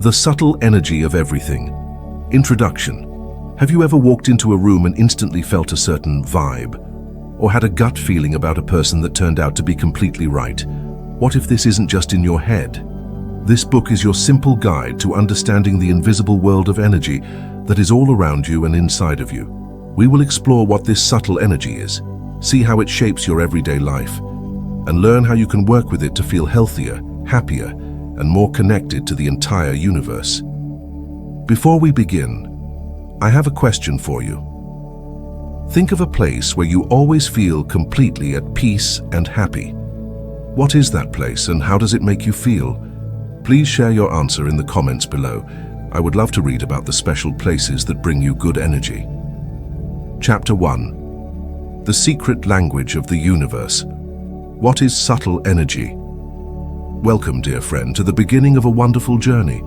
The subtle energy of everything. Introduction. Have you ever walked into a room and instantly felt a certain vibe? Or had a gut feeling about a person that turned out to be completely right? What if this isn't just in your head? This book is your simple guide to understanding the invisible world of energy that is all around you and inside of you. We will explore what this subtle energy is, see how it shapes your everyday life, and learn how you can work with it to feel healthier, happier, and more connected to the entire universe. Before we begin, I have a question for you. Think of a place where you always feel completely at peace and happy. What is that place and how does it make you feel? Please share your answer in the comments below. I would love to read about the special places that bring you good energy. Chapter 1. The Secret Language of the Universe. What is subtle energy? Welcome, dear friend, to the beginning of a wonderful journey.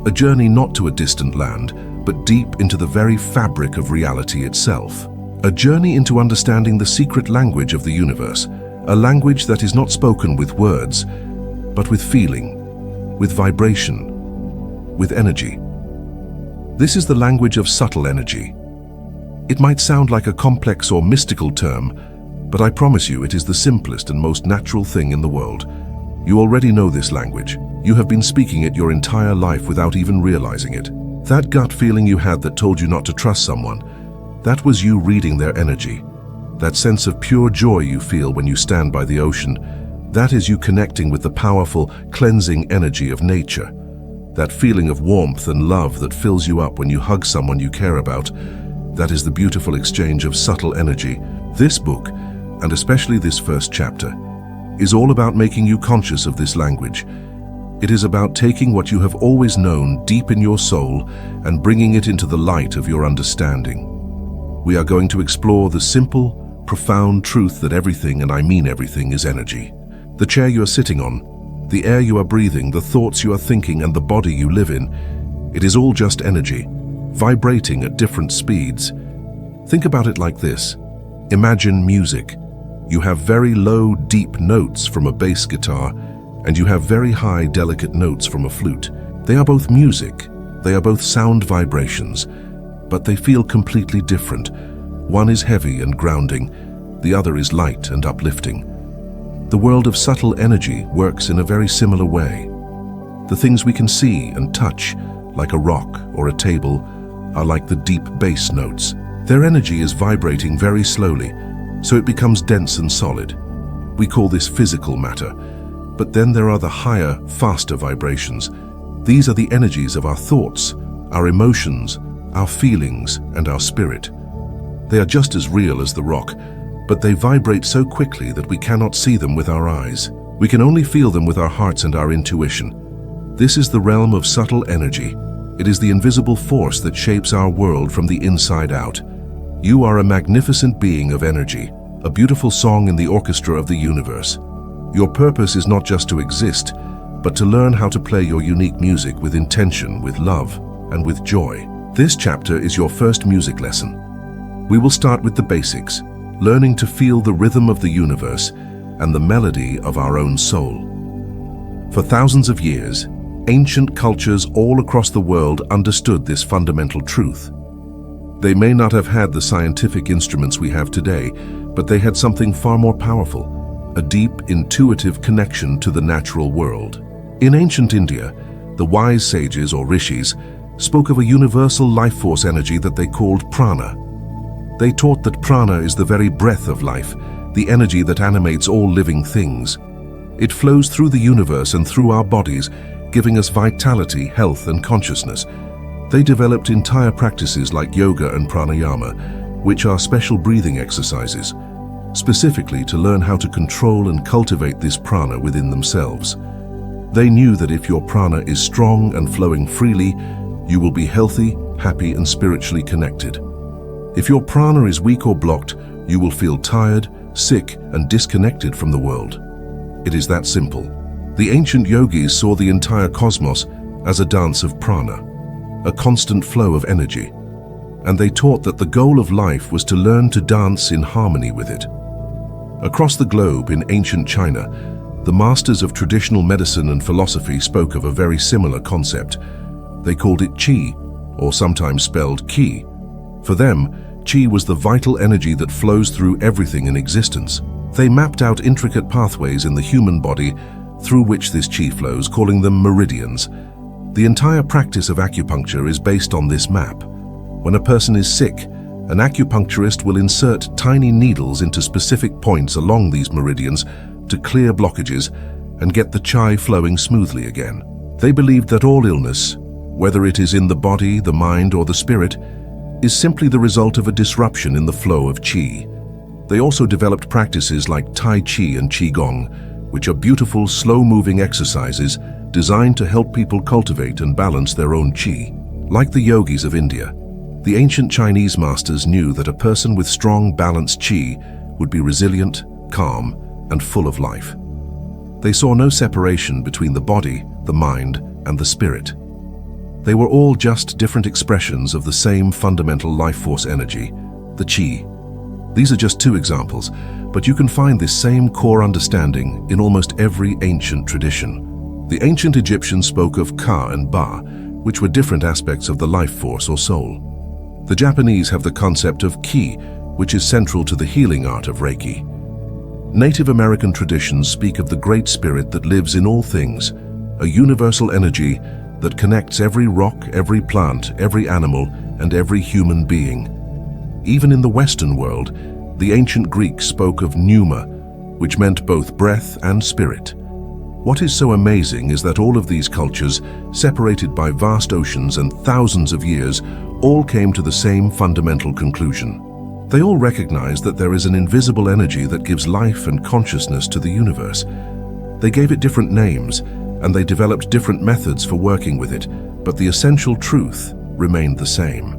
A journey not to a distant land, but deep into the very fabric of reality itself. A journey into understanding the secret language of the universe, a language that is not spoken with words, but with feeling, with vibration, with energy. This is the language of subtle energy. It might sound like a complex or mystical term, but I promise you it is the simplest and most natural thing in the world. You already know this language. You have been speaking it your entire life without even realizing it. That gut feeling you had that told you not to trust someone, that was you reading their energy. That sense of pure joy you feel when you stand by the ocean, that is you connecting with the powerful, cleansing energy of nature. That feeling of warmth and love that fills you up when you hug someone you care about, that is the beautiful exchange of subtle energy. This book, and especially this first chapter, is all about making you conscious of this language. It is about taking what you have always known deep in your soul and bringing it into the light of your understanding. We are going to explore the simple, profound truth that everything, and I mean everything, is energy. The chair you are sitting on, the air you are breathing, the thoughts you are thinking, and the body you live in, it is all just energy, vibrating at different speeds. Think about it like this. Imagine music. You have very low, deep notes from a bass guitar, and you have very high, delicate notes from a flute. They are both music. They are both sound vibrations, but they feel completely different. One is heavy and grounding, the other is light and uplifting. The world of subtle energy works in a very similar way. The things we can see and touch, like a rock or a table, are like the deep bass notes. Their energy is vibrating very slowly, so it becomes dense and solid. We call this physical matter. But then there are the higher, faster vibrations. These are the energies of our thoughts, our emotions, our feelings, and our spirit. They are just as real as the rock, but they vibrate so quickly that we cannot see them with our eyes. We can only feel them with our hearts and our intuition. This is the realm of subtle energy. It is the invisible force that shapes our world from the inside out. You are a magnificent being of energy, a beautiful song in the orchestra of the universe. Your purpose is not just to exist, but to learn how to play your unique music with intention, with love, and with joy. This chapter is your first music lesson. We will start with the basics, learning to feel the rhythm of the universe and the melody of our own soul. For thousands of years, ancient cultures all across the world understood this fundamental truth. They may not have had the scientific instruments we have today, but they had something far more powerful, a deep, intuitive connection to the natural world. In ancient India, the wise sages or rishis spoke of a universal life force energy that they called prana. They taught that prana is the very breath of life, the energy that animates all living things. It flows through the universe and through our bodies, giving us vitality, health, and consciousness. They developed entire practices like yoga and pranayama, which are special breathing exercises, specifically to learn how to control and cultivate this prana within themselves. They knew that if your prana is strong and flowing freely, you will be healthy, happy, and spiritually connected. If your prana is weak or blocked, you will feel tired, sick, and disconnected from the world. It is that simple. The ancient yogis saw the entire cosmos as a dance of prana, a constant flow of energy, and they taught that the goal of life was to learn to dance in harmony with it. Across the globe in ancient China, the masters of traditional medicine and philosophy spoke of a very similar concept. They called it qi, or sometimes spelled qi. For them, qi was the vital energy that flows through everything in existence. They mapped out intricate pathways in the human body through which this qi flows, calling them meridians. The entire practice of acupuncture is based on this map. When a person is sick, an acupuncturist will insert tiny needles into specific points along these meridians to clear blockages and get the qi flowing smoothly again. They believed that all illness, whether it is in the body, the mind, or the spirit, is simply the result of a disruption in the flow of qi. They also developed practices like Tai Chi and Qigong, which are beautiful, slow-moving exercises designed to help people cultivate and balance their own qi. Like the yogis of India, the ancient Chinese masters knew that a person with strong, balanced qi would be resilient, calm, and full of life. They saw no separation between the body, the mind, and the spirit. They were all just different expressions of the same fundamental life force energy, the qi. These are just two examples, but you can find this same core understanding in almost every ancient tradition. The ancient Egyptians spoke of Ka and Ba, which were different aspects of the life force or soul. The Japanese have the concept of Ki, which is central to the healing art of Reiki. Native American traditions speak of the Great Spirit that lives in all things, a universal energy that connects every rock, every plant, every animal, and every human being. Even in the Western world, the ancient Greeks spoke of pneuma, which meant both breath and spirit. What is so amazing is that all of these cultures, separated by vast oceans and thousands of years, all came to the same fundamental conclusion. They all recognize that there is an invisible energy that gives life and consciousness to the universe. They gave it different names, and they developed different methods for working with it, but the essential truth remained the same.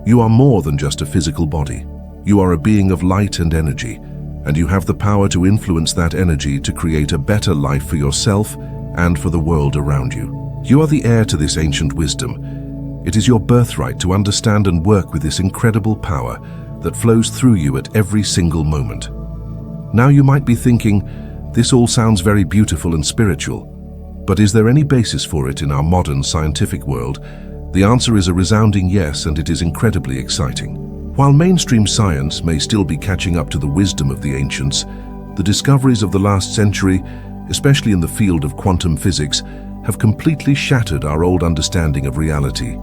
You are more than just a physical body. You are a being of light and energy, and you have the power to influence that energy to create a better life for yourself and for the world around you. You are the heir to this ancient wisdom. It is your birthright to understand and work with this incredible power that flows through you at every single moment. Now you might be thinking, this all sounds very beautiful and spiritual, but is there any basis for it in our modern scientific world? The answer is a resounding yes, and it is incredibly exciting. While mainstream science may still be catching up to the wisdom of the ancients, the discoveries of the last century, especially in the field of quantum physics, have completely shattered our old understanding of reality.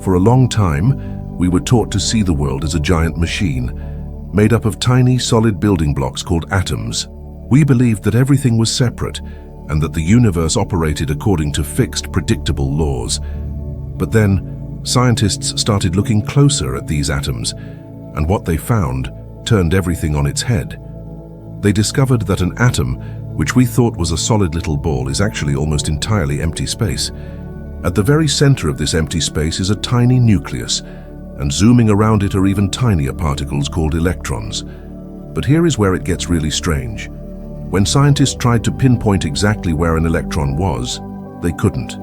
For a long time, we were taught to see the world as a giant machine, made up of tiny, solid building blocks called atoms. We believed that everything was separate, and that the universe operated according to fixed, predictable laws. But then, scientists started looking closer at these atoms, and what they found turned everything on its head. They discovered that an atom, which we thought was a solid little ball, is actually almost entirely empty space. At the very center of this empty space is a tiny nucleus, and zooming around it are even tinier particles called electrons. But here is where it gets really strange. When scientists tried to pinpoint exactly where an electron was, they couldn't.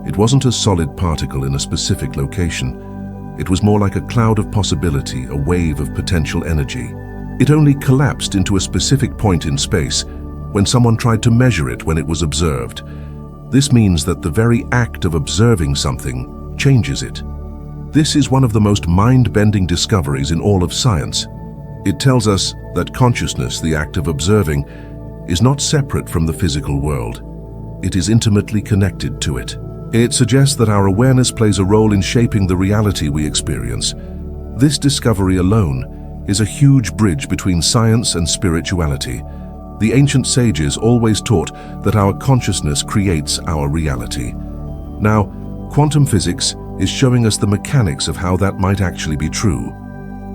It wasn't a solid particle in a specific location. It was more like a cloud of possibility, a wave of potential energy. It only collapsed into a specific point in space when someone tried to measure it when it was observed. This means that the very act of observing something changes it. This is one of the most mind-bending discoveries in all of science. It tells us that consciousness, the act of observing, is not separate from the physical world. It is intimately connected to it. It suggests that our awareness plays a role in shaping the reality we experience. This discovery alone is a huge bridge between science and spirituality. The ancient sages always taught that our consciousness creates our reality. Now, quantum physics is showing us the mechanics of how that might actually be true.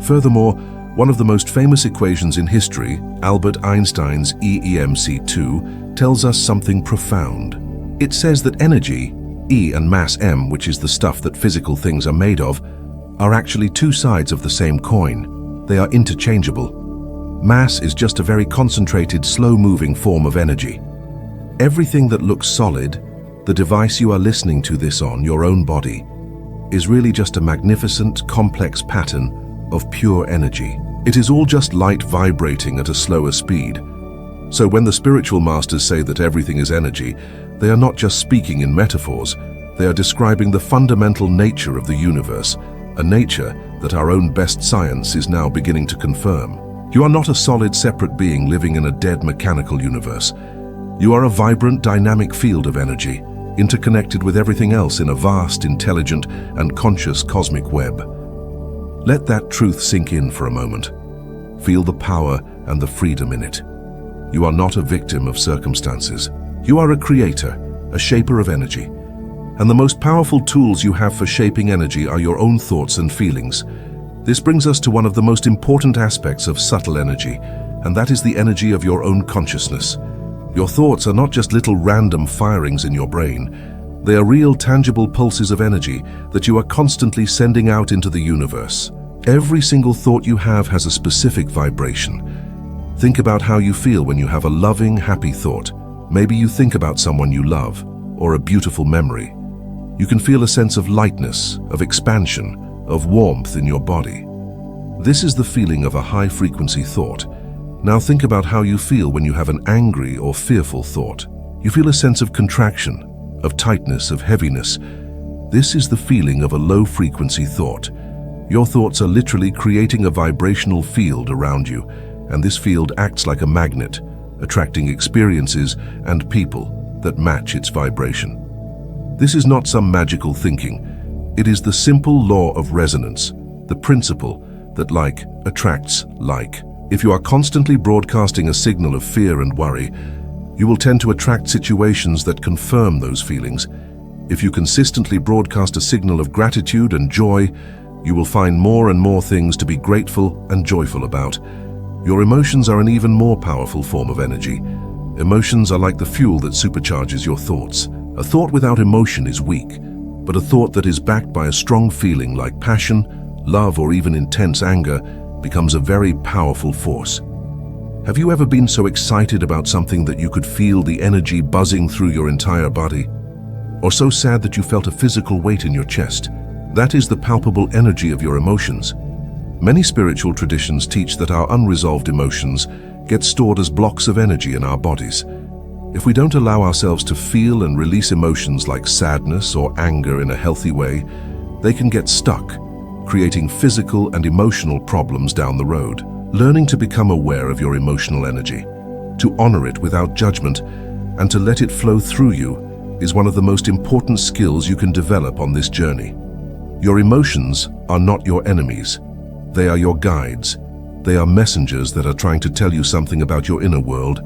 Furthermore, one of the most famous equations in history, Albert Einstein's E=mc2, tells us something profound. It says that energy, E, and mass m, which is the stuff that physical things are made of, are actually two sides of the same coin. They are interchangeable. Mass is just a very concentrated, slow-moving form of energy. Everything that looks solid, the device you are listening to this on, your own body, is really just a magnificent, complex pattern of pure energy. It is all just light vibrating at a slower speed. So when the spiritual masters say that everything is energy, they are not just speaking in metaphors. They are describing the fundamental nature of the universe, a nature that our own best science is now beginning to confirm. You are not a solid, separate being living in a dead mechanical universe. You are a vibrant, dynamic field of energy, interconnected with everything else in a vast, intelligent, and conscious cosmic web. Let that truth sink in for a moment. Feel the power and the freedom in it. You are not a victim of circumstances. You are a creator, a shaper of energy. And the most powerful tools you have for shaping energy are your own thoughts and feelings. This brings us to one of the most important aspects of subtle energy, and that is the energy of your own consciousness. Your thoughts are not just little random firings in your brain. They are real, tangible pulses of energy that you are constantly sending out into the universe. Every single thought you have has a specific vibration. Think about how you feel when you have a loving, happy thought. Maybe you think about someone you love, or a beautiful memory. You can feel a sense of lightness, of expansion, of warmth in your body. This is the feeling of a high-frequency thought. Now think about how you feel when you have an angry or fearful thought. You feel a sense of contraction, of tightness, of heaviness. This is the feeling of a low-frequency thought. Your thoughts are literally creating a vibrational field around you, and this field acts like a magnet, attracting experiences and people that match its vibration. This is not some magical thinking. It is the simple law of resonance, the principle that like attracts like. If you are constantly broadcasting a signal of fear and worry, you will tend to attract situations that confirm those feelings. If you consistently broadcast a signal of gratitude and joy, you will find more and more things to be grateful and joyful about. Your emotions are an even more powerful form of energy. Emotions are like the fuel that supercharges your thoughts. A thought without emotion is weak, but a thought that is backed by a strong feeling like passion, love, or even intense anger becomes a very powerful force. Have you ever been so excited about something that you could feel the energy buzzing through your entire body? Or so sad that you felt a physical weight in your chest? That is the palpable energy of your emotions. Many spiritual traditions teach that our unresolved emotions get stored as blocks of energy in our bodies. If we don't allow ourselves to feel and release emotions like sadness or anger in a healthy way, they can get stuck, creating physical and emotional problems down the road. Learning to become aware of your emotional energy, to honor it without judgment, and to let it flow through you is one of the most important skills you can develop on this journey. Your emotions are not your enemies. They are your guides. They are messengers that are trying to tell you something about your inner world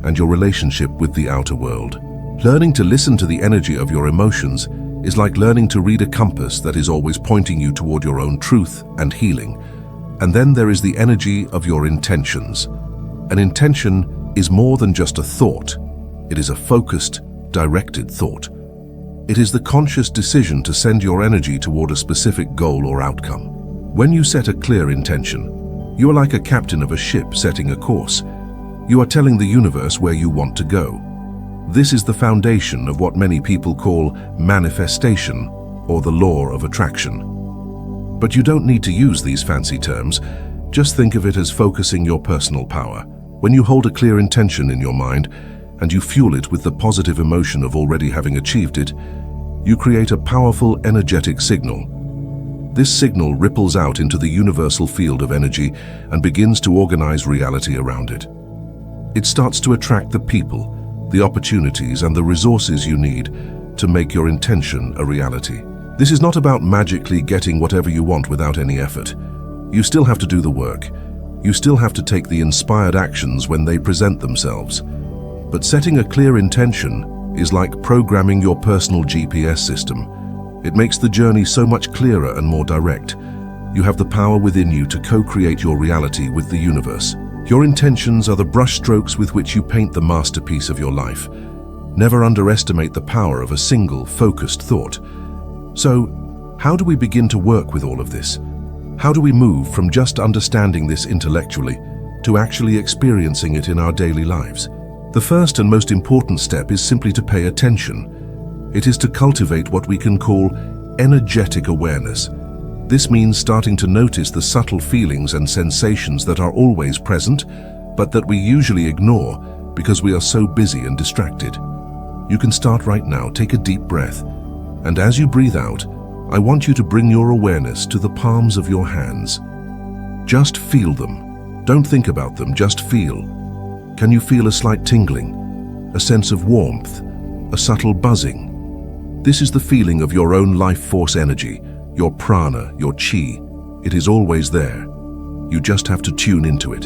and your relationship with the outer world. Learning to listen to the energy of your emotions is like learning to read a compass that is always pointing you toward your own truth and healing. And then there is the energy of your intentions. An intention is more than just a thought. It is a focused, directed thought. It is the conscious decision to send your energy toward a specific goal or outcome. When you set a clear intention, you are like a captain of a ship setting a course. You are telling the universe where you want to go. This is the foundation of what many people call manifestation or the law of attraction. But you don't need to use these fancy terms. Just think of it as focusing your personal power. When you hold a clear intention in your mind and you fuel it with the positive emotion of already having achieved it, you create a powerful, energetic signal. This signal ripples out into the universal field of energy and begins to organize reality around it. It starts to attract the people, the opportunities, and the resources you need to make your intention a reality. This is not about magically getting whatever you want without any effort. You still have to do the work. You still have to take the inspired actions when they present themselves. But setting a clear intention is like programming your personal GPS system. It makes the journey so much clearer and more direct. You have the power within you to co-create your reality with the universe. Your intentions are the brushstrokes with which you paint the masterpiece of your life. Never underestimate the power of a single, focused thought. So, how do we begin to work with all of this? How do we move from just understanding this intellectually to actually experiencing it in our daily lives? The first and most important step is simply to pay attention. It is to cultivate what we can call energetic awareness. This means starting to notice the subtle feelings and sensations that are always present, but that we usually ignore because we are so busy and distracted. You can start right now. Take a deep breath. And as you breathe out, I want you to bring your awareness to the palms of your hands. Just feel them. Don't think about them, just feel. Can you feel a slight tingling, a sense of warmth, a subtle buzzing? This is the feeling of your own life force energy, your prana, your chi. It is always there. You just have to tune into it.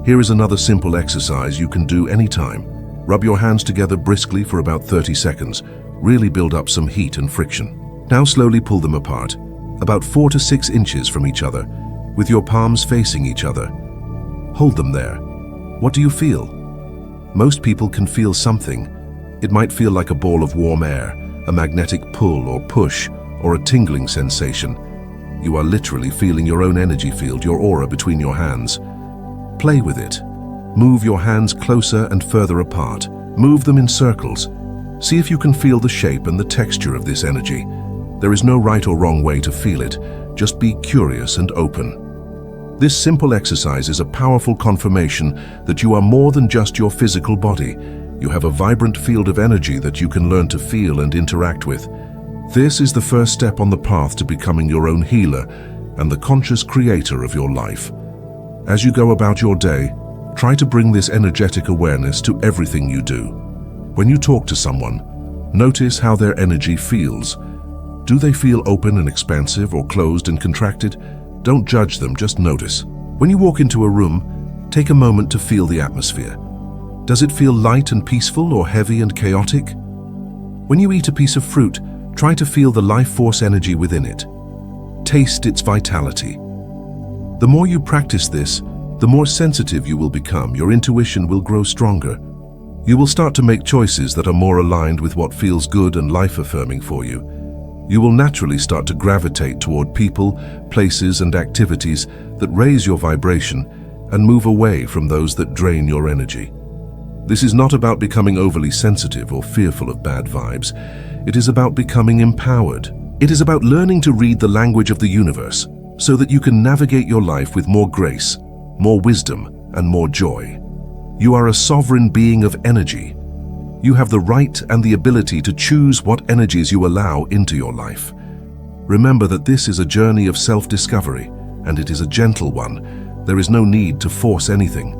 Here is another simple exercise you can do anytime. Rub your hands together briskly for about 30 seconds. Really build up some heat and friction. Now slowly pull them apart, about 4 to 6 inches from each other, with your palms facing each other. Hold them there. What do you feel? Most people can feel something. It might feel like a ball of warm air, a magnetic pull or push, or a tingling sensation. You are literally feeling your own energy field, your aura between your hands. Play with it. Move your hands closer and further apart. Move them in circles. See if you can feel the shape and the texture of this energy. There is no right or wrong way to feel it. Just be curious and open. This simple exercise is a powerful confirmation that you are more than just your physical body. You have a vibrant field of energy that you can learn to feel and interact with. This is the first step on the path to becoming your own healer and the conscious creator of your life. As you go about your day, try to bring this energetic awareness to everything you do. When you talk to someone, notice how their energy feels. Do they feel open and expansive or closed and contracted? Don't judge them, just notice. When you walk into a room, take a moment to feel the atmosphere. Does it feel light and peaceful or heavy and chaotic? When you eat a piece of fruit, try to feel the life force energy within it. Taste its vitality. The more you practice this, the more sensitive you will become. Your intuition will grow stronger. You will start to make choices that are more aligned with what feels good and life-affirming for you. You will naturally start to gravitate toward people, places, and activities that raise your vibration and move away from those that drain your energy. This is not about becoming overly sensitive or fearful of bad vibes. It is about becoming empowered. It is about learning to read the language of the universe so that you can navigate your life with more grace, more wisdom, and more joy. You are a sovereign being of energy. You have the right and the ability to choose what energies you allow into your life. Remember that this is a journey of self-discovery, and it is a gentle one. There is no need to force anything.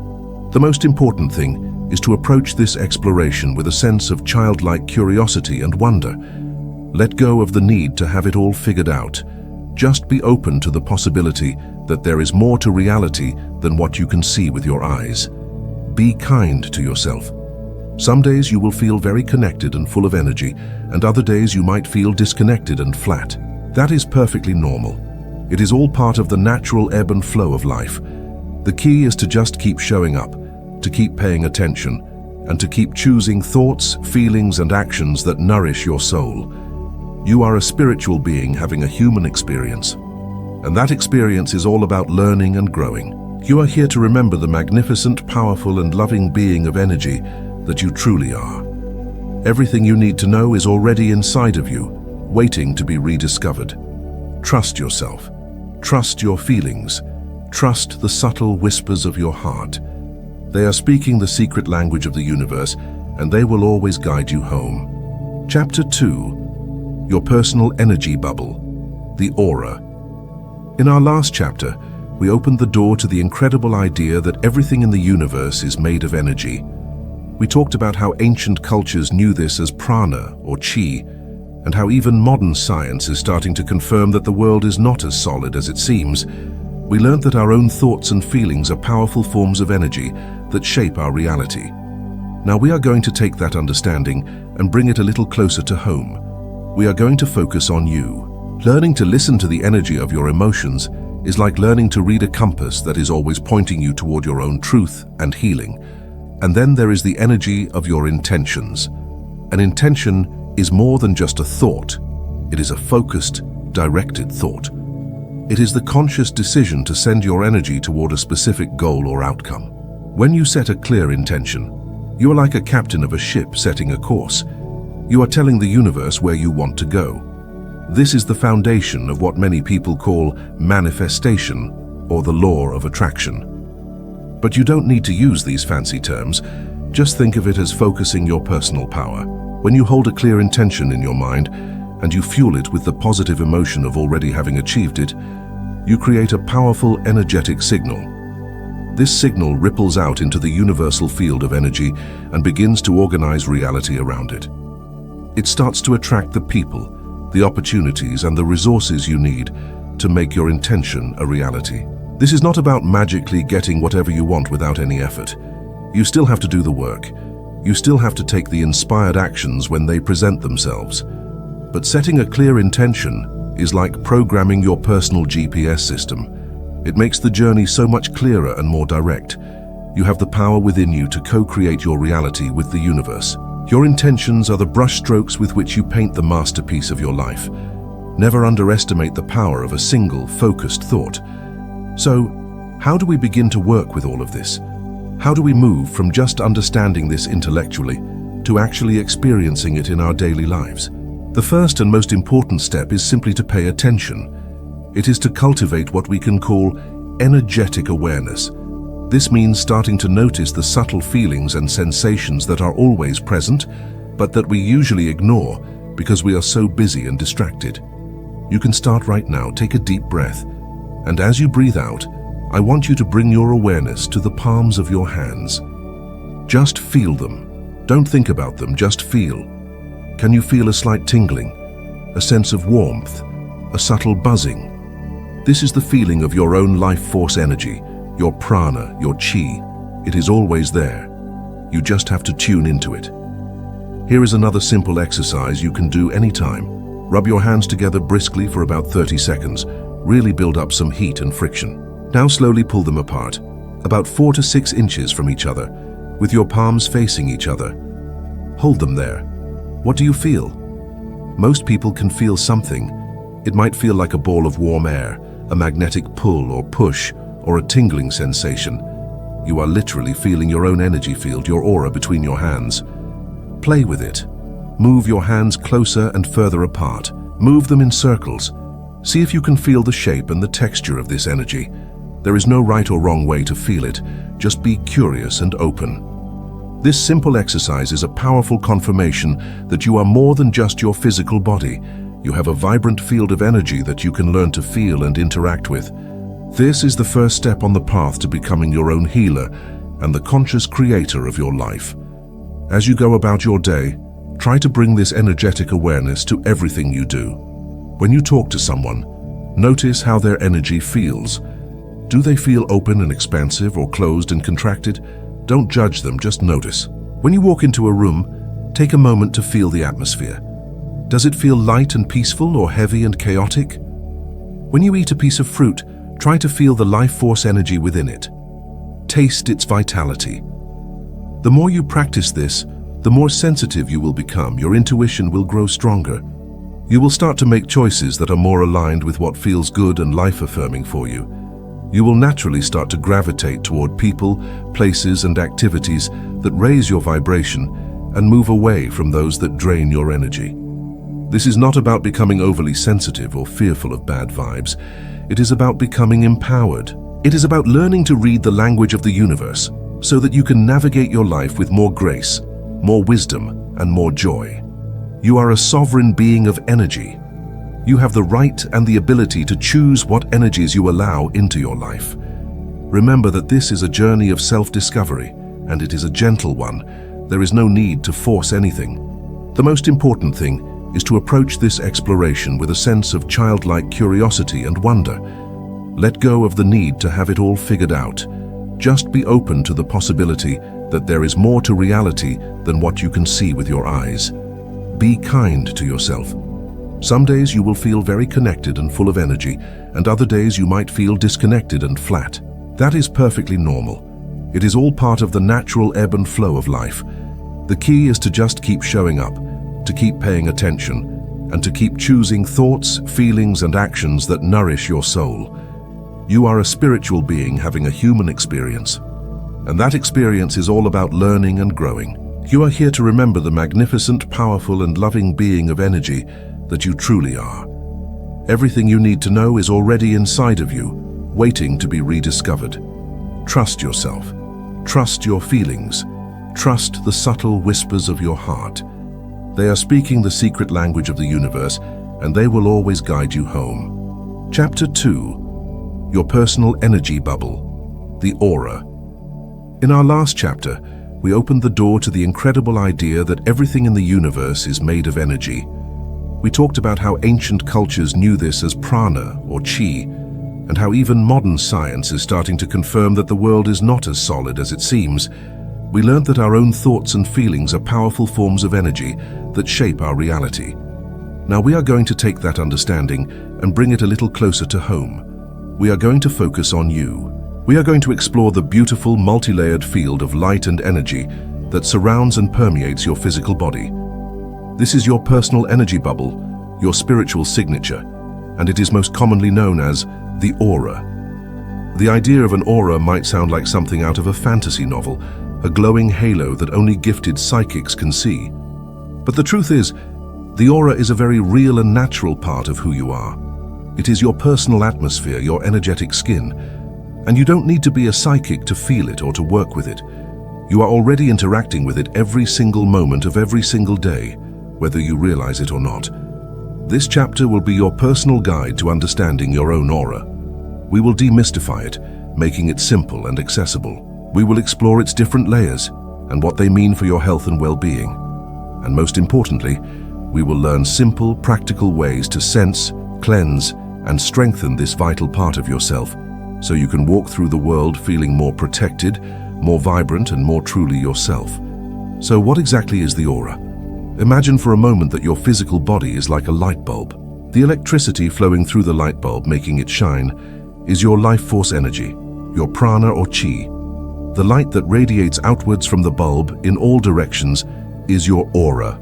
The most important thing is to approach this exploration with a sense of childlike curiosity and wonder. Let go of the need to have it all figured out. Just be open to the possibility that there is more to reality than what you can see with your eyes. Be kind to yourself. Some days you will feel very connected and full of energy, and other days you might feel disconnected and flat. That is perfectly normal. It is all part of the natural ebb and flow of life. The key is to just keep showing up, to keep paying attention, and to keep choosing thoughts, feelings, and actions that nourish your soul. You are a spiritual being having a human experience, and that experience is all about learning and growing. You are here to remember the magnificent, powerful, and loving being of energy that you truly are. Everything you need to know is already inside of you, waiting to be rediscovered. Trust yourself. Trust your feelings. Trust the subtle whispers of your heart. They are speaking the secret language of the universe, and they will always guide you home. Chapter 2. Your personal energy bubble, the aura. In our last chapter, we opened the door to the incredible idea that everything in the universe is made of energy. We talked about how ancient cultures knew this as prana or chi, and how even modern science is starting to confirm that the world is not as solid as it seems. We learned that our own thoughts and feelings are powerful forms of energy that shape our reality. Now we are going to take that understanding and bring it a little closer to home. We are going to focus on you. Learning to listen to the energy of your emotions is like learning to read a compass that is always pointing you toward your own truth and healing. And then there is the energy of your intentions. An intention is more than just a thought. It is a focused, directed thought. It is the conscious decision to send your energy toward a specific goal or outcome. When you set a clear intention, you are like a captain of a ship setting a course. You are telling the universe where you want to go. This is the foundation of what many people call manifestation or the law of attraction. But you don't need to use these fancy terms. Just think of it as focusing your personal power. When you hold a clear intention in your mind, and you fuel it with the positive emotion of already having achieved it, you create a powerful energetic signal. This signal ripples out into the universal field of energy and begins to organize reality around it. It starts to attract the people, the opportunities, and the resources you need to make your intention a reality. This is not about magically getting whatever you want without any effort. You still have to do the work. You still have to take the inspired actions when they present themselves. But setting a clear intention is like programming your personal GPS system. It makes the journey so much clearer and more direct. You have the power within you to co-create your reality with the universe. Your intentions are the brushstrokes with which you paint the masterpiece of your life. Never underestimate the power of a single, focused thought. So, how do we begin to work with all of this? How do we move from just understanding this intellectually to actually experiencing it in our daily lives? The first and most important step is simply to pay attention. It is to cultivate what we can call energetic awareness. This means starting to notice the subtle feelings and sensations that are always present, but that we usually ignore because we are so busy and distracted. You can start right now. Take a deep breath, and as you breathe out, I want you to bring your awareness to the palms of your hands. Just feel them. Don't think about them, just feel. Can you feel a slight tingling, a sense of warmth, a subtle buzzing? This is the feeling of your own life force energy, your prana, your chi. It is always there. You just have to tune into it. Here is another simple exercise you can do anytime. Rub your hands together briskly for about 30 seconds. Really build up some heat and friction. Now slowly pull them apart, about 4 to 6 inches from each other, with your palms facing each other. Hold them there. What do you feel? Most people can feel something. It might feel like a ball of warm air, a magnetic pull or push, or a tingling sensation. You are literally feeling your own energy field, your aura between your hands. Play with it. Move your hands closer and further apart. Move them in circles. See if you can feel the shape and the texture of this energy. There is no right or wrong way to feel it. Just be curious and open. This simple exercise is a powerful confirmation that you are more than just your physical body. You have a vibrant field of energy that you can learn to feel and interact with. This is the first step on the path to becoming your own healer and the conscious creator of your life. As you go about your day, try to bring this energetic awareness to everything you do. When you talk to someone, notice how their energy feels. Do they feel open and expansive or closed and contracted? Don't judge them, just notice. When you walk into a room, take a moment to feel the atmosphere. Does it feel light and peaceful or heavy and chaotic? When you eat a piece of fruit, try to feel the life force energy within it. Taste its vitality. The more you practice this, the more sensitive you will become. Your intuition will grow stronger. You will start to make choices that are more aligned with what feels good and life-affirming for you. You will naturally start to gravitate toward people, places, and activities that raise your vibration and move away from those that drain your energy. This is not about becoming overly sensitive or fearful of bad vibes. It is about becoming empowered. It is about learning to read the language of the universe so that you can navigate your life with more grace, more wisdom, and more joy. You are a sovereign being of energy. You have the right and the ability to choose what energies you allow into your life. Remember that this is a journey of self-discovery, and it is a gentle one. There is no need to force anything. The most important thing is to approach this exploration with a sense of childlike curiosity and wonder. Let go of the need to have it all figured out. Just be open to the possibility that there is more to reality than what you can see with your eyes. Be kind to yourself. Some days you will feel very connected and full of energy, and other days you might feel disconnected and flat. That is perfectly normal. It is all part of the natural ebb and flow of life. The key is to just keep showing up, to keep paying attention, and to keep choosing thoughts, feelings, and actions that nourish your soul. You are a spiritual being having a human experience, and that experience is all about learning and growing. You are here to remember the magnificent, powerful, and loving being of energy that you truly are. Everything you need to know is already inside of you, waiting to be rediscovered. Trust yourself. Trust your feelings. Trust the subtle whispers of your heart. They are speaking the secret language of the universe, and they will always guide you home. Chapter 2. Your personal energy bubble, the aura. In our last chapter, we opened the door to the incredible idea that everything in the universe is made of energy. We talked about how ancient cultures knew this as prana or chi, and how even modern science is starting to confirm that the world is not as solid as it seems. We learned that our own thoughts and feelings are powerful forms of energy that shape our reality. Now we are going to take that understanding and bring it a little closer to home. We are going to focus on you. We are going to explore the beautiful multi-layered field of light and energy that surrounds and permeates your physical body. This is your personal energy bubble, your spiritual signature, and it is most commonly known as the aura. The idea of an aura might sound like something out of a fantasy novel, a glowing halo that only gifted psychics can see. But the truth is, the aura is a very real and natural part of who you are. It is your personal atmosphere, your energetic skin, and you don't need to be a psychic to feel it or to work with it. You are already interacting with it every single moment of every single day, whether you realize it or not. This chapter will be your personal guide to understanding your own aura. We will demystify it, making it simple and accessible. We will explore its different layers and what they mean for your health and well-being. And most importantly, we will learn simple, practical ways to sense, cleanse, and strengthen this vital part of yourself, so you can walk through the world feeling more protected, more vibrant, and more truly yourself. So what exactly is the aura? Imagine for a moment that your physical body is like a light bulb. The electricity flowing through the light bulb, making it shine, is your life force energy, your prana or chi. The light that radiates outwards from the bulb in all directions is your aura.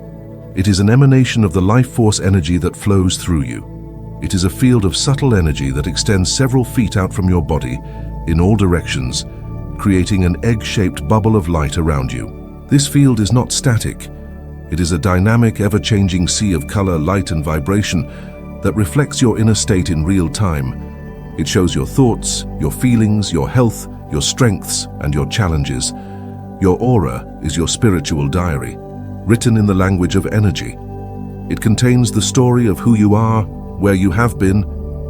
It is an emanation of the life force energy that flows through you. It is a field of subtle energy that extends several feet out from your body in all directions, creating an egg-shaped bubble of light around you. This field is not static. It is a dynamic, ever-changing sea of color, light, and vibration that reflects your inner state in real time. It shows your thoughts, your feelings, your health, your strengths, and your challenges. Your aura is your spiritual diary, written in the language of energy. It contains the story of who you are, where you have been,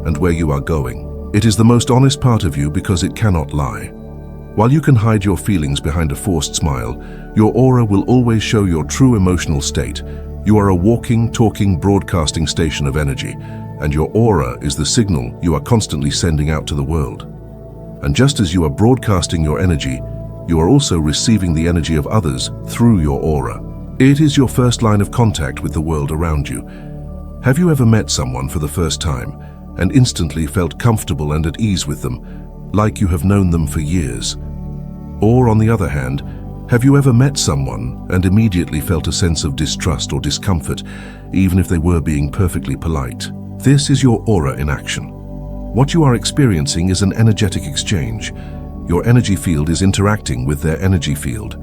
and where you are going. It is the most honest part of you because it cannot lie. While you can hide your feelings behind a forced smile, your aura will always show your true emotional state. You are a walking, talking, broadcasting station of energy, and your aura is the signal you are constantly sending out to the world. And just as you are broadcasting your energy, you are also receiving the energy of others through your aura. It is your first line of contact with the world around you. Have you ever met someone for the first time and instantly felt comfortable and at ease with them, like you have known them for years? Or on the other hand, have you ever met someone and immediately felt a sense of distrust or discomfort, even if they were being perfectly polite? This is your aura in action. What you are experiencing is an energetic exchange. Your energy field is interacting with their energy field.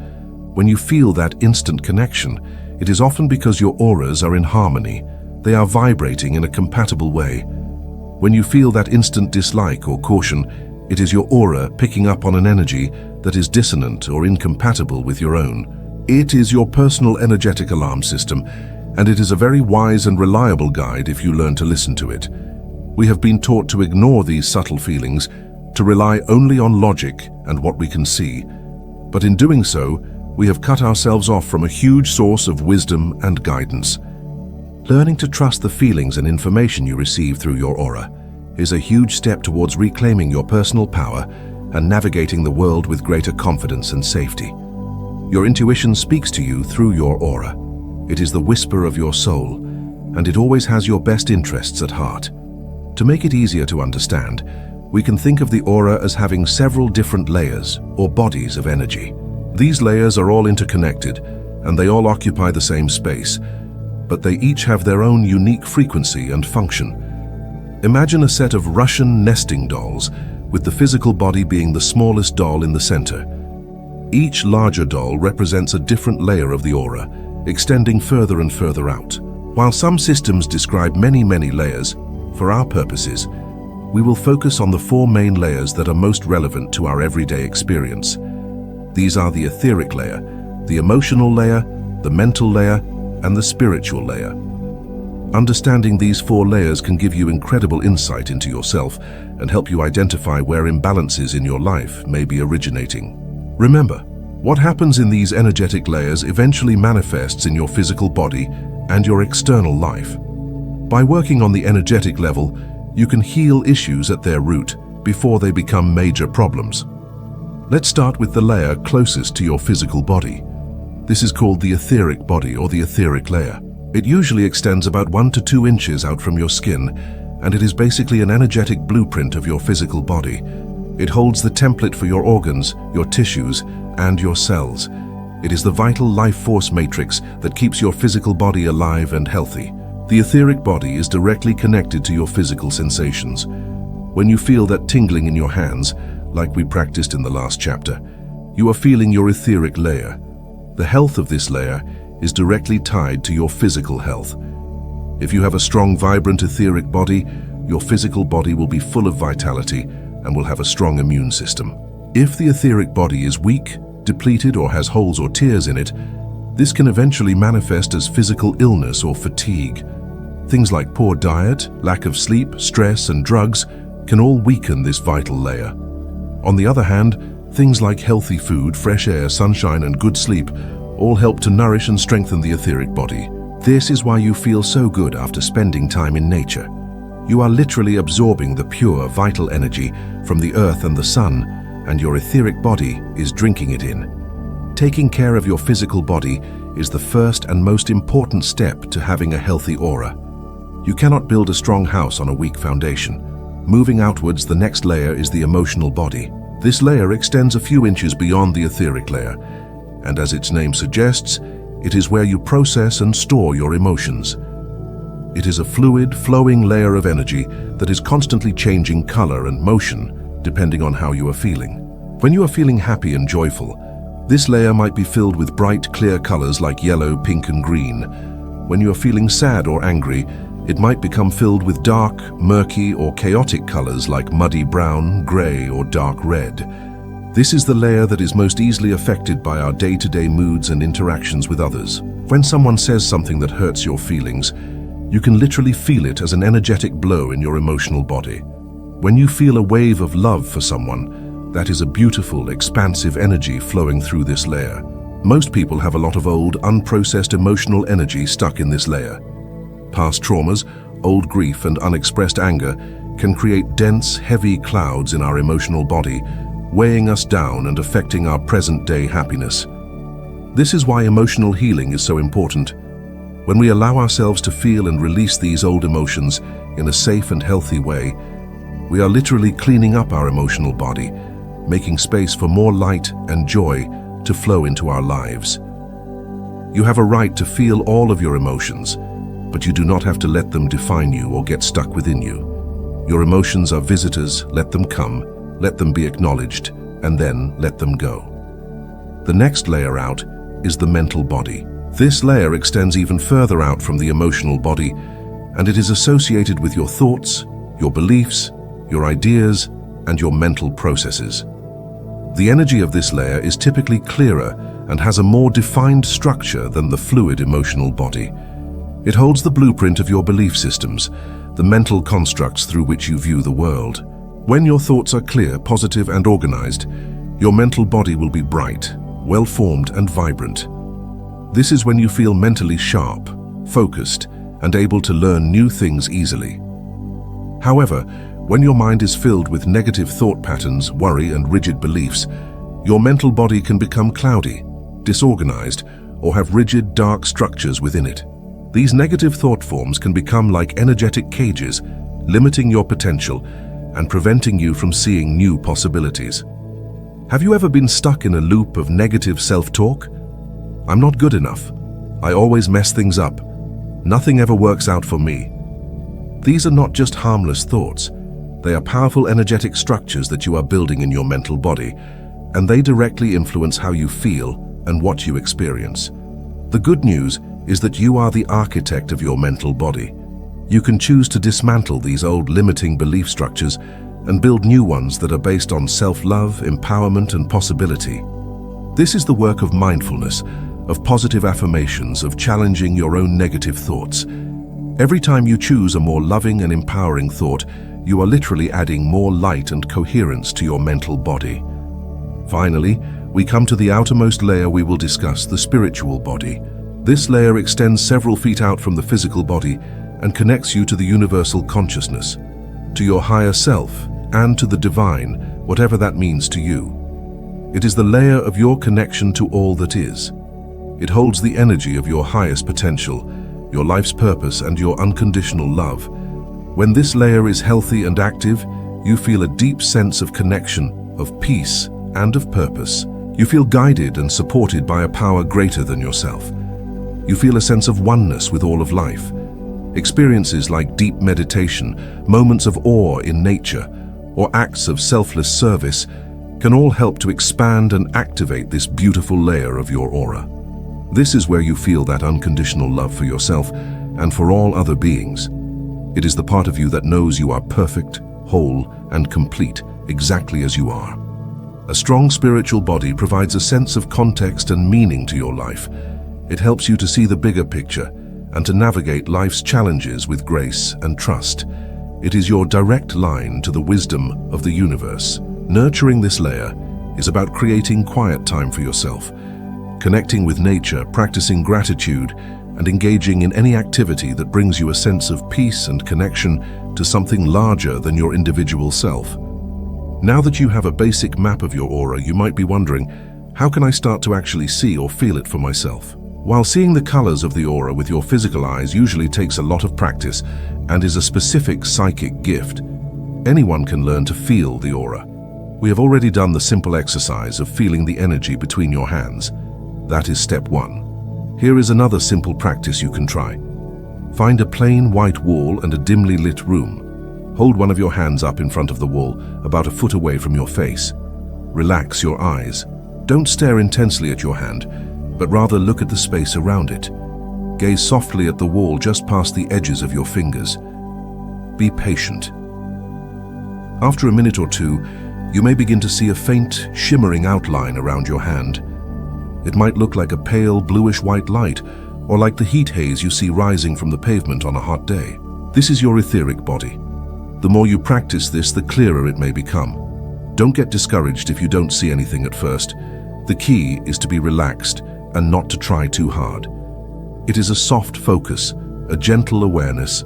When you feel that instant connection, it is often because your auras are in harmony. They are vibrating in a compatible way. When you feel that instant dislike or caution, it is your aura picking up on an energy that is dissonant or incompatible with your own. It is your personal energetic alarm system, and it is a very wise and reliable guide if you learn to listen to it. We have been taught to ignore these subtle feelings, to rely only on logic and what we can see. But in doing so, we have cut ourselves off from a huge source of wisdom and guidance. Learning to trust the feelings and information you receive through your aura is a huge step towards reclaiming your personal power and navigating the world with greater confidence and safety. Your intuition speaks to you through your aura. It is the whisper of your soul, and it always has your best interests at heart. To make it easier to understand, we can think of the aura as having several different layers or bodies of energy. These layers are all interconnected, and they all occupy the same space, but they each have their own unique frequency and function. Imagine a set of Russian nesting dolls, with the physical body being the smallest doll in the center. Each larger doll represents a different layer of the aura, extending further and further out. While some systems describe many layers, for our purposes, we will focus on the 4 main layers that are most relevant to our everyday experience. These are the etheric layer, the emotional layer, the mental layer, and the spiritual layer. Understanding these 4 layers can give you incredible insight into yourself and help you identify where imbalances in your life may be originating. Remember, what happens in these energetic layers eventually manifests in your physical body and your external life. By working on the energetic level, you can heal issues at their root before they become major problems. Let's start with the layer closest to your physical body. This is called the etheric body or the etheric layer. It usually extends about 1 to 2 inches out from your skin, and it is basically an energetic blueprint of your physical body. It holds the template for your organs, your tissues, and your cells. It is the vital life force matrix that keeps your physical body alive and healthy. The etheric body is directly connected to your physical sensations. When you feel that tingling in your hands, like we practiced in the last chapter, you are feeling your etheric layer. The health of this layer is directly tied to your physical health. If you have a strong, vibrant etheric body, your physical body will be full of vitality and will have a strong immune system. If the etheric body is weak, depleted, or has holes or tears in it, this can eventually manifest as physical illness or fatigue. Things like poor diet, lack of sleep, stress, and drugs can all weaken this vital layer. On the other hand, things like healthy food, fresh air, sunshine, and good sleep all help to nourish and strengthen the etheric body. This is why you feel so good after spending time in nature. You are literally absorbing the pure, vital energy from the earth and the sun, and your etheric body is drinking it in. Taking care of your physical body is the first and most important step to having a healthy aura. You cannot build a strong house on a weak foundation. Moving outwards, the next layer is the emotional body. This layer extends a few inches beyond the etheric layer, and as its name suggests, it is where you process and store your emotions. It is a fluid, flowing layer of energy that is constantly changing color and motion depending on how you are feeling. When you are feeling happy and joyful, this layer might be filled with bright, clear colors like yellow, pink, and green. When you are feeling sad or angry, it might become filled with dark, murky, or chaotic colors like muddy brown, gray, or dark red. This is the layer that is most easily affected by our day-to-day moods and interactions with others. When someone says something that hurts your feelings, you can literally feel it as an energetic blow in your emotional body. When you feel a wave of love for someone, that is a beautiful, expansive energy flowing through this layer. Most people have a lot of old, unprocessed emotional energy stuck in this layer. Past traumas, old grief, and unexpressed anger can create dense, heavy clouds in our emotional body, weighing us down and affecting our present-day happiness. This is why emotional healing is so important. When we allow ourselves to feel and release these old emotions in a safe and healthy way, we are literally cleaning up our emotional body, making space for more light and joy to flow into our lives. You have a right to feel all of your emotions, but you do not have to let them define you or get stuck within you. Your emotions are visitors. Let them come, let them be acknowledged, and then let them go. The next layer out is the mental body. This layer extends even further out from the emotional body, and it is associated with your thoughts, your beliefs, your ideas, and your mental processes. The energy of this layer is typically clearer and has a more defined structure than the fluid emotional body. It holds the blueprint of your belief systems, the mental constructs through which you view the world. When your thoughts are clear, positive, and organized, your mental body will be bright, well-formed, and vibrant. This is when you feel mentally sharp, focused, and able to learn new things easily. However, when your mind is filled with negative thought patterns, worry, and rigid beliefs, your mental body can become cloudy, disorganized, or have rigid, dark structures within it. These negative thought forms can become like energetic cages, limiting your potential and preventing you from seeing new possibilities. Have you ever been stuck in a loop of negative self-talk? I'm not good enough. I always mess things up. Nothing ever works out for me. These are not just harmless thoughts. They are powerful energetic structures that you are building in your mental body, and they directly influence how you feel and what you experience. The good news is that you are the architect of your mental body. You can choose to dismantle these old limiting belief structures and build new ones that are based on self-love, empowerment, and possibility. This is the work of mindfulness, of positive affirmations, of challenging your own negative thoughts. Every time you choose a more loving and empowering thought, you are literally adding more light and coherence to your mental body. Finally, we come to the outermost layer we will discuss, the spiritual body. This layer extends several feet out from the physical body and connects you to the universal consciousness, to your higher self, and to the divine, whatever that means to you. It is the layer of your connection to all that is. It holds the energy of your highest potential, your life's purpose, and your unconditional love. When this layer is healthy and active, you feel a deep sense of connection, of peace, and of purpose. You feel guided and supported by a power greater than yourself. You feel a sense of oneness with all of life. Experiences like deep meditation, moments of awe in nature, or acts of selfless service can all help to expand and activate this beautiful layer of your aura. This is where you feel that unconditional love for yourself and for all other beings. It is the part of you that knows you are perfect, whole, and complete, exactly as you are. A strong spiritual body provides a sense of context and meaning to your life. It helps you to see the bigger picture and to navigate life's challenges with grace and trust. It is your direct line to the wisdom of the universe. Nurturing this layer is about creating quiet time for yourself, connecting with nature, practicing gratitude, and engaging in any activity that brings you a sense of peace and connection to something larger than your individual self. Now that you have a basic map of your aura, you might be wondering, how can I start to actually see or feel it for myself? While seeing the colors of the aura with your physical eyes usually takes a lot of practice and is a specific psychic gift, anyone can learn to feel the aura. We have already done the simple exercise of feeling the energy between your hands. That is step 1. Here is another simple practice you can try. Find a plain white wall and a dimly lit room. Hold one of your hands up in front of the wall, about a foot away from your face. Relax your eyes. Don't stare intensely at your hand, but rather look at the space around it. Gaze softly at the wall just past the edges of your fingers. Be patient. After a minute or two, you may begin to see a faint, shimmering outline around your hand. It might look like a pale, bluish-white light, or like the heat haze you see rising from the pavement on a hot day. This is your etheric body. The more you practice this, the clearer it may become. Don't get discouraged if you don't see anything at first. The key is to be relaxed and not to try too hard. It is a soft focus, a gentle awareness.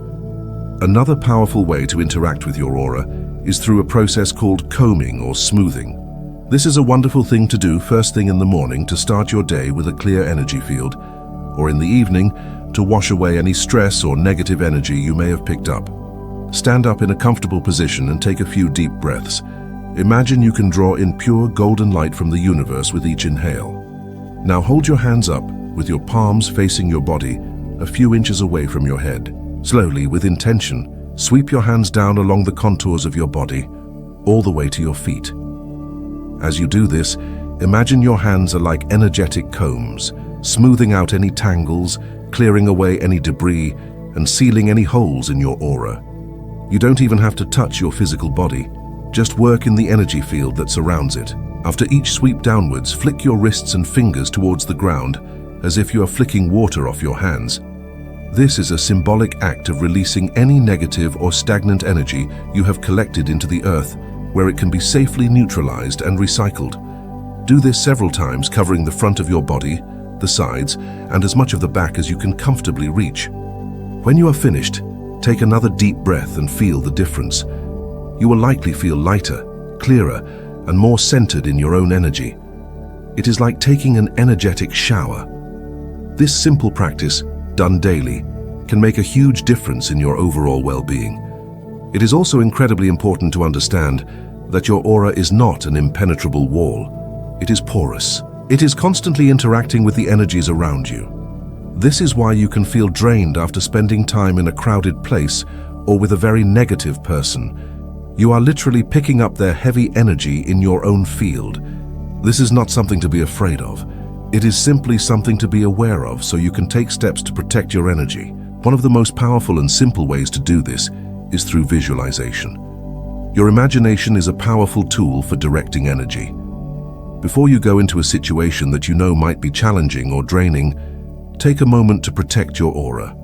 Another powerful way to interact with your aura is through a process called combing or smoothing. This is a wonderful thing to do first thing in the morning to start your day with a clear energy field, or in the evening to wash away any stress or negative energy you may have picked up. Stand up in a comfortable position and take a few deep breaths. Imagine you can draw in pure golden light from the universe with each inhale. Now hold your hands up with your palms facing your body a few inches away from your head. Slowly, with intention, sweep your hands down along the contours of your body, all the way to your feet. As you do this, imagine your hands are like energetic combs, smoothing out any tangles, clearing away any debris, and sealing any holes in your aura. You don't even have to touch your physical body. Just work in the energy field that surrounds it. After each sweep downwards, flick your wrists and fingers towards the ground, as if you are flicking water off your hands. This is a symbolic act of releasing any negative or stagnant energy you have collected into the earth, where it can be safely neutralized and recycled. Do this several times, covering the front of your body, the sides, and as much of the back as you can comfortably reach. When you are finished, take another deep breath and feel the difference. You will likely feel lighter, clearer, and more centered in your own energy. It is like taking an energetic shower. This simple practice, done daily, can make a huge difference in your overall well-being. It is also incredibly important to understand that your aura is not an impenetrable wall. It is porous. It is constantly interacting with the energies around you. This is why you can feel drained after spending time in a crowded place or with a very negative person. You are literally picking up their heavy energy in your own field. This is not something to be afraid of. It is simply something to be aware of so you can take steps to protect your energy. One of the most powerful and simple ways to do this is through visualization. Your imagination is a powerful tool for directing energy. Before you go into a situation that you know might be challenging or draining, take a moment to protect your aura.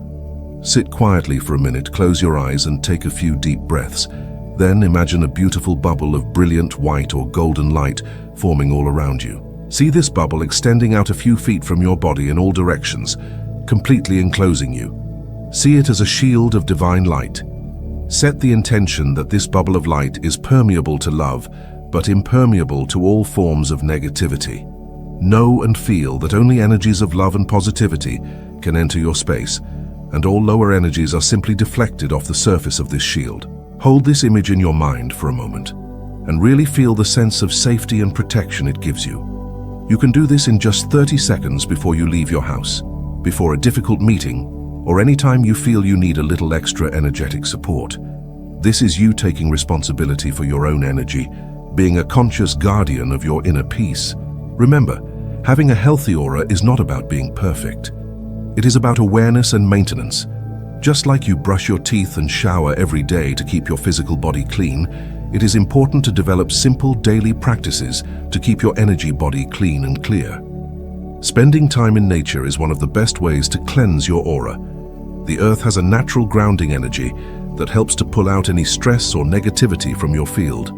Sit quietly for a minute, close your eyes and take a few deep breaths. Then imagine a beautiful bubble of brilliant white or golden light forming all around you. See this bubble extending out a few feet from your body in all directions, completely enclosing you. See it as a shield of divine light. Set the intention that this bubble of light is permeable to love, but impermeable to all forms of negativity. Know and feel that only energies of love and positivity can enter your space, and all lower energies are simply deflected off the surface of this shield. Hold this image in your mind for a moment, and really feel the sense of safety and protection it gives you. You can do this in just 30 seconds before you leave your house, before a difficult meeting, or any time you feel you need a little extra energetic support. This is you taking responsibility for your own energy, being a conscious guardian of your inner peace. Remember, having a healthy aura is not about being perfect. It is about awareness and maintenance. Just like you brush your teeth and shower every day to keep your physical body clean, it is important to develop simple daily practices to keep your energy body clean and clear. Spending time in nature is one of the best ways to cleanse your aura. The earth has a natural grounding energy that helps to pull out any stress or negativity from your field.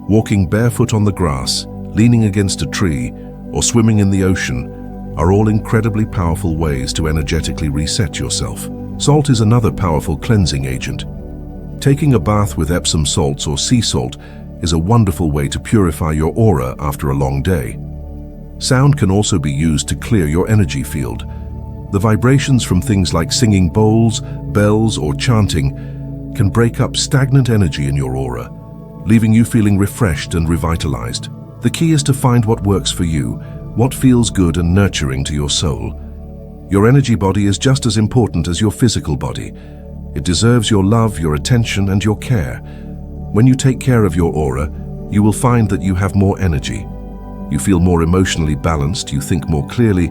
Walking barefoot on the grass, leaning against a tree, or swimming in the ocean are all incredibly powerful ways to energetically reset yourself. Salt is another powerful cleansing agent. Taking a bath with Epsom salts or sea salt is a wonderful way to purify your aura after a long day. Sound can also be used to clear your energy field. The vibrations from things like singing bowls, bells, or chanting can break up stagnant energy in your aura, leaving you feeling refreshed and revitalized. The key is to find what works for you, what feels good and nurturing to your soul. Your energy body is just as important as your physical body. It deserves your love, your attention, and your care. When you take care of your aura, you will find that you have more energy. You feel more emotionally balanced, you think more clearly,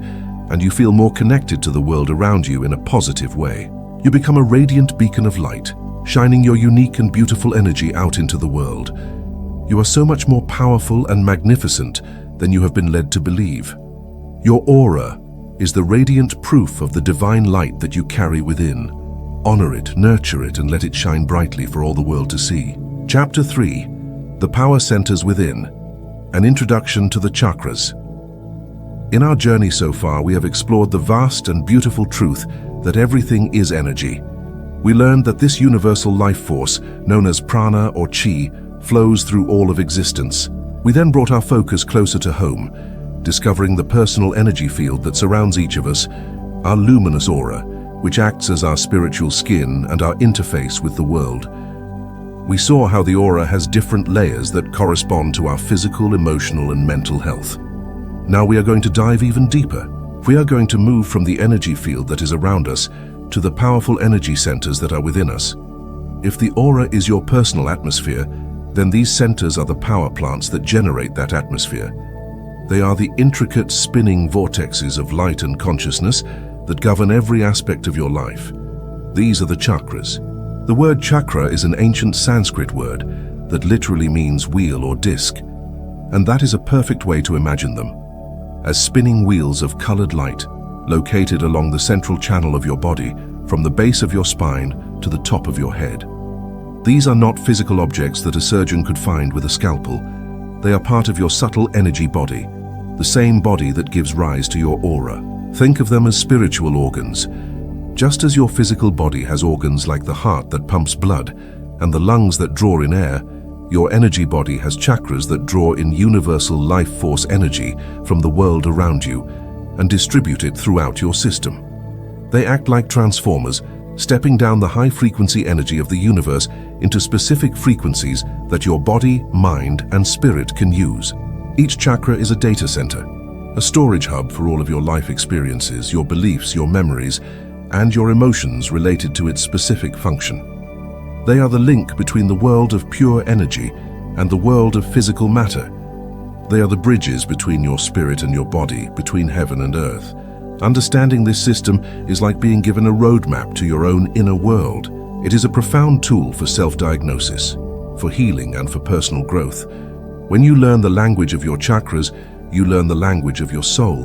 and you feel more connected to the world around you in a positive way. You become a radiant beacon of light, shining your unique and beautiful energy out into the world. You are so much more powerful and magnificent than you have been led to believe. Your aura is the radiant proof of the divine light that you carry within. Honor it, nurture it, and let it shine brightly for all the world to see. Chapter 3. The Power Centers Within. An Introduction to the Chakras. In our journey so far, we have explored the vast and beautiful truth that everything is energy. We learned that this universal life force, known as prana or chi, flows through all of existence. We then brought our focus closer to home, discovering the personal energy field that surrounds each of us, our luminous aura, which acts as our spiritual skin and our interface with the world. We saw how the aura has different layers that correspond to our physical, emotional, and mental health. Now we are going to dive even deeper. We are going to move from the energy field that is around us to the powerful energy centers that are within us. If the aura is your personal atmosphere, then these centers are the power plants that generate that atmosphere. They are the intricate spinning vortexes of light and consciousness that govern every aspect of your life. These are the chakras. The word chakra is an ancient Sanskrit word that literally means wheel or disc, and that is a perfect way to imagine them, as spinning wheels of colored light located along the central channel of your body, from the base of your spine to the top of your head. These are not physical objects that a surgeon could find with a scalpel. They are part of your subtle energy body, the same body that gives rise to your aura. Think of them as spiritual organs. Just as your physical body has organs like the heart that pumps blood and the lungs that draw in air, your energy body has chakras that draw in universal life force energy from the world around you and distribute it throughout your system. They act like transformers, stepping down the high-frequency energy of the universe into specific frequencies that your body, mind, and spirit can use. Each chakra is a data center, a storage hub for all of your life experiences, your beliefs, your memories, and your emotions related to its specific function. They are the link between the world of pure energy and the world of physical matter. They are the bridges between your spirit and your body, between heaven and earth. Understanding this system is like being given a roadmap to your own inner world. It is a profound tool for self-diagnosis, for healing, and for personal growth. When you learn the language of your chakras, you learn the language of your soul.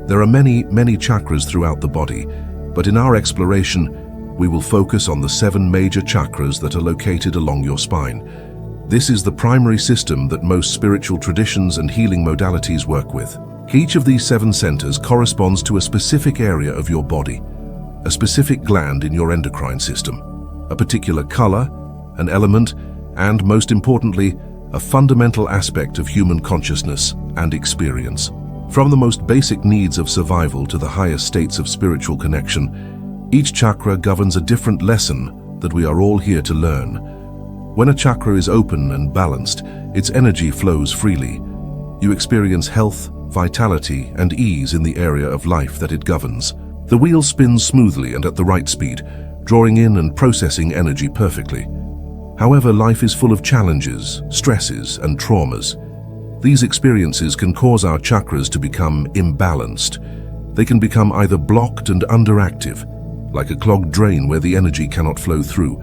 There are many chakras throughout the body, but in our exploration, we will focus on the 7 major chakras that are located along your spine. This is the primary system that most spiritual traditions and healing modalities work with. Each of these 7 centers corresponds to a specific area of your body, a specific gland in your endocrine system, a particular color, an element, and most importantly, a fundamental aspect of human consciousness and experience. From the most basic needs of survival to the highest states of spiritual connection, each chakra governs a different lesson that we are all here to learn. When a chakra is open and balanced, its energy flows freely. You experience health, vitality, and ease in the area of life that it governs. The wheel spins smoothly and at the right speed, drawing in and processing energy perfectly. However, life is full of challenges, stresses, and traumas. These experiences can cause our chakras to become imbalanced. They can become either blocked and underactive, like a clogged drain where the energy cannot flow through,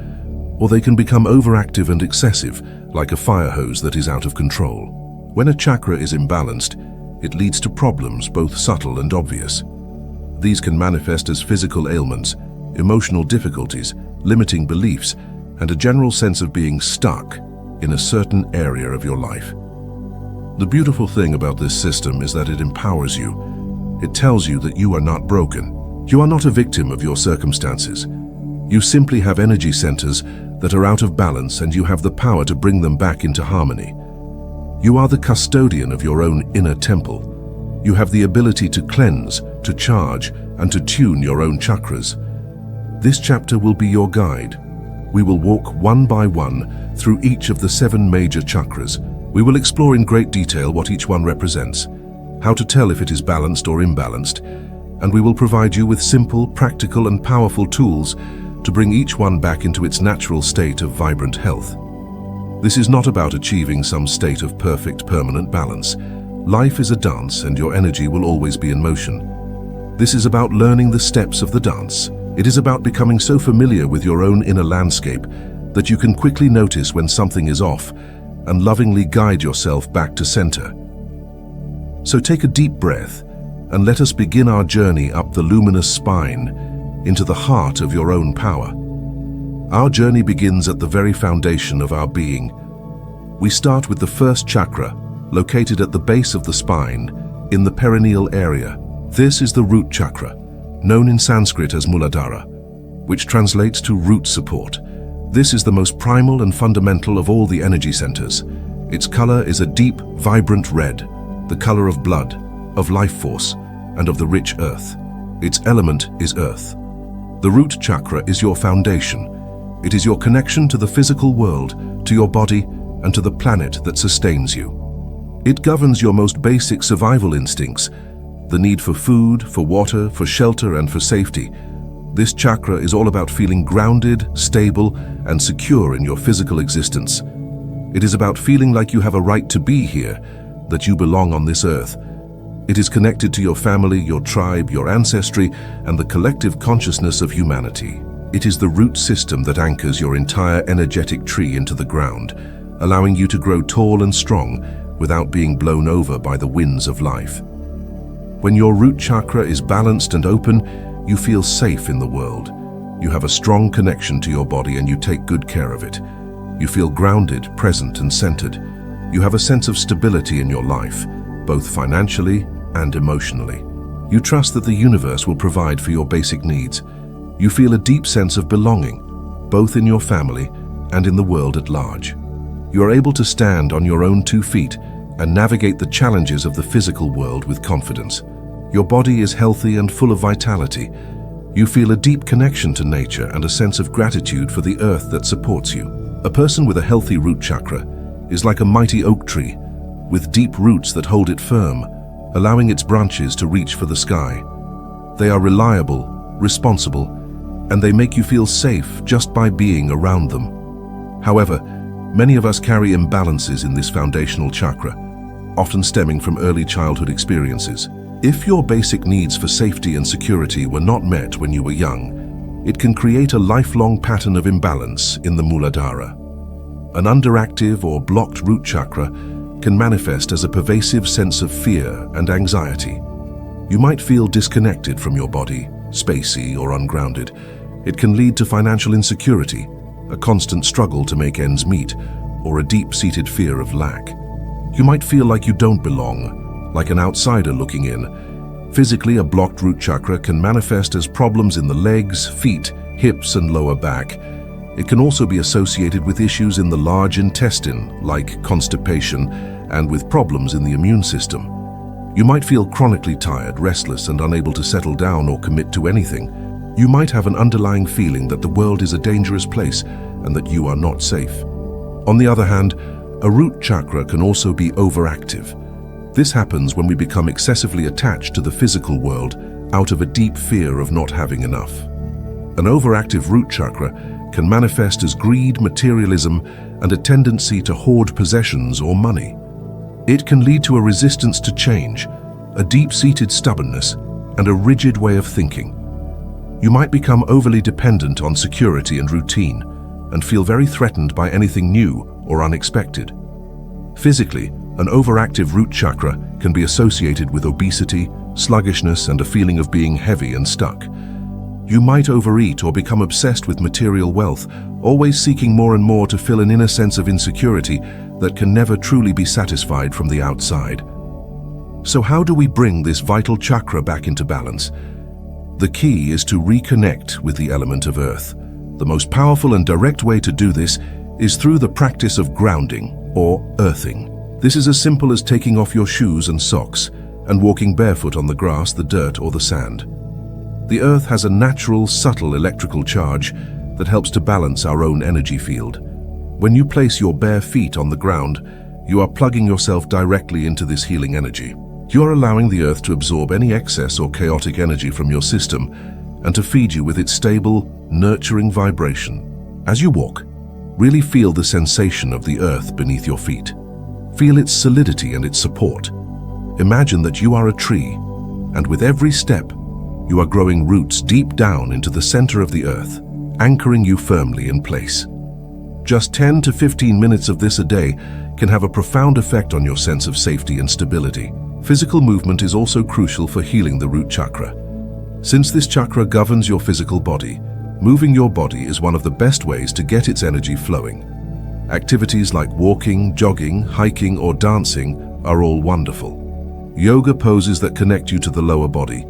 or they can become overactive and excessive, like a fire hose that is out of control. When a chakra is imbalanced, it leads to problems, both subtle and obvious. These can manifest as physical ailments, emotional difficulties, limiting beliefs, and a general sense of being stuck in a certain area of your life. The beautiful thing about this system is that it empowers you. It tells you that you are not broken. You are not a victim of your circumstances. You simply have energy centers that are out of balance, and you have the power to bring them back into harmony. You are the custodian of your own inner temple. You have the ability to cleanse, to charge, and to tune your own chakras. This chapter will be your guide. We will walk one by one through each of the 7 major chakras. We will explore in great detail what each one represents, how to tell if it is balanced or imbalanced, and we will provide you with simple, practical, and powerful tools to bring each one back into its natural state of vibrant health. This is not about achieving some state of perfect, permanent balance. Life is a dance, and your energy will always be in motion. This is about learning the steps of the dance. It is about becoming so familiar with your own inner landscape that you can quickly notice when something is off and lovingly guide yourself back to center. So take a deep breath and let us begin our journey up the luminous spine into the heart of your own power. Our journey begins at the very foundation of our being. We start with the first chakra, located at the base of the spine, in the perineal area. This is the root chakra, known in Sanskrit as Muladhara, which translates to root support. This is the most primal and fundamental of all the energy centers. Its color is a deep, vibrant red, the color of blood, of life force, and of the rich earth. Its element is earth. The root chakra is your foundation. It is your connection to the physical world, to your body, and to the planet that sustains you. It governs your most basic survival instincts, the need for food, for water, for shelter, and for safety. This chakra is all about feeling grounded, stable, and secure in your physical existence. It is about feeling like you have a right to be here, that you belong on this earth. It is connected to your family, your tribe, your ancestry, and the collective consciousness of humanity. It is the root system that anchors your entire energetic tree into the ground, allowing you to grow tall and strong without being blown over by the winds of life. When your root chakra is balanced and open, you feel safe in the world. You have a strong connection to your body and you take good care of it. You feel grounded, present, and centered. You have a sense of stability in your life, both financially and emotionally. You trust that the universe will provide for your basic needs. You feel a deep sense of belonging, both in your family and in the world at large. You are able to stand on your own 2 feet and navigate the challenges of the physical world with confidence. Your body is healthy and full of vitality. You feel a deep connection to nature and a sense of gratitude for the earth that supports you. A person with a healthy root chakra is like a mighty oak tree, with deep roots that hold it firm, allowing its branches to reach for the sky. They are reliable, responsible, and they make you feel safe just by being around them. However, many of us carry imbalances in this foundational chakra, often stemming from early childhood experiences. If your basic needs for safety and security were not met when you were young, it can create a lifelong pattern of imbalance in the Muladhara. An underactive or blocked root chakra can manifest as a pervasive sense of fear and anxiety. You might feel disconnected from your body, spacey or ungrounded. It can lead to financial insecurity, a constant struggle to make ends meet, or a deep-seated fear of lack. You might feel like you don't belong, like an outsider looking in. Physically, a blocked root chakra can manifest as problems in the legs, feet, hips, and lower back. It can also be associated with issues in the large intestine, like constipation, and with problems in the immune system. You might feel chronically tired, restless, and unable to settle down or commit to anything. You might have an underlying feeling that the world is a dangerous place and that you are not safe. On the other hand, a root chakra can also be overactive. This happens when we become excessively attached to the physical world out of a deep fear of not having enough. An overactive root chakra can manifest as greed, materialism, and a tendency to hoard possessions or money. It can lead to a resistance to change, a deep-seated stubbornness, and a rigid way of thinking. You might become overly dependent on security and routine, and feel very threatened by anything new or unexpected. Physically, an overactive root chakra can be associated with obesity, sluggishness, and a feeling of being heavy and stuck. You might overeat or become obsessed with material wealth, always seeking more and more to fill an inner sense of insecurity that can never truly be satisfied from the outside. So how do we bring this vital chakra back into balance? The key is to reconnect with the element of earth. The most powerful and direct way to do this is through the practice of grounding, or earthing. This is as simple as taking off your shoes and socks and walking barefoot on the grass, the dirt, or the sand. The earth has a natural, subtle electrical charge that helps to balance our own energy field. When you place your bare feet on the ground, you are plugging yourself directly into this healing energy. You are allowing the earth to absorb any excess or chaotic energy from your system and to feed you with its stable, nurturing vibration. As you walk, really feel the sensation of the earth beneath your feet. Feel its solidity and its support. Imagine that you are a tree, and with every step, you are growing roots deep down into the center of the earth, anchoring you firmly in place. Just 10 to 15 minutes of this a day can have a profound effect on your sense of safety and stability. Physical movement is also crucial for healing the root chakra. Since this chakra governs your physical body, moving your body is one of the best ways to get its energy flowing. Activities like walking, jogging, hiking, or dancing are all wonderful. Yoga poses that connect you to the lower body,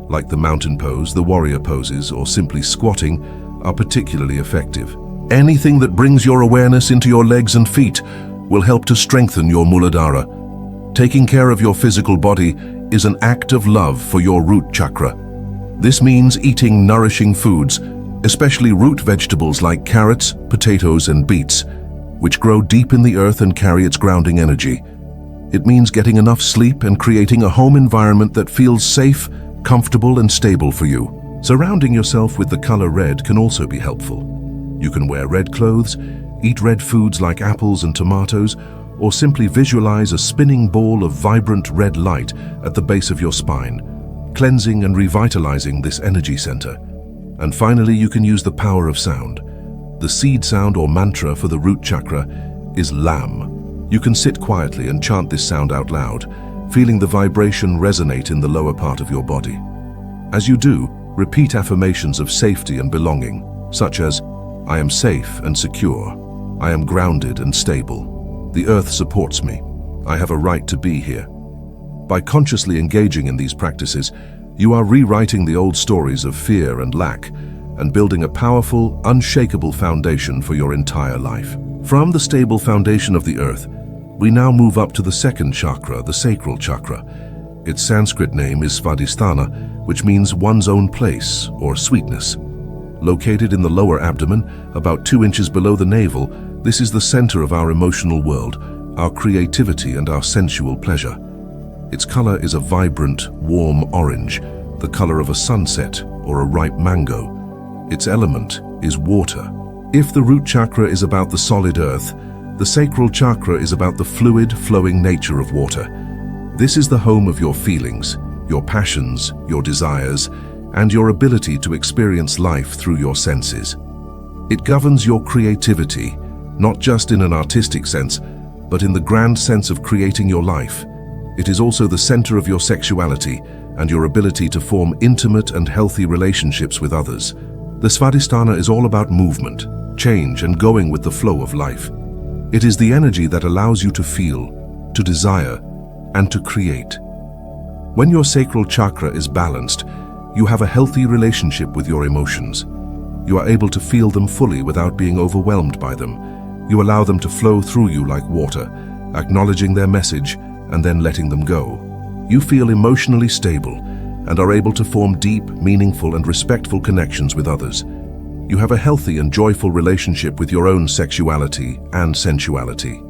like the mountain pose, the warrior poses, or simply squatting, are particularly effective. Anything that brings your awareness into your legs and feet will help to strengthen your Muladhara. Taking care of your physical body is an act of love for your root chakra. This means eating nourishing foods, especially root vegetables like carrots, potatoes, and beets, which grow deep in the earth and carry its grounding energy. It means getting enough sleep and creating a home environment that feels safe, comfortable, and stable for you. Surrounding yourself with the color red can also be helpful. You can wear red clothes, eat red foods like apples and tomatoes, or simply visualize a spinning ball of vibrant red light at the base of your spine, cleansing and revitalizing this energy center. And finally, you can use the power of sound. The seed sound or mantra for the root chakra is Lam. You can sit quietly and chant this sound out loud, feeling the vibration resonate in the lower part of your body. As you do, repeat affirmations of safety and belonging, such as, I am safe and secure. I am grounded and stable. The earth supports me. I have a right to be here. By consciously engaging in these practices, you are rewriting the old stories of fear and lack and building a powerful, unshakable foundation for your entire life. From the stable foundation of the earth, we now move up to the second chakra, the sacral chakra. Its Sanskrit name is Svadhisthana, which means one's own place or sweetness. Located in the lower abdomen, about 2 inches below the navel, this is the center of our emotional world, our creativity, and our sensual pleasure. Its color is a vibrant, warm orange, the color of a sunset or a ripe mango. Its element is water. If the root chakra is about the solid earth, the sacral chakra is about the fluid, flowing nature of water. This is the home of your feelings, your passions, your desires, and your ability to experience life through your senses. It governs your creativity, not just in an artistic sense, but in the grand sense of creating your life. It is also the center of your sexuality and your ability to form intimate and healthy relationships with others. The Svadhisthana is all about movement, change, and going with the flow of life. It is the energy that allows you to feel, to desire, and to create. When your sacral chakra is balanced, you have a healthy relationship with your emotions. You are able to feel them fully without being overwhelmed by them. You allow them to flow through you like water, acknowledging their message and then letting them go. You feel emotionally stable and are able to form deep, meaningful, and respectful connections with others. You have a healthy and joyful relationship with your own sexuality and sensuality.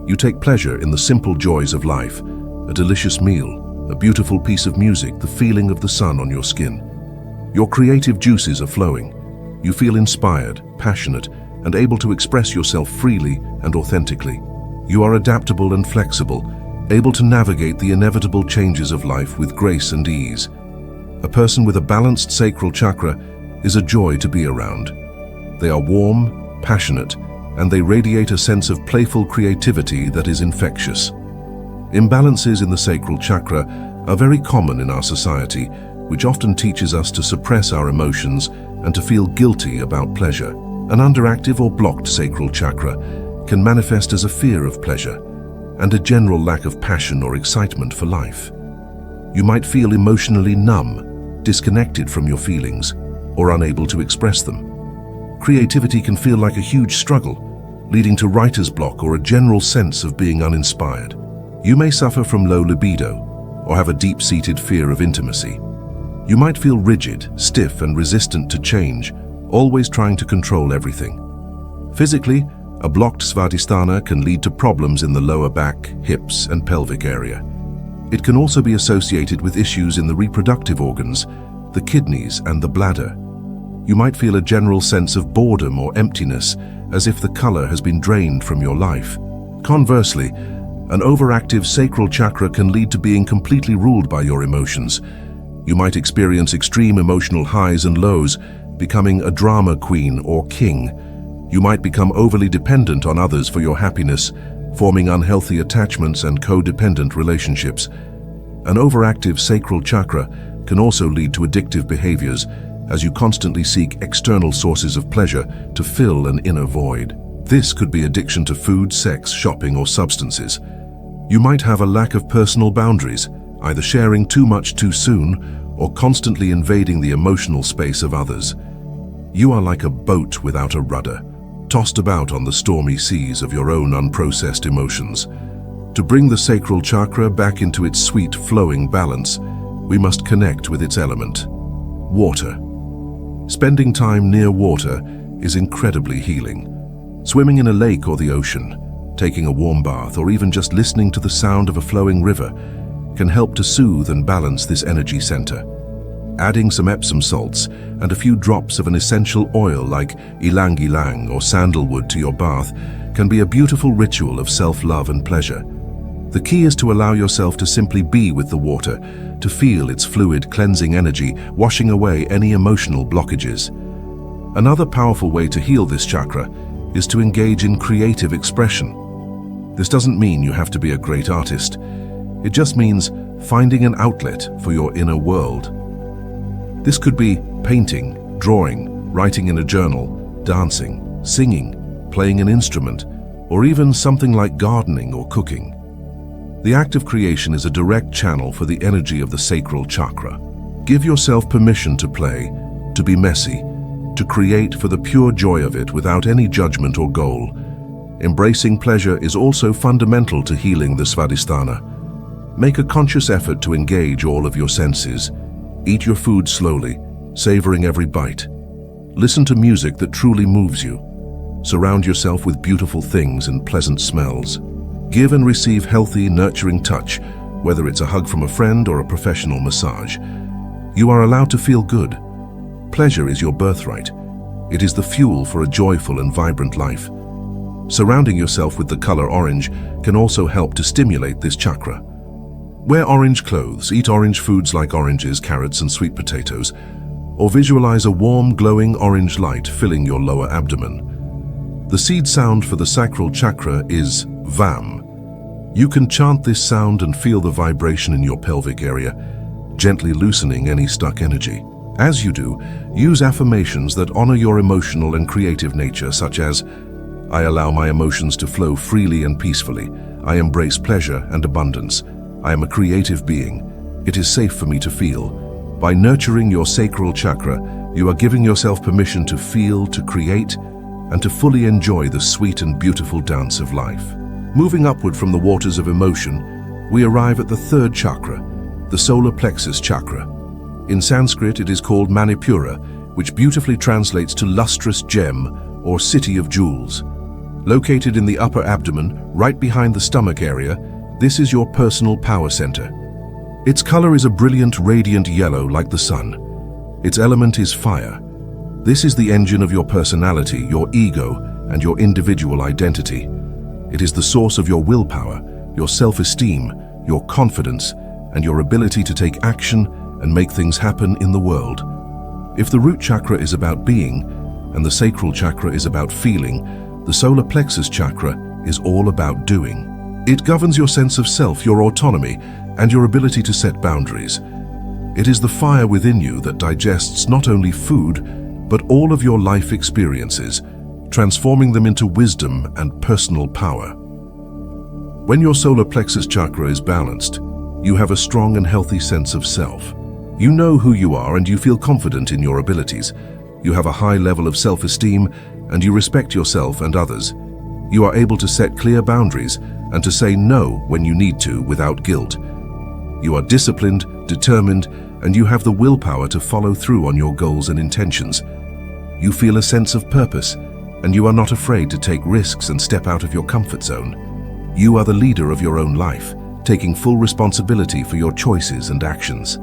You take pleasure in the simple joys of life, a delicious meal, a beautiful piece of music, the feeling of the sun on your skin. Your creative juices are flowing. You feel inspired, passionate, and able to express yourself freely and authentically. You are adaptable and flexible, able to navigate the inevitable changes of life with grace and ease. A person with a balanced sacral chakra is a joy to be around. They are warm, passionate, and they radiate a sense of playful creativity that is infectious. Imbalances in the sacral chakra are very common in our society, which often teaches us to suppress our emotions and to feel guilty about pleasure. An underactive or blocked sacral chakra can manifest as a fear of pleasure and a general lack of passion or excitement for life. You might feel emotionally numb, disconnected from your feelings, or unable to express them. Creativity can feel like a huge struggle, leading to writer's block or a general sense of being uninspired. You may suffer from low libido or have a deep-seated fear of intimacy. You might feel rigid, stiff, and resistant to change, always trying to control everything. Physically, a blocked Svadhisthana can lead to problems in the lower back, hips, and pelvic area. It can also be associated with issues in the reproductive organs, the kidneys, and the bladder. You might feel a general sense of boredom or emptiness, as if the color has been drained from your life. Conversely, an overactive sacral chakra can lead to being completely ruled by your emotions. You might experience extreme emotional highs and lows, becoming a drama queen or king. You might become overly dependent on others for your happiness, forming unhealthy attachments and codependent relationships. An overactive sacral chakra can also lead to addictive behaviors, as you constantly seek external sources of pleasure to fill an inner void. This could be addiction to food, sex, shopping, or substances. You might have a lack of personal boundaries, either sharing too much too soon or constantly invading the emotional space of others. You are like a boat without a rudder, tossed about on the stormy seas of your own unprocessed emotions. To bring the sacral chakra back into its sweet, flowing balance, we must connect with its element, water. Spending time near water is incredibly healing. Swimming in a lake or the ocean, taking a warm bath, or even just listening to the sound of a flowing river can help to soothe and balance this energy center. Adding some Epsom salts and a few drops of an essential oil like ylang ylang or sandalwood to your bath can be a beautiful ritual of self-love and pleasure. The key is to allow yourself to simply be with the water, to feel its fluid, cleansing energy, washing away any emotional blockages. Another powerful way to heal this chakra is to engage in creative expression. This doesn't mean you have to be a great artist. It just means finding an outlet for your inner world. This could be painting, drawing, writing in a journal, dancing, singing, playing an instrument, or even something like gardening or cooking. The act of creation is a direct channel for the energy of the sacral chakra. Give yourself permission to play, to be messy, to create for the pure joy of it without any judgment or goal. Embracing pleasure is also fundamental to healing the Svadhisthana. Make a conscious effort to engage all of your senses. Eat your food slowly, savoring every bite. Listen to music that truly moves you. Surround yourself with beautiful things and pleasant smells. Give and receive healthy, nurturing touch, whether it's a hug from a friend or a professional massage. You are allowed to feel good. Pleasure is your birthright. It is the fuel for a joyful and vibrant life. Surrounding yourself with the color orange can also help to stimulate this chakra. Wear orange clothes, eat orange foods like oranges, carrots, and sweet potatoes, or visualize a warm, glowing orange light filling your lower abdomen. The seed sound for the sacral chakra is VAM. You can chant this sound and feel the vibration in your pelvic area, gently loosening any stuck energy. As you do, use affirmations that honor your emotional and creative nature, such as, I allow my emotions to flow freely and peacefully. I embrace pleasure and abundance. I am a creative being. It is safe for me to feel. By nurturing your sacral chakra, you are giving yourself permission to feel, to create, and to fully enjoy the sweet and beautiful dance of life. Moving upward from the waters of emotion, we arrive at the third chakra, the solar plexus chakra. In Sanskrit, it is called Manipura, which beautifully translates to lustrous gem or city of jewels. Located in the upper abdomen, right behind the stomach area, this is your personal power center. Its color is a brilliant, radiant yellow like the sun. Its element is fire. This is the engine of your personality, your ego, and your individual identity. It is the source of your willpower, your self-esteem, your confidence, and your ability to take action and make things happen in the world. If the root chakra is about being, and the sacral chakra is about feeling, the solar plexus chakra is all about doing. It governs your sense of self, your autonomy, and your ability to set boundaries. It is the fire within you that digests not only food, but all of your life experiences, transforming them into wisdom and personal power. When your solar plexus chakra is balanced, you have a strong and healthy sense of self. You know who you are and you feel confident in your abilities. You have a high level of self-esteem and you respect yourself and others. You are able to set clear boundaries and to say no when you need to without guilt. You are disciplined, determined, and you have the willpower to follow through on your goals and intentions. You feel a sense of purpose, and you are not afraid to take risks and step out of your comfort zone. You are the leader of your own life, taking full responsibility for your choices and actions.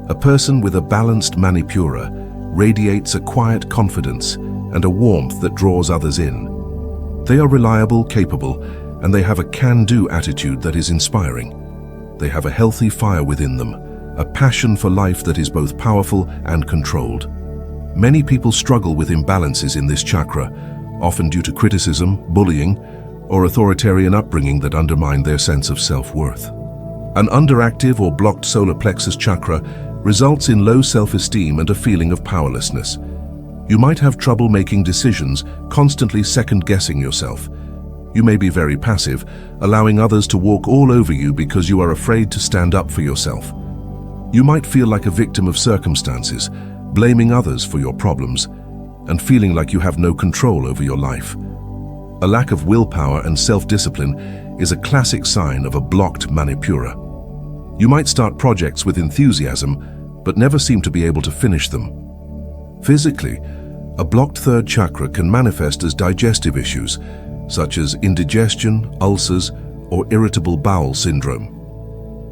A person with a balanced Manipura radiates a quiet confidence and a warmth that draws others in. They are reliable, capable, and they have a can-do attitude that is inspiring. They have a healthy fire within them, a passion for life that is both powerful and controlled. Many people struggle with imbalances in this chakra, often due to criticism, bullying, or authoritarian upbringing that undermine their sense of self-worth. An underactive or blocked solar plexus chakra results in low self-esteem and a feeling of powerlessness. You might have trouble making decisions, constantly second-guessing yourself. You may be very passive, allowing others to walk all over you because you are afraid to stand up for yourself. You might feel like a victim of circumstances, blaming others for your problems, and feeling like you have no control over your life. A lack of willpower and self-discipline is a classic sign of a blocked Manipura. You might start projects with enthusiasm, but never seem to be able to finish them. Physically, a blocked third chakra can manifest as digestive issues, such as indigestion, ulcers, or irritable bowel syndrome.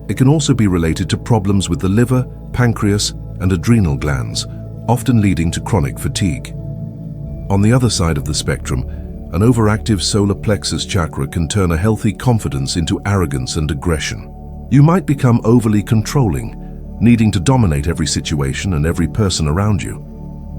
It can also be related to problems with the liver, pancreas, and adrenal glands, often leading to chronic fatigue. On the other side of the spectrum, an overactive solar plexus chakra can turn a healthy confidence into arrogance and aggression. You might become overly controlling, needing to dominate every situation and every person around you.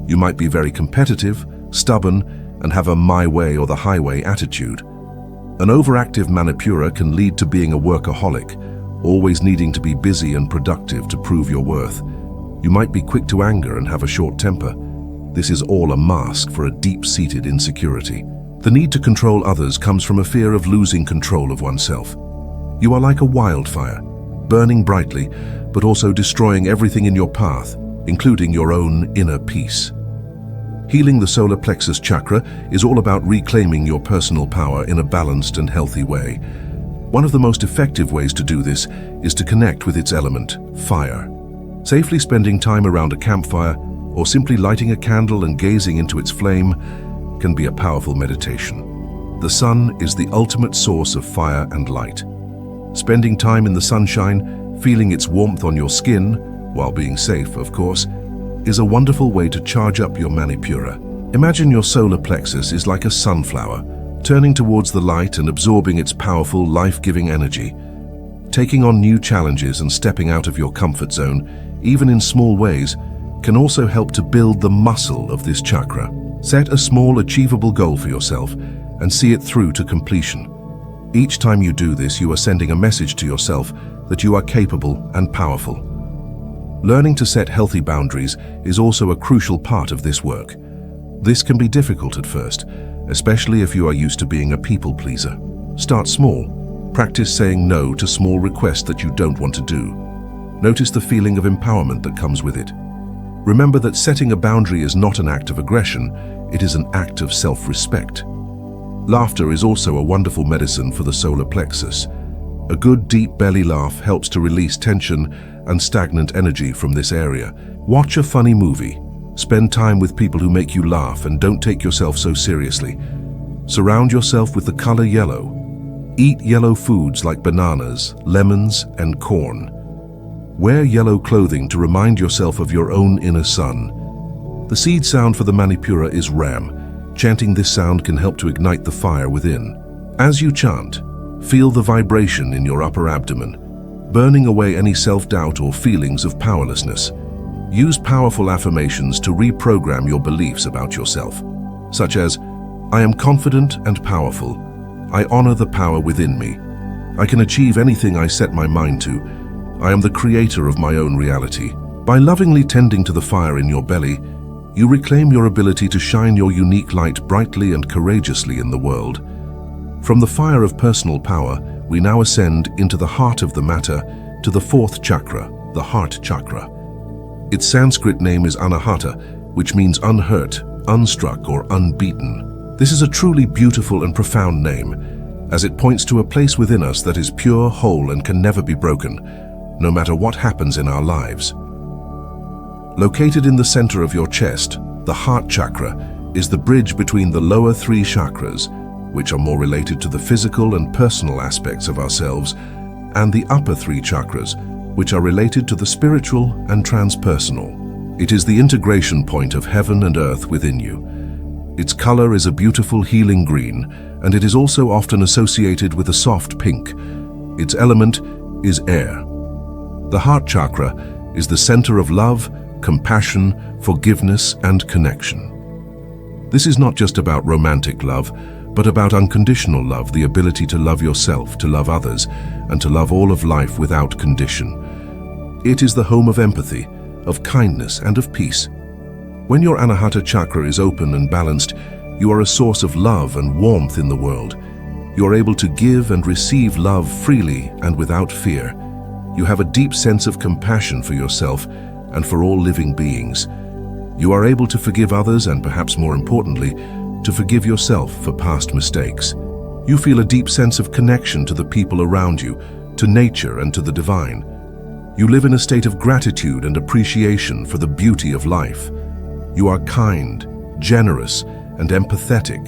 You might be very competitive, stubborn, and have a my way or the highway attitude. An overactive Manipura can lead to being a workaholic, always needing to be busy and productive to prove your worth. You might be quick to anger and have a short temper. This is all a mask for a deep-seated insecurity. The need to control others comes from a fear of losing control of oneself. You are like a wildfire, burning brightly, but also destroying everything in your path, including your own inner peace. Healing the solar plexus chakra is all about reclaiming your personal power in a balanced and healthy way. One of the most effective ways to do this is to connect with its element, fire. Safely spending time around a campfire or simply lighting a candle and gazing into its flame can be a powerful meditation. The sun is the ultimate source of fire and light. Spending time in the sunshine, feeling its warmth on your skin, while being safe, of course, is a wonderful way to charge up your Manipura. Imagine your solar plexus is like a sunflower, turning towards the light and absorbing its powerful, life-giving energy. Taking on new challenges and stepping out of your comfort zone, even in small ways, can also help to build the muscle of this chakra. Set a small, achievable goal for yourself and see it through to completion. Each time you do this, you are sending a message to yourself that you are capable and powerful. Learning to set healthy boundaries is also a crucial part of this work. This can be difficult at first, especially if you are used to being a people pleaser. Start small. Practice saying no to small requests that you don't want to do. Notice the feeling of empowerment that comes with it. Remember that setting a boundary is not an act of aggression, it is an act of self-respect. Laughter is also a wonderful medicine for the solar plexus. A good deep belly laugh helps to release tension and stagnant energy from this area. Watch a funny movie. Spend time with people who make you laugh and don't take yourself so seriously. Surround yourself with the color yellow. Eat yellow foods like bananas, lemons, and corn. Wear yellow clothing to remind yourself of your own inner sun. The seed sound for the Manipura is Ram. Chanting this sound can help to ignite the fire within. As you chant, feel the vibration in your upper abdomen, burning away any self-doubt or feelings of powerlessness. Use powerful affirmations to reprogram your beliefs about yourself, such as, I am confident and powerful. I honor the power within me. I can achieve anything I set my mind to. I am the creator of my own reality. By lovingly tending to the fire in your belly, you reclaim your ability to shine your unique light brightly and courageously in the world. From the fire of personal power, we now ascend into the heart of the matter to the fourth chakra, the heart chakra. Its Sanskrit name is Anahata, which means unhurt, unstruck, or unbeaten. This is a truly beautiful and profound name, as it points to a place within us that is pure, whole, and can never be broken, no matter what happens in our lives. Located in the center of your chest, the heart chakra is the bridge between the lower three chakras, which are more related to the physical and personal aspects of ourselves, and the upper three chakras, which are related to the spiritual and transpersonal. It is the integration point of heaven and earth within you. Its color is a beautiful healing green, and it is also often associated with a soft pink. Its element is air. The heart chakra is the center of love, compassion, forgiveness, and connection. This is not just about romantic love, but about unconditional love, the ability to love yourself, to love others, and to love all of life without condition. It is the home of empathy, of kindness, and of peace. When your Anahata chakra is open and balanced, you are a source of love and warmth in the world. You are able to give and receive love freely and without fear. You have a deep sense of compassion for yourself and for all living beings. You are able to forgive others and, perhaps more importantly, to forgive yourself for past mistakes. You feel a deep sense of connection to the people around you, to nature and to the divine. You live in a state of gratitude and appreciation for the beauty of life. You are kind, generous, and empathetic.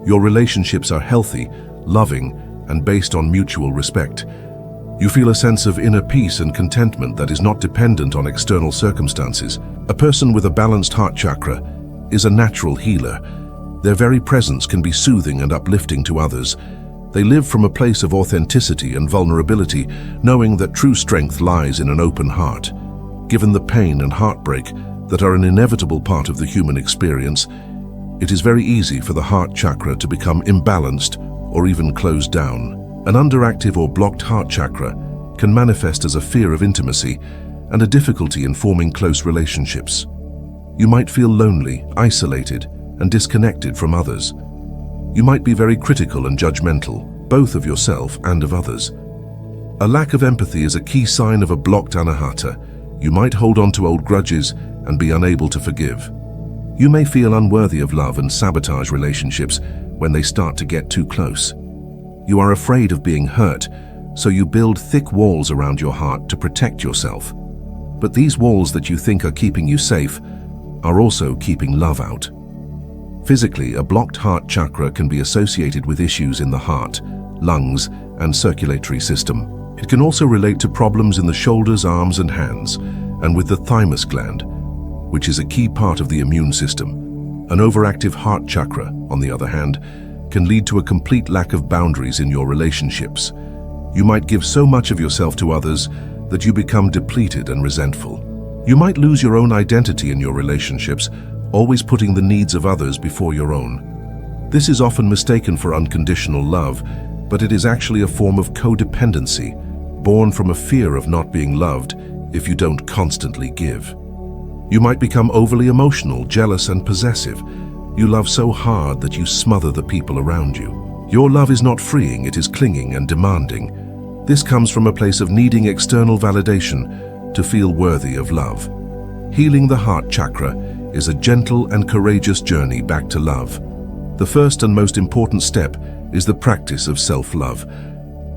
Your relationships are healthy, loving, and based on mutual respect. You feel a sense of inner peace and contentment that is not dependent on external circumstances. A person with a balanced heart chakra is a natural healer. Their very presence can be soothing and uplifting to others. They live from a place of authenticity and vulnerability, knowing that true strength lies in an open heart. Given the pain and heartbreak that are an inevitable part of the human experience, it is very easy for the heart chakra to become imbalanced or even closed down. An underactive or blocked heart chakra can manifest as a fear of intimacy and a difficulty in forming close relationships. You might feel lonely, isolated, and disconnected from others. You might be very critical and judgmental, both of yourself and of others. A lack of empathy is a key sign of a blocked Anahata. You might hold on to old grudges and be unable to forgive. You may feel unworthy of love and sabotage relationships when they start to get too close. You are afraid of being hurt, so you build thick walls around your heart to protect yourself. But these walls that you think are keeping you safe are also keeping love out. Physically, a blocked heart chakra can be associated with issues in the heart, lungs, and circulatory system. It can also relate to problems in the shoulders, arms, and hands, and with the thymus gland, which is a key part of the immune system. An overactive heart chakra, on the other hand, can lead to a complete lack of boundaries in your relationships. You might give so much of yourself to others that you become depleted and resentful. You might lose your own identity in your relationships, always putting the needs of others before your own. This is often mistaken for unconditional love, but it is actually a form of codependency, born from a fear of not being loved if you don't constantly give. You might become overly emotional, jealous, and possessive. You love so hard that you smother the people around you. Your love is not freeing, it is clinging and demanding. This comes from a place of needing external validation to feel worthy of love. Healing the heart chakra is a gentle and courageous journey back to love. The first and most important step is the practice of self-love.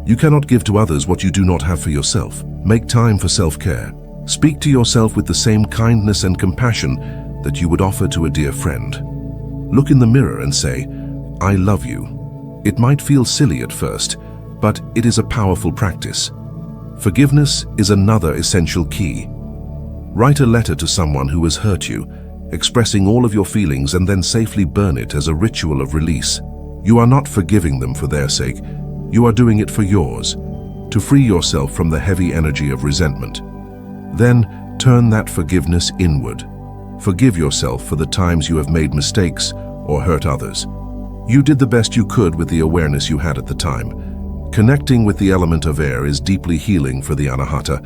You cannot give to others what you do not have for yourself. Make time for self-care. Speak to yourself with the same kindness and compassion that you would offer to a dear friend. Look in the mirror and say, "I love you." It might feel silly at first, but it is a powerful practice. Forgiveness is another essential key. Write a letter to someone who has hurt you, expressing all of your feelings, and then safely burn it as a ritual of release. You are not forgiving them for their sake, you are doing it for yours, to free yourself from the heavy energy of resentment. Then turn that forgiveness inward. Forgive yourself for the times you have made mistakes or hurt others. You did the best you could with the awareness you had at the time. Connecting with the element of air is deeply healing for the anahata.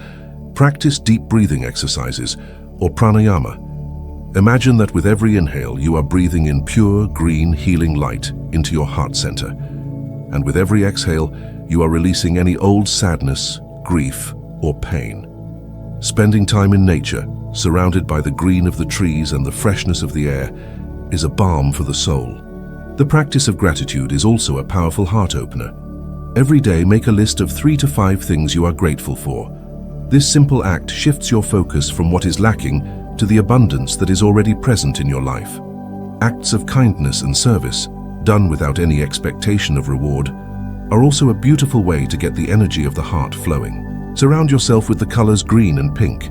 Practice deep breathing exercises or pranayama. Imagine that with every inhale you are breathing in pure, green, healing light into your heart center. And with every exhale, you are releasing any old sadness, grief, or pain. Spending time in nature, surrounded by the green of the trees and the freshness of the air, is a balm for the soul. The practice of gratitude is also a powerful heart opener. Every day, make a list of 3 to 5 things you are grateful for. This simple act shifts your focus from what is lacking to the abundance that is already present in your life. Acts of kindness and service, done without any expectation of reward, are also a beautiful way to get the energy of the heart flowing. Surround yourself with the colors green and pink.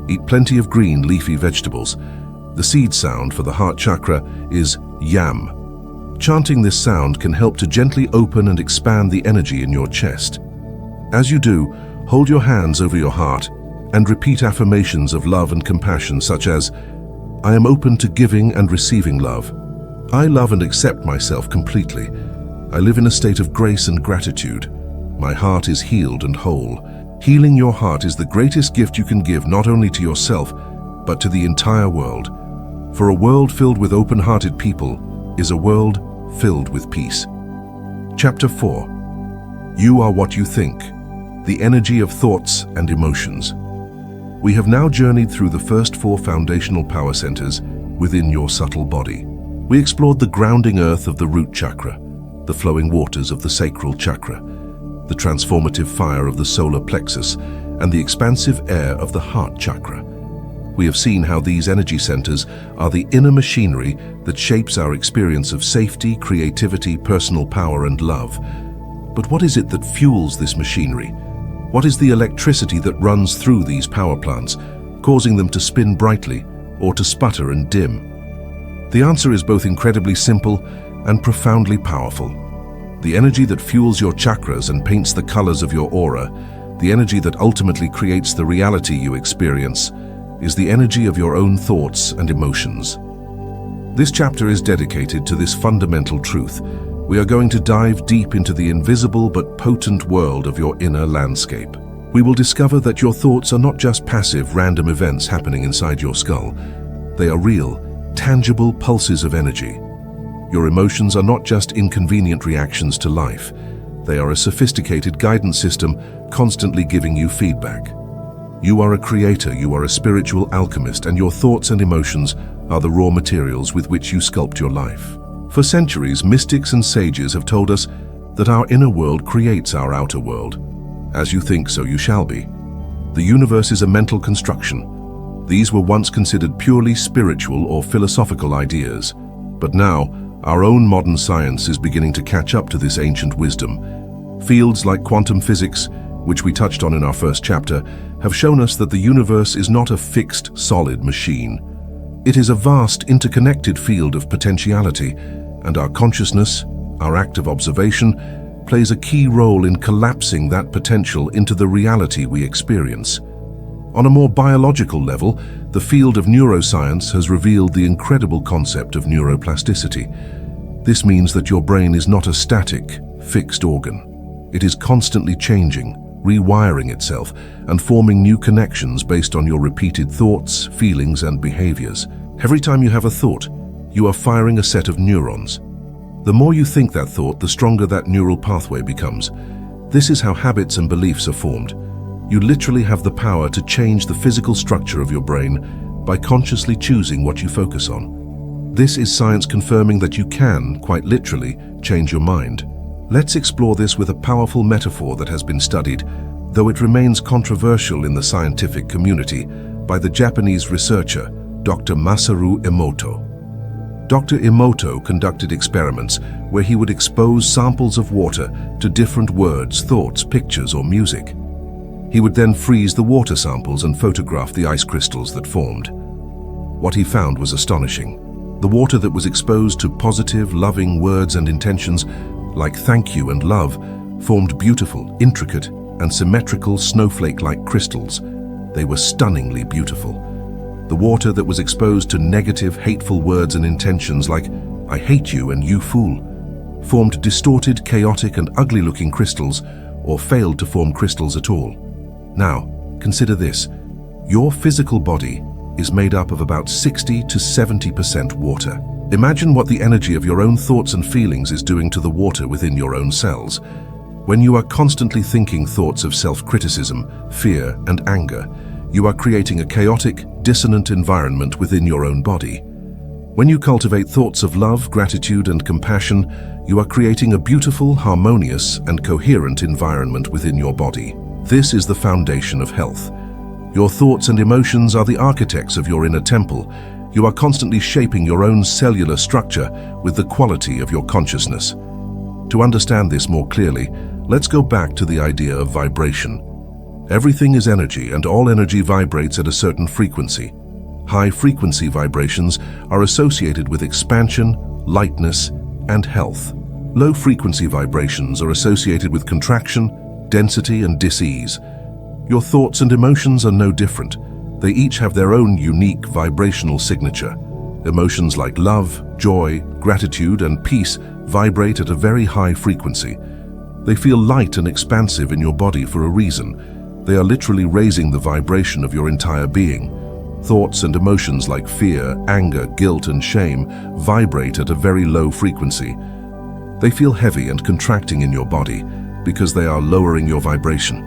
Eat plenty of green leafy vegetables. The seed sound for the heart chakra is yam. Chanting this sound can help to gently open and expand the energy in your chest. As you do, hold your hands over your heart and repeat affirmations of love and compassion such as, "I am open to giving and receiving love. I love and accept myself completely. I live in a state of grace and gratitude. My heart is healed and whole." Healing your heart is the greatest gift you can give not only to yourself, but to the entire world. For a world filled with open-hearted people is a world filled with peace. Chapter 4. You are what you think. The energy of thoughts and emotions. We have now journeyed through the first 4 foundational power centers within your subtle body. We explored the grounding earth of the root chakra, the flowing waters of the sacral chakra, the transformative fire of the solar plexus, and the expansive air of the heart chakra. We have seen how these energy centers are the inner machinery that shapes our experience of safety, creativity, personal power, and love. But what is it that fuels this machinery? What is the electricity that runs through these power plants, causing them to spin brightly or to sputter and dim? The answer is both incredibly simple and profoundly powerful. The energy that fuels your chakras and paints the colors of your aura, the energy that ultimately creates the reality you experience, is the energy of your own thoughts and emotions. This chapter is dedicated to this fundamental truth. We are going to dive deep into the invisible but potent world of your inner landscape. We will discover that your thoughts are not just passive, random events happening inside your skull. They are real, tangible pulses of energy. Your emotions are not just inconvenient reactions to life. They are a sophisticated guidance system constantly giving you feedback. You are a creator, you are a spiritual alchemist, and your thoughts and emotions are the raw materials with which you sculpt your life. For centuries, mystics and sages have told us that our inner world creates our outer world. As you think, so you shall be. The universe is a mental construction. These were once considered purely spiritual or philosophical ideas, but now, our own modern science is beginning to catch up to this ancient wisdom. Fields like quantum physics, which we touched on in our first chapter, have shown us that the universe is not a fixed, solid machine. It is a vast, interconnected field of potentiality, and our consciousness, our act of observation, plays a key role in collapsing that potential into the reality we experience. On a more biological level, the field of neuroscience has revealed the incredible concept of neuroplasticity. This means that your brain is not a static, fixed organ. It is constantly changing, rewiring itself, and forming new connections based on your repeated thoughts, feelings, and behaviors. Every time you have a thought, you are firing a set of neurons. The more you think that thought, the stronger that neural pathway becomes. This is how habits and beliefs are formed. You literally have the power to change the physical structure of your brain by consciously choosing what you focus on. This is science confirming that you can, quite literally, change your mind. Let's explore this with a powerful metaphor that has been studied, though it remains controversial in the scientific community, by the Japanese researcher, Dr. Masaru Emoto. Dr. Emoto conducted experiments where he would expose samples of water to different words, thoughts, pictures, or music. He would then freeze the water samples and photograph the ice crystals that formed. What he found was astonishing. The water that was exposed to positive, loving words and intentions, like thank you and love, formed beautiful, intricate, and symmetrical snowflake-like crystals. They were stunningly beautiful. The water that was exposed to negative, hateful words and intentions like, I hate you and you fool, formed distorted, chaotic, and ugly-looking crystals, or failed to form crystals at all. Now, consider this. Your physical body is made up of about 60 to 70% water. Imagine what the energy of your own thoughts and feelings is doing to the water within your own cells. When you are constantly thinking thoughts of self-criticism, fear, and anger, you are creating a chaotic, dissonant environment within your own body. When you cultivate thoughts of love, gratitude, and compassion, you are creating a beautiful, harmonious, and coherent environment within your body. This is the foundation of health. Your thoughts and emotions are the architects of your inner temple. You are constantly shaping your own cellular structure with the quality of your consciousness. To understand this more clearly, let's go back to the idea of vibration. Everything is energy, and all energy vibrates at a certain frequency. High-frequency vibrations are associated with expansion, lightness, and health. Low-frequency vibrations are associated with contraction, density, and dis-ease. Your thoughts and emotions are no different. They each have their own unique vibrational signature. Emotions like love, joy, gratitude, and peace vibrate at a very high frequency. They feel light and expansive in your body for a reason. They are literally raising the vibration of your entire being. Thoughts and emotions like fear, anger, guilt, and shame vibrate at a very low frequency. They feel heavy and contracting in your body because they are lowering your vibration.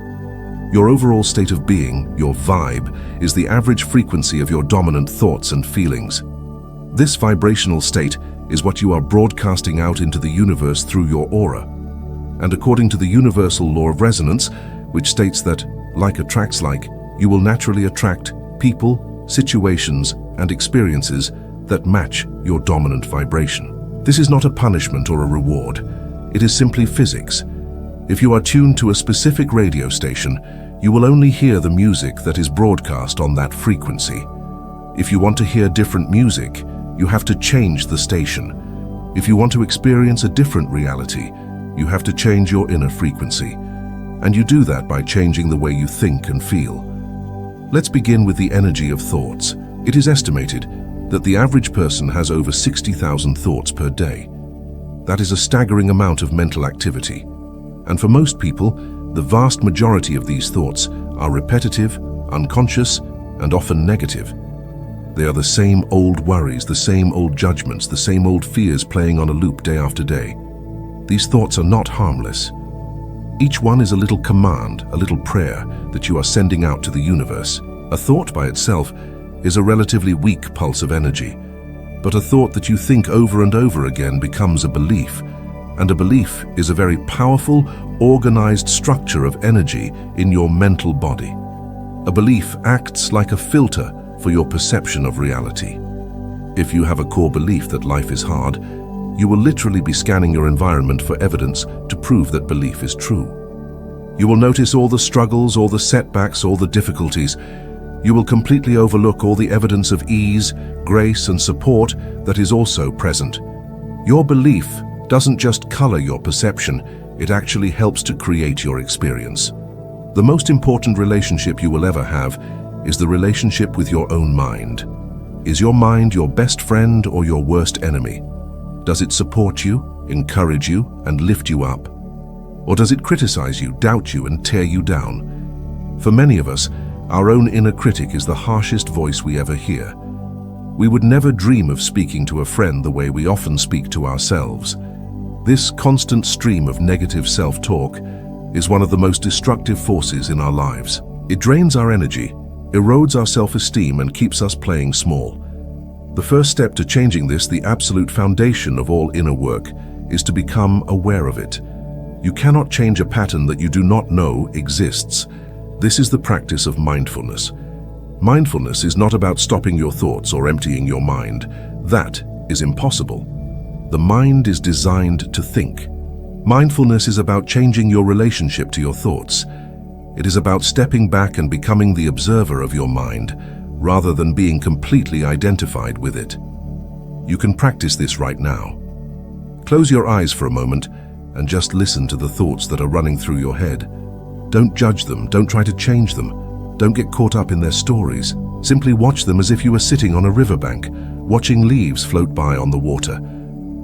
Your overall state of being, your vibe, is the average frequency of your dominant thoughts and feelings. This vibrational state is what you are broadcasting out into the universe through your aura. And according to the universal law of resonance, which states that, like attracts like, you will naturally attract people, situations, and experiences that match your dominant vibration. This is not a punishment or a reward. It is simply physics. If you are tuned to a specific radio station, you will only hear the music that is broadcast on that frequency. If you want to hear different music, you have to change the station. If you want to experience a different reality, you have to change your inner frequency. And you do that by changing the way you think and feel. Let's begin with the energy of thoughts. It is estimated that the average person has over 60,000 thoughts per day. That is a staggering amount of mental activity. And for most people, the vast majority of these thoughts are repetitive, unconscious, and often negative. They are the same old worries, the same old judgments, the same old fears playing on a loop day after day. These thoughts are not harmless. Each one is a little command, a little prayer that you are sending out to the universe. A thought by itself is a relatively weak pulse of energy, but a thought that you think over and over again becomes a belief, and a belief is a very powerful, organized structure of energy in your mental body. A belief acts like a filter for your perception of reality. If you have a core belief that life is hard, you will literally be scanning your environment for evidence to prove that belief is true. You will notice all the struggles, all the setbacks, all the difficulties. You will completely overlook all the evidence of ease, grace, and support that is also present. Your belief doesn't just color your perception, it actually helps to create your experience. The most important relationship you will ever have is the relationship with your own mind. Is your mind your best friend or your worst enemy? Does it support you, encourage you, and lift you up? Or does it criticize you, doubt you, and tear you down? For many of us, our own inner critic is the harshest voice we ever hear. We would never dream of speaking to a friend the way we often speak to ourselves. This constant stream of negative self-talk is one of the most destructive forces in our lives. It drains our energy, erodes our self-esteem, and keeps us playing small. The first step to changing this, the absolute foundation of all inner work, is to become aware of it. You cannot change a pattern that you do not know exists. This is the practice of mindfulness. Mindfulness is not about stopping your thoughts or emptying your mind. That is impossible. The mind is designed to think. Mindfulness is about changing your relationship to your thoughts. It is about stepping back and becoming the observer of your mind, rather than being completely identified with it. You can practice this right now. Close your eyes for a moment and just listen to the thoughts that are running through your head. Don't judge them, don't try to change them, don't get caught up in their stories. Simply watch them as if you were sitting on a riverbank, watching leaves float by on the water.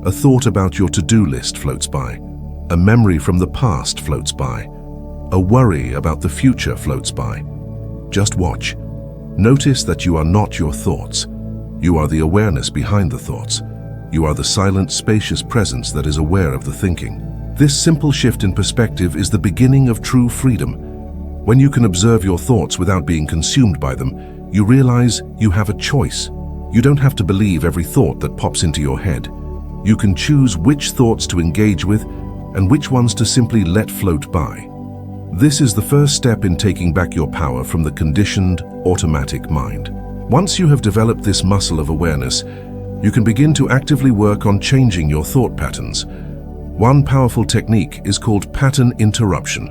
A thought about your to-do list floats by. A memory from the past floats by. A worry about the future floats by. Just watch. Notice that you are not your thoughts. You are the awareness behind the thoughts. You are the silent, spacious presence that is aware of the thinking. This simple shift in perspective is the beginning of true freedom. When you can observe your thoughts without being consumed by them, you realize you have a choice. You don't have to believe every thought that pops into your head. You can choose which thoughts to engage with and which ones to simply let float by. This is the first step in taking back your power from the conditioned, automatic mind. Once you have developed this muscle of awareness, you can begin to actively work on changing your thought patterns. One powerful technique is called pattern interruption.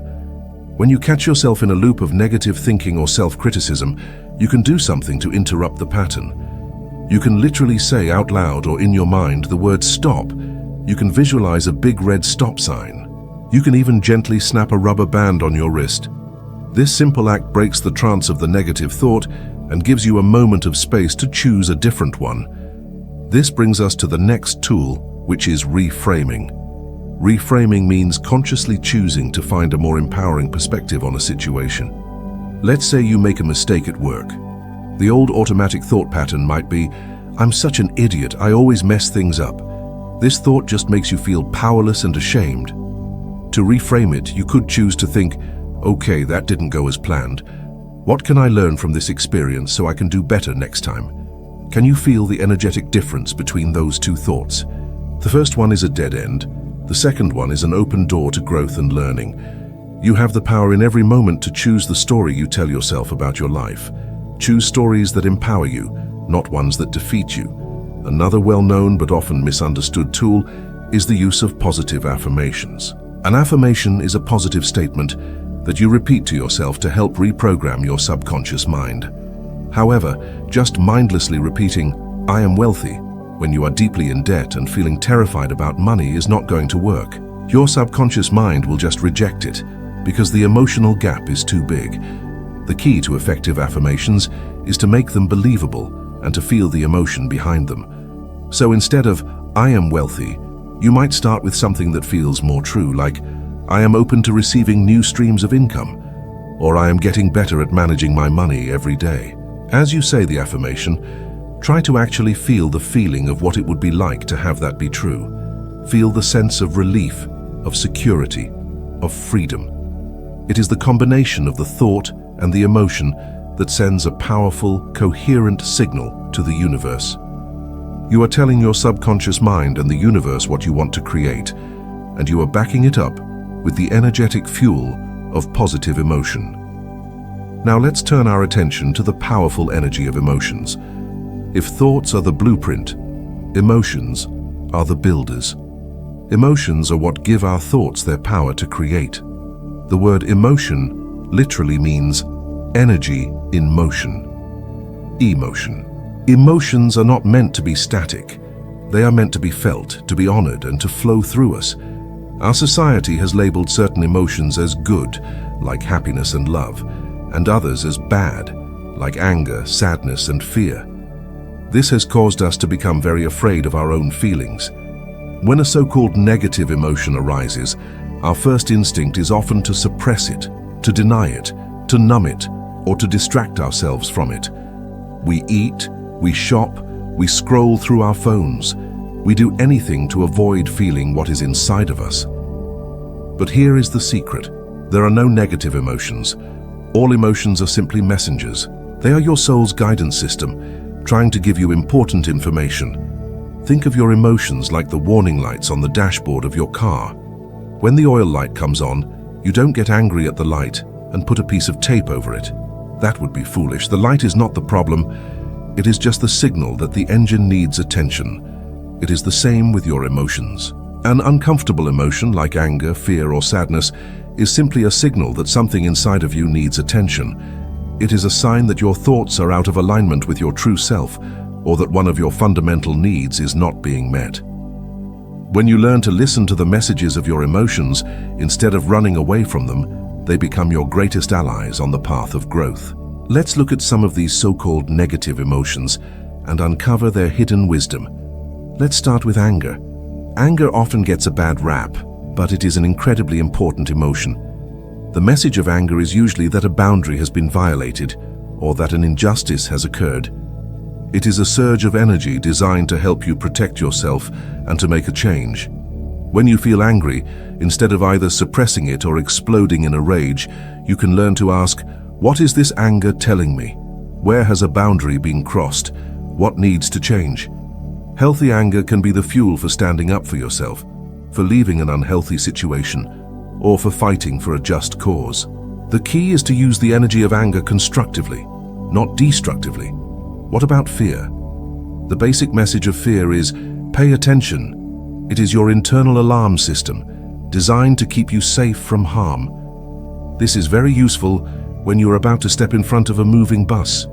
When you catch yourself in a loop of negative thinking or self-criticism, you can do something to interrupt the pattern. You can literally say out loud or in your mind the word stop. You can visualize a big red stop sign. You can even gently snap a rubber band on your wrist. This simple act breaks the trance of the negative thought and gives you a moment of space to choose a different one. This brings us to the next tool, which is reframing. Reframing means consciously choosing to find a more empowering perspective on a situation. Let's say you make a mistake at work. The old automatic thought pattern might be, "I'm such an idiot, I always mess things up." This thought just makes you feel powerless and ashamed. To reframe it, you could choose to think, "Okay, that didn't go as planned. What can I learn from this experience so I can do better next time?" Can you feel the energetic difference between those two thoughts? The first one is a dead end. The second one is an open door to growth and learning. You have the power in every moment to choose the story you tell yourself about your life. Choose stories that empower you, not ones that defeat you. Another well-known but often misunderstood tool is the use of positive affirmations. An affirmation is a positive statement that you repeat to yourself to help reprogram your subconscious mind. However, just mindlessly repeating, "I am wealthy," when you are deeply in debt and feeling terrified about money is not going to work. Your subconscious mind will just reject it because the emotional gap is too big. The key to effective affirmations is to make them believable and to feel the emotion behind them. So instead of, "I am wealthy," you might start with something that feels more true, like, "I am open to receiving new streams of income," or "I am getting better at managing my money every day." As you say the affirmation, try to actually feel the feeling of what it would be like to have that be true. Feel the sense of relief, of security, of freedom. It is the combination of the thought and the emotion that sends a powerful, coherent signal to the universe. You are telling your subconscious mind and the universe what you want to create, and you are backing it up with the energetic fuel of positive emotion. Now let's turn our attention to the powerful energy of emotions. If thoughts are the blueprint, emotions are the builders. Emotions are what give our thoughts their power to create. The word emotion literally means energy in motion. Emotion. Emotions are not meant to be static. They are meant to be felt, to be honored, and to flow through us. Our society has labeled certain emotions as good, like happiness and love, and others as bad, like anger, sadness, and fear. This has caused us to become very afraid of our own feelings. When a so-called negative emotion arises, our first instinct is often to suppress it, to deny it, to numb it, or to distract ourselves from it. We eat, we shop, we scroll through our phones. We do anything to avoid feeling what is inside of us. But here is the secret. There are no negative emotions. All emotions are simply messengers. They are your soul's guidance system, trying to give you important information. Think of your emotions like the warning lights on the dashboard of your car. When the oil light comes on, you don't get angry at the light and put a piece of tape over it. That would be foolish. The light is not the problem. It is just the signal that the engine needs attention. It is the same with your emotions. An uncomfortable emotion like anger, fear, or sadness is simply a signal that something inside of you needs attention. It is a sign that your thoughts are out of alignment with your true self, or that one of your fundamental needs is not being met. When you learn to listen to the messages of your emotions instead of running away from them, they become your greatest allies on the path of growth. Let's look at some of these so-called negative emotions and uncover their hidden wisdom. Let's start with anger. Anger often gets a bad rap, but it is an incredibly important emotion. The message of anger is usually that a boundary has been violated or that an injustice has occurred. It is a surge of energy designed to help you protect yourself and to make a change. When you feel angry, instead of either suppressing it or exploding in a rage, you can learn to ask, what is this anger telling me? Where has a boundary been crossed? What needs to change? Healthy anger can be the fuel for standing up for yourself, for leaving an unhealthy situation, or for fighting for a just cause. The key is to use the energy of anger constructively, not destructively. What about fear? The basic message of fear is, pay attention. It is your internal alarm system, designed to keep you safe from harm. This is very useful when you are about to step in front of a moving bus.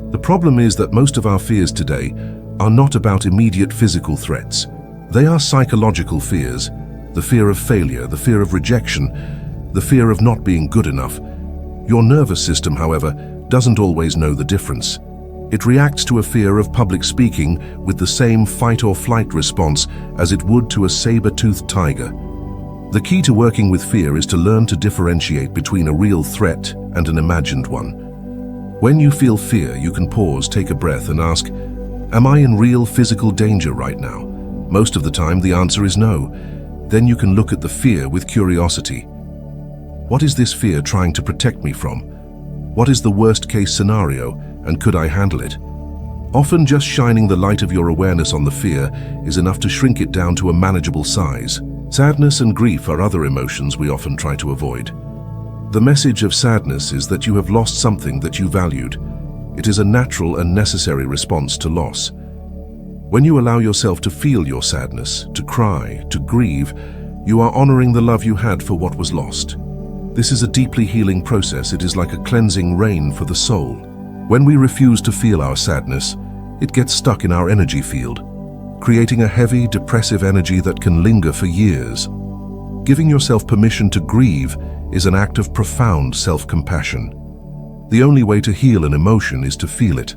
The problem is that most of our fears today are not about immediate physical threats. They are psychological fears. The fear of failure, the fear of rejection, the fear of not being good enough. Your nervous system, however, doesn't always know the difference. It reacts to a fear of public speaking with the same fight or flight response as it would to a saber-toothed tiger. The key to working with fear is to learn to differentiate between a real threat and an imagined one. When you feel fear, you can pause, take a breath, and ask, am I in real physical danger right now? Most of the time, the answer is no. Then you can look at the fear with curiosity. What is this fear trying to protect me from? What is the worst-case scenario, and could I handle it? Often just shining the light of your awareness on the fear is enough to shrink it down to a manageable size. Sadness and grief are other emotions we often try to avoid. The message of sadness is that you have lost something that you valued. It is a natural and necessary response to loss. When you allow yourself to feel your sadness, to cry, to grieve, you are honoring the love you had for what was lost. This is a deeply healing process. It is like a cleansing rain for the soul. When we refuse to feel our sadness, it gets stuck in our energy field, creating a heavy, depressive energy that can linger for years. Giving yourself permission to grieve is an act of profound self-compassion. The only way to heal an emotion is to feel it.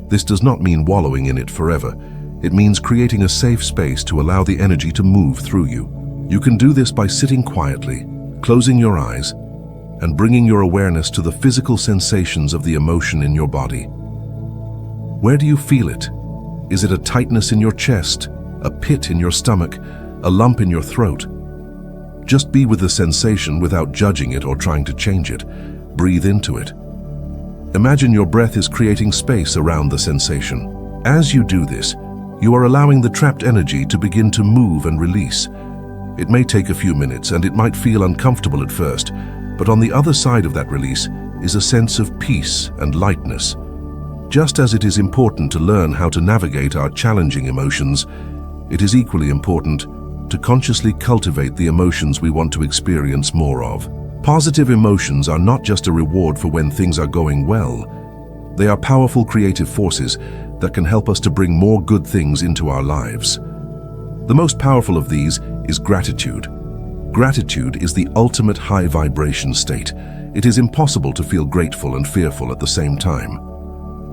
This does not mean wallowing in it forever. It means creating a safe space to allow the energy to move through you. You can do this by sitting quietly, closing your eyes, and bringing your awareness to the physical sensations of the emotion in your body. Where do you feel it? Is it a tightness in your chest, a pit in your stomach, a lump in your throat? Just be with the sensation without judging it or trying to change it. Breathe into it. Imagine your breath is creating space around the sensation. As you do this, you are allowing the trapped energy to begin to move and release. It may take a few minutes and it might feel uncomfortable at first, but on the other side of that release is a sense of peace and lightness. Just as it is important to learn how to navigate our challenging emotions, it is equally important to consciously cultivate the emotions we want to experience more of. Positive emotions are not just a reward for when things are going well. They are powerful creative forces that can help us to bring more good things into our lives. The most powerful of these is gratitude. Gratitude is the ultimate high vibration state. It is impossible to feel grateful and fearful at the same time.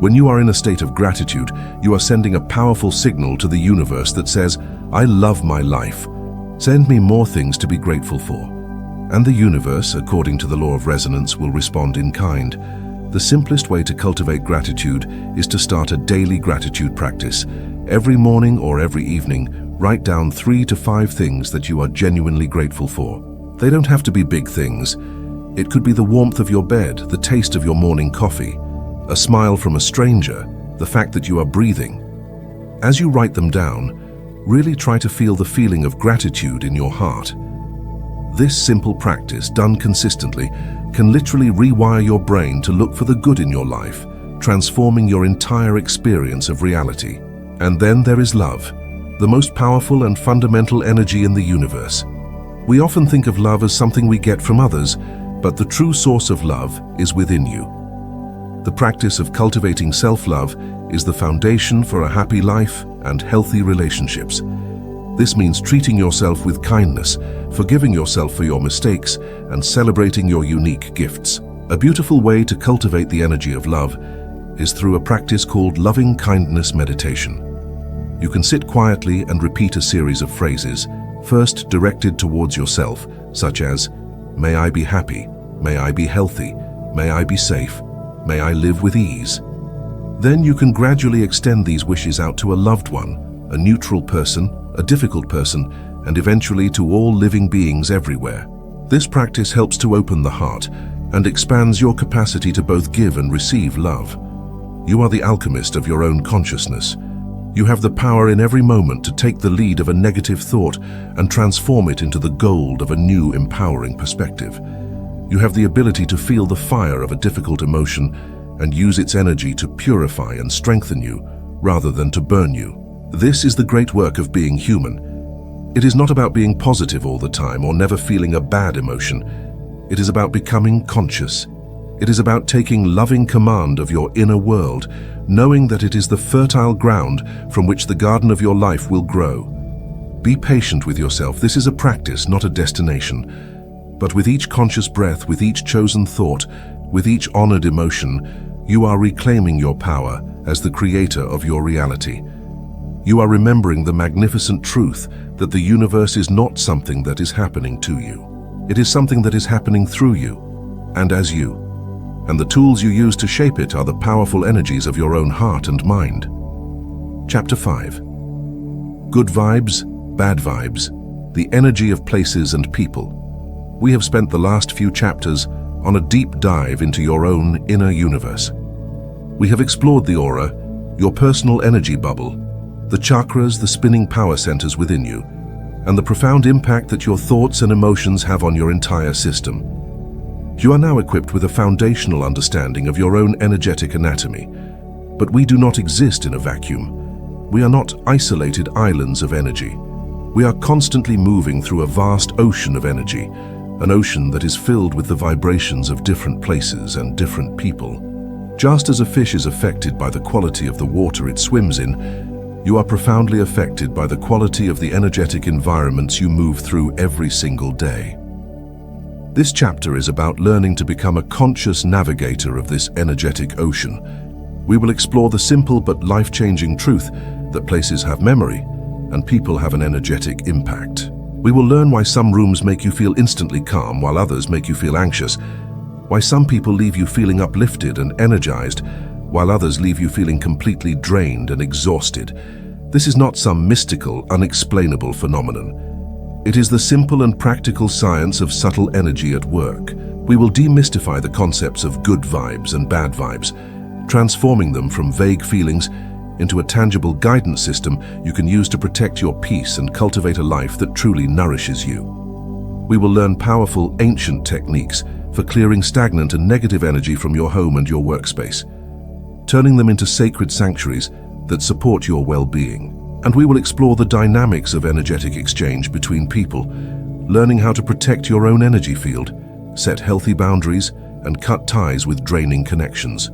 When you are in a state of gratitude, you are sending a powerful signal to the universe that says, I love my life. Send me more things to be grateful for. And the universe, according to the law of resonance, will respond in kind. The simplest way to cultivate gratitude is to start a daily gratitude practice. Every morning or every evening, write down 3 to 5 things that you are genuinely grateful for. They don't have to be big things. It could be the warmth of your bed, the taste of your morning coffee, a smile from a stranger, the fact that you are breathing. As you write them down, really try to feel the feeling of gratitude in your heart. This simple practice, done consistently, can literally rewire your brain to look for the good in your life, transforming your entire experience of reality. And then there is love, the most powerful and fundamental energy in the universe. We often think of love as something we get from others, but the true source of love is within you. The practice of cultivating self-love is the foundation for a happy life and healthy relationships. This means treating yourself with kindness, forgiving yourself for your mistakes, and celebrating your unique gifts. A beautiful way to cultivate the energy of love is through a practice called loving kindness meditation. You can sit quietly and repeat a series of phrases, first directed towards yourself, such as, "May I be happy, may I be healthy, may I be safe, may I live with ease." Then you can gradually extend these wishes out to a loved one, a neutral person, a difficult person, and eventually to all living beings everywhere. This practice helps to open the heart and expands your capacity to both give and receive love. You are the alchemist of your own consciousness. You have the power in every moment to take the lead of a negative thought and transform it into the gold of a new, empowering perspective. You have the ability to feel the fire of a difficult emotion and use its energy to purify and strengthen you, rather than to burn you. This is the great work of being human. It is not about being positive all the time or never feeling a bad emotion. It is about becoming conscious. It is about taking loving command of your inner world, knowing that it is the fertile ground from which the garden of your life will grow. Be patient with yourself. This is a practice, not a destination. But with each conscious breath, with each chosen thought, with each honored emotion, you are reclaiming your power as the creator of your reality. You are remembering the magnificent truth that the universe is not something that is happening to you. It is something that is happening through you and as you. And the tools you use to shape it are the powerful energies of your own heart and mind. Chapter 5. Good vibes, bad vibes, the energy of places and people. We have spent the last few chapters on a deep dive into your own inner universe. We have explored the aura, your personal energy bubble, the chakras, the spinning power centers within you, and the profound impact that your thoughts and emotions have on your entire system. You are now equipped with a foundational understanding of your own energetic anatomy. But we do not exist in a vacuum. We are not isolated islands of energy. We are constantly moving through a vast ocean of energy, an ocean that is filled with the vibrations of different places and different people. Just as a fish is affected by the quality of the water it swims in, you are profoundly affected by the quality of the energetic environments you move through every single day. This chapter is about learning to become a conscious navigator of this energetic ocean. We will explore the simple but life-changing truth that places have memory and people have an energetic impact. We will learn why some rooms make you feel instantly calm while others make you feel anxious, why some people leave you feeling uplifted and energized while others leave you feeling completely drained and exhausted. This is not some mystical, unexplainable phenomenon. It is the simple and practical science of subtle energy at work. We will demystify the concepts of good vibes and bad vibes, transforming them from vague feelings into a tangible guidance system you can use to protect your peace and cultivate a life that truly nourishes you. We will learn powerful, ancient techniques for clearing stagnant and negative energy from your home and your workspace, turning them into sacred sanctuaries that support your well-being. And we will explore the dynamics of energetic exchange between people, learning how to protect your own energy field, set healthy boundaries, and cut ties with draining connections.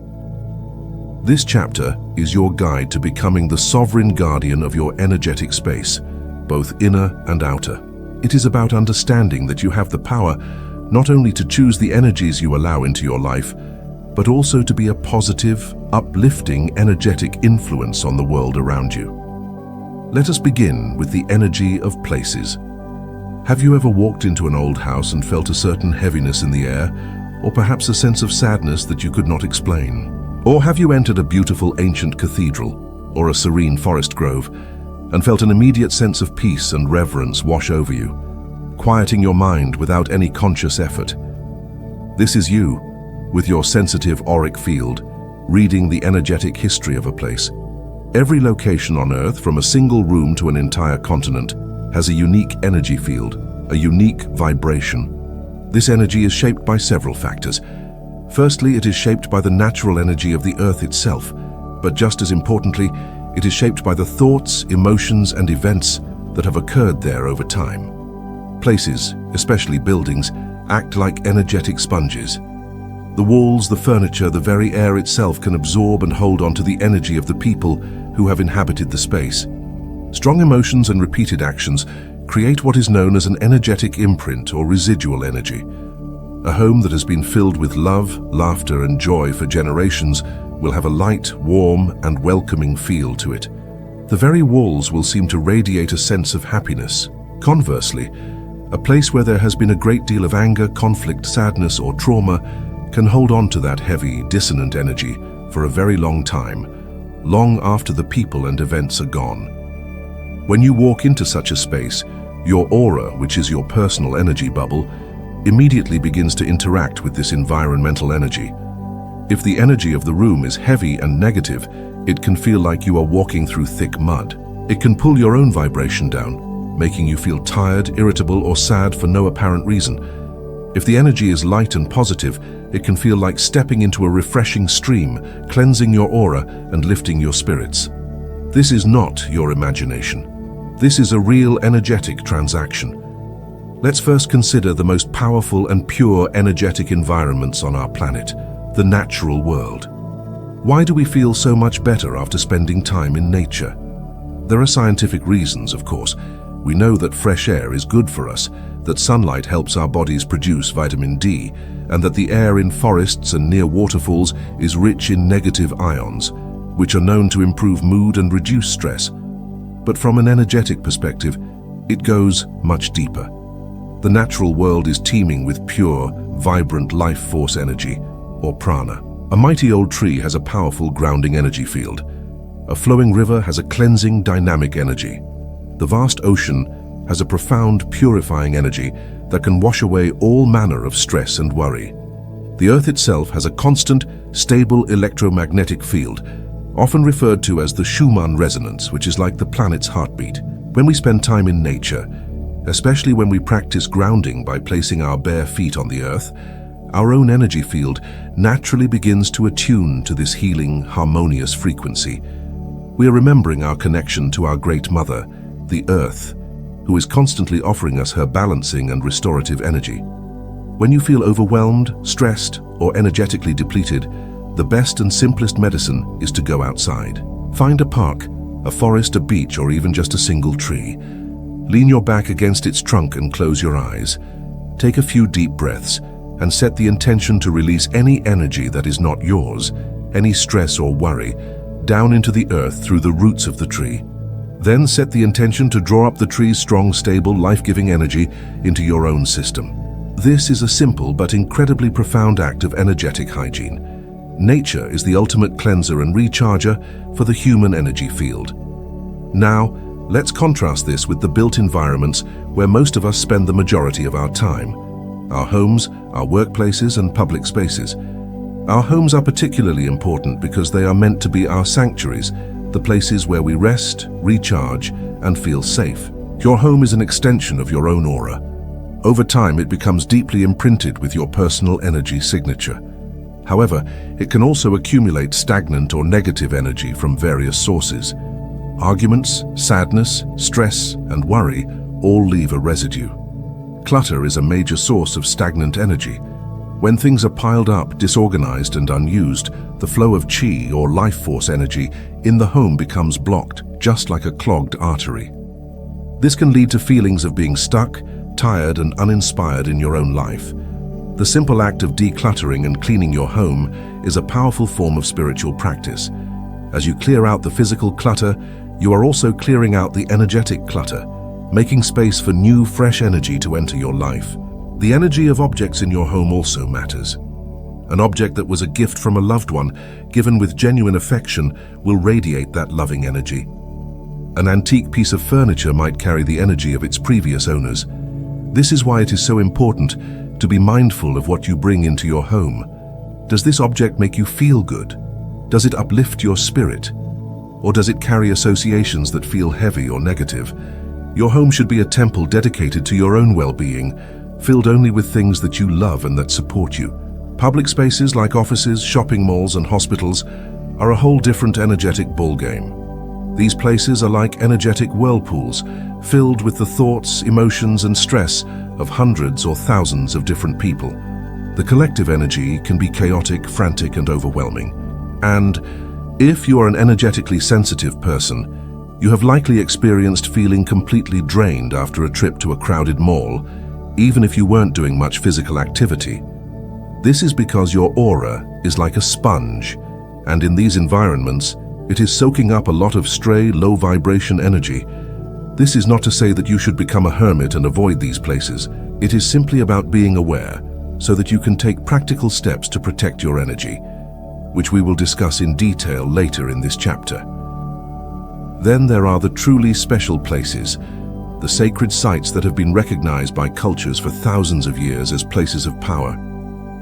This chapter is your guide to becoming the sovereign guardian of your energetic space, both inner and outer. It is about understanding that you have the power not only to choose the energies you allow into your life, but also to be a positive, uplifting, energetic influence on the world around you. Let us begin with the energy of places. Have you ever walked into an old house and felt a certain heaviness in the air, or perhaps a sense of sadness that you could not explain? Or have you entered a beautiful ancient cathedral or a serene forest grove and felt an immediate sense of peace and reverence wash over you, quieting your mind without any conscious effort? This is you, with your sensitive auric field, reading the energetic history of a place. Every location on Earth, from a single room to an entire continent, has a unique energy field, a unique vibration. This energy is shaped by several factors. Firstly, it is shaped by the natural energy of the Earth itself, but just as importantly, it is shaped by the thoughts, emotions, and events that have occurred there over time. Places, especially buildings, act like energetic sponges. The walls, the furniture, the very air itself can absorb and hold on to the energy of the people who have inhabited the space. Strong emotions and repeated actions create what is known as an energetic imprint or residual energy. A home that has been filled with love, laughter, and joy for generations will have a light, warm, and welcoming feel to it. The very walls will seem to radiate a sense of happiness. Conversely, a place where there has been a great deal of anger, conflict, sadness, or trauma can hold on to that heavy, dissonant energy for a very long time, long after the people and events are gone. When you walk into such a space, your aura, which is your personal energy bubble, immediately begins to interact with this environmental energy. If the energy of the room is heavy and negative, it can feel like you are walking through thick mud. It can pull your own vibration down, making you feel tired, irritable, or sad for no apparent reason. If the energy is light and positive, it can feel like stepping into a refreshing stream, cleansing your aura and lifting your spirits. This is not your imagination. This is a real energetic transaction. Let's first consider the most powerful and pure energetic environments on our planet, the natural world. Why do we feel so much better after spending time in nature? There are scientific reasons, of course. We know that fresh air is good for us, that sunlight helps our bodies produce vitamin D, and that the air in forests and near waterfalls is rich in negative ions, which are known to improve mood and reduce stress. But from an energetic perspective, it goes much deeper. The natural world is teeming with pure, vibrant life force energy, or prana. A mighty old tree has a powerful grounding energy field. A flowing river has a cleansing, dynamic energy. The vast ocean has a profound, purifying energy that can wash away all manner of stress and worry. The Earth itself has a constant, stable electromagnetic field, often referred to as the Schumann resonance, which is like the planet's heartbeat. When we spend time in nature, especially when we practice grounding by placing our bare feet on the earth, our own energy field naturally begins to attune to this healing, harmonious frequency. We are remembering our connection to our Great Mother, the Earth, who is constantly offering us her balancing and restorative energy. When you feel overwhelmed, stressed, or energetically depleted, the best and simplest medicine is to go outside. Find a park, a forest, a beach, or even just a single tree. Lean your back against its trunk and close your eyes. Take a few deep breaths and set the intention to release any energy that is not yours, any stress or worry, down into the earth through the roots of the tree. Then set the intention to draw up the tree's strong, stable, life-giving energy into your own system. This is a simple but incredibly profound act of energetic hygiene. Nature is the ultimate cleanser and recharger for the human energy field. Now, let's contrast this with the built environments where most of us spend the majority of our time. Our homes, our workplaces, and public spaces. Our homes are particularly important because they are meant to be our sanctuaries, the places where we rest, recharge, and feel safe. Your home is an extension of your own aura. Over time, it becomes deeply imprinted with your personal energy signature. However, it can also accumulate stagnant or negative energy from various sources. Arguments, sadness, stress, and worry all leave a residue. Clutter is a major source of stagnant energy. When things are piled up, disorganized, and unused, the flow of chi or life force energy in the home becomes blocked, just like a clogged artery. This can lead to feelings of being stuck, tired, and uninspired in your own life. The simple act of decluttering and cleaning your home is a powerful form of spiritual practice. As you clear out the physical clutter, you are also clearing out the energetic clutter. making space for new, fresh energy to enter your life. The energy of objects in your home also matters. An object that was a gift from a loved one, given with genuine affection, will radiate that loving energy. An antique piece of furniture might carry the energy of its previous owners. This is why it is so important to be mindful of what you bring into your home. Does this object make you feel good? Does it uplift your spirit? Or does it carry associations that feel heavy or negative? Your home should be a temple dedicated to your own well-being, filled only with things that you love and that support you. Public spaces like offices, shopping malls, and hospitals are a whole different energetic ballgame. These places are like energetic whirlpools, filled with the thoughts, emotions, and stress of hundreds or thousands of different people. The collective energy can be chaotic, frantic, and overwhelming. And if you are an energetically sensitive person, you have likely experienced feeling completely drained after a trip to a crowded mall, even if you weren't doing much physical activity. This is because your aura is like a sponge, and in these environments, it is soaking up a lot of stray, low-vibration energy. This is not to say that you should become a hermit and avoid these places. It is simply about being aware, so that you can take practical steps to protect your energy, which we will discuss in detail later in this chapter. Then there are the truly special places, the sacred sites that have been recognized by cultures for thousands of years as places of power.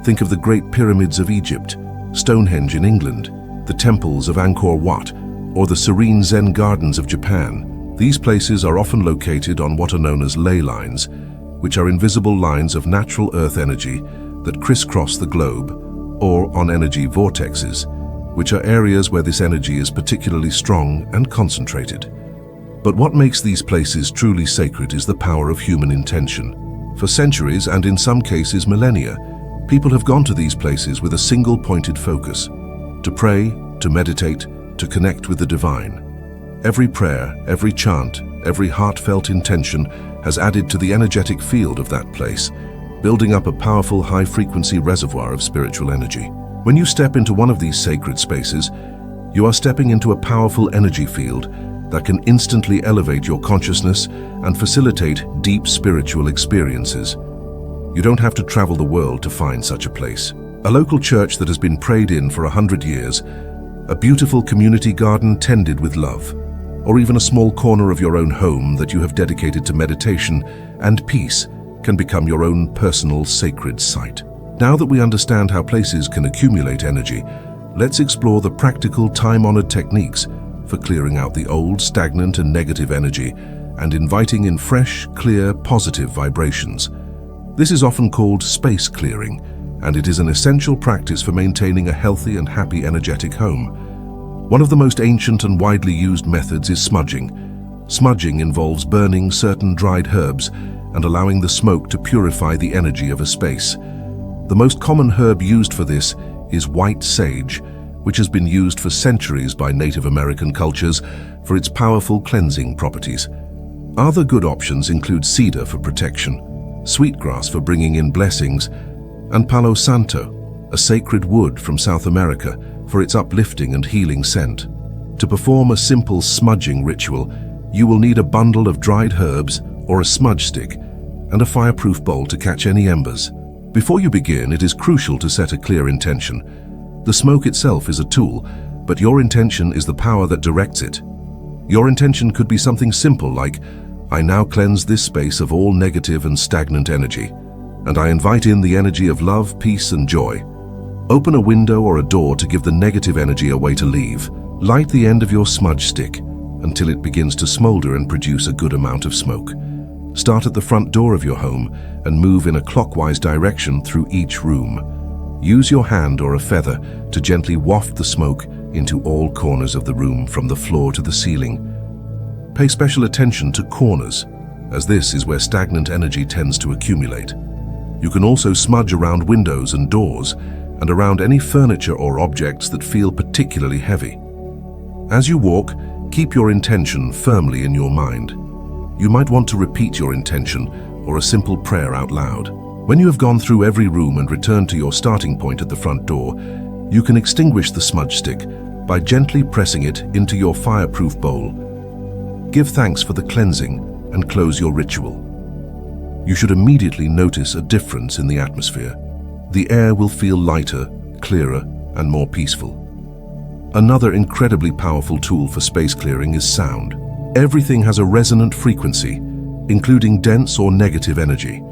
Think of the Great Pyramids of Egypt, Stonehenge in England, the temples of Angkor Wat, or the serene Zen gardens of Japan. These places are often located on what are known as ley lines, which are invisible lines of natural earth energy that crisscross the globe, or on energy vortexes, which are areas where this energy is particularly strong and concentrated. But what makes these places truly sacred is the power of human intention. For centuries, and in some cases millennia, people have gone to these places with a single pointed focus: to pray, to meditate, to connect with the divine. Every prayer, every chant, every heartfelt intention has added to the energetic field of that place, building up a powerful high-frequency reservoir of spiritual energy. When you step into one of these sacred spaces, you are stepping into a powerful energy field that can instantly elevate your consciousness and facilitate deep spiritual experiences. You don't have to travel the world to find such a place. A local church that has been prayed in for 100 years, a beautiful community garden tended with love, or even a small corner of your own home that you have dedicated to meditation and peace can become your own personal sacred site. Now that we understand how places can accumulate energy, let's explore the practical, time-honored techniques for clearing out the old, stagnant, and negative energy and inviting in fresh, clear, positive vibrations. This is often called space clearing, and it is an essential practice for maintaining a healthy and happy energetic home. One of the most ancient and widely used methods is smudging. Smudging involves burning certain dried herbs and allowing the smoke to purify the energy of a space. The most common herb used for this is white sage, which has been used for centuries by Native American cultures for its powerful cleansing properties. Other good options include cedar for protection, sweetgrass for bringing in blessings, and Palo Santo, a sacred wood from South America, for its uplifting and healing scent. To perform a simple smudging ritual, you will need a bundle of dried herbs or a smudge stick and a fireproof bowl to catch any embers. Before you begin, it is crucial to set a clear intention. The smoke itself is a tool, but your intention is the power that directs it. Your intention could be something simple like, I now cleanse this space of all negative and stagnant energy, and I invite in the energy of love, peace, and joy. Open a window or a door to give the negative energy a way to leave. Light the end of your smudge stick until it begins to smolder and produce a good amount of smoke. Start at the front door of your home and move in a clockwise direction through each room. Use your hand or a feather to gently waft the smoke into all corners of the room from the floor to the ceiling. Pay special attention to corners, as this is where stagnant energy tends to accumulate. You can also smudge around windows and doors and around any furniture or objects that feel particularly heavy. As you walk, keep your intention firmly in your mind. You might want to repeat your intention or a simple prayer out loud. When you have gone through every room and returned to your starting point at the front door, you can extinguish the smudge stick by gently pressing it into your fireproof bowl. Give thanks for the cleansing and close your ritual. You should immediately notice a difference in the atmosphere. The air will feel lighter, clearer, and more peaceful. Another incredibly powerful tool for space clearing is sound. Everything has a resonant frequency, including dense or negative energy.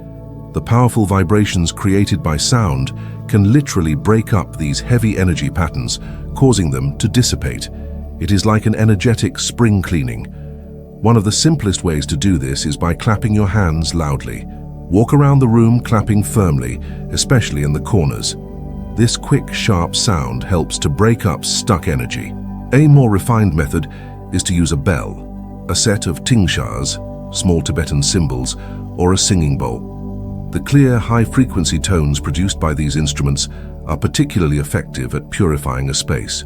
The powerful vibrations created by sound can literally break up these heavy energy patterns, causing them to dissipate. It is like an energetic spring cleaning. One of the simplest ways to do this is by clapping your hands loudly. Walk around the room clapping firmly, especially in the corners. This quick, sharp sound helps to break up stuck energy. A more refined method is to use a bell, a set of tingshas, small Tibetan cymbals, or a singing bowl. The clear, high-frequency tones produced by these instruments are particularly effective at purifying a space.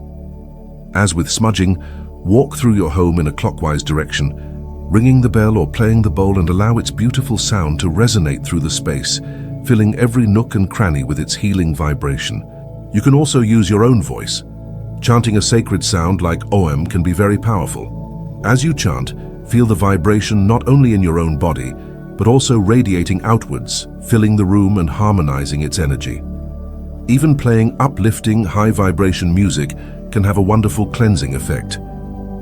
As with smudging, walk through your home in a clockwise direction, ringing the bell or playing the bowl, and allow its beautiful sound to resonate through the space, filling every nook and cranny with its healing vibration. You can also use your own voice. Chanting a sacred sound like Om can be very powerful. As you chant, feel the vibration not only in your own body, but also radiating outwards, filling the room and harmonizing its energy. Even playing uplifting, high-vibration music can have a wonderful cleansing effect.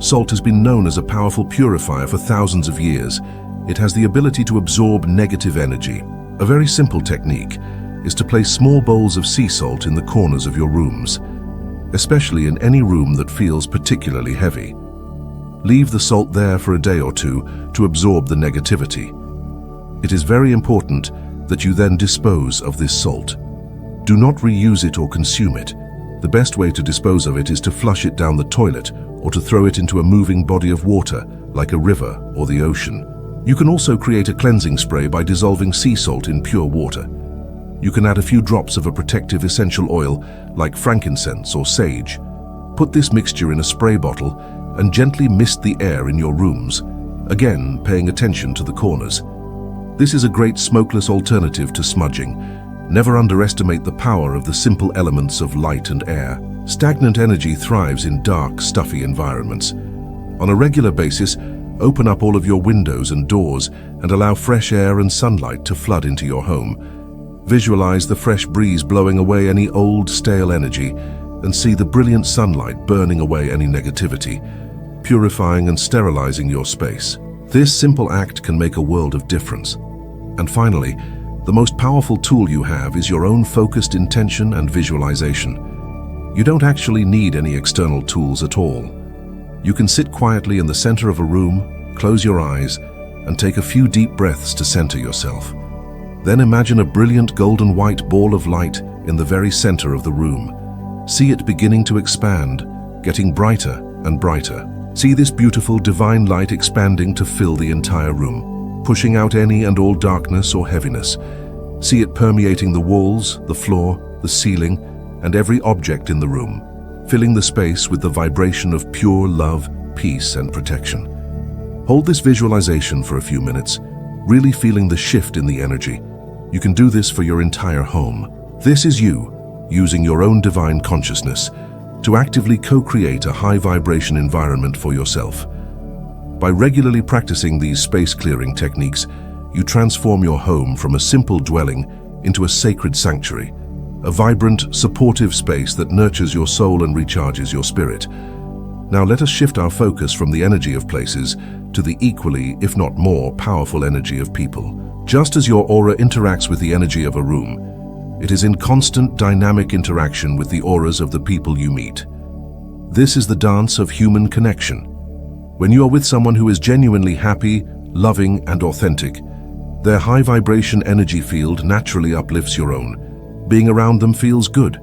Salt has been known as a powerful purifier for thousands of years. It has the ability to absorb negative energy. A very simple technique is to place small bowls of sea salt in the corners of your rooms, especially in any room that feels particularly heavy. Leave the salt there for a day or two to absorb the negativity. It is very important that you then dispose of this salt. Do not reuse it or consume it. The best way to dispose of it is to flush it down the toilet or to throw it into a moving body of water, like a river or the ocean. You can also create a cleansing spray by dissolving sea salt in pure water. You can add a few drops of a protective essential oil, like frankincense or sage. Put this mixture in a spray bottle and gently mist the air in your rooms, again paying attention to the corners. This is a great smokeless alternative to smudging. Never underestimate the power of the simple elements of light and air. Stagnant energy thrives in dark, stuffy environments. On a regular basis, open up all of your windows and doors and allow fresh air and sunlight to flood into your home. Visualize the fresh breeze blowing away any old, stale energy and see the brilliant sunlight burning away any negativity, purifying and sterilizing your space. This simple act can make a world of difference. And finally, the most powerful tool you have is your own focused intention and visualization. You don't actually need any external tools at all. You can sit quietly in the center of a room, close your eyes, and take a few deep breaths to center yourself. Then imagine a brilliant golden white ball of light in the very center of the room. See it beginning to expand, getting brighter and brighter. See this beautiful divine light expanding to fill the entire room, pushing out any and all darkness or heaviness. See it permeating the walls, the floor, the ceiling, and every object in the room, filling the space with the vibration of pure love, peace, and protection. Hold this visualization for a few minutes, really feeling the shift in the energy. You can do this for your entire home. This is you, using your own divine consciousness to actively co-create a high-vibration environment for yourself. By regularly practicing these space-clearing techniques, you transform your home from a simple dwelling into a sacred sanctuary, a vibrant, supportive space that nurtures your soul and recharges your spirit. Now let us shift our focus from the energy of places to the equally, if not more, powerful energy of people. Just as your aura interacts with the energy of a room, it is in constant dynamic interaction with the auras of the people you meet. This is the dance of human connection. When you are with someone who is genuinely happy, loving, and authentic, their high vibration energy field naturally uplifts your own. Being around them feels good.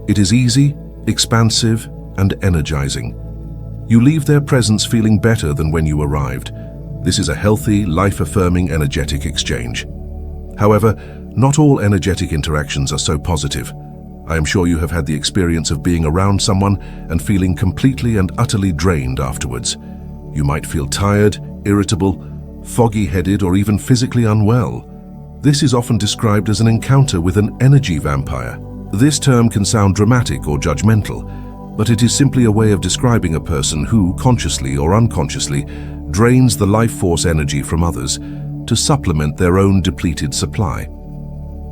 It is easy, expansive, and energizing. You leave their presence feeling better than when you arrived. This is a healthy, life-affirming, energetic exchange. However, not all energetic interactions are so positive. I am sure you have had the experience of being around someone and feeling completely and utterly drained afterwards. You might feel tired, irritable, foggy-headed, or even physically unwell. This is often described as an encounter with an energy vampire. This term can sound dramatic or judgmental, but it is simply a way of describing a person who, consciously or unconsciously, drains the life force energy from others to supplement their own depleted supply.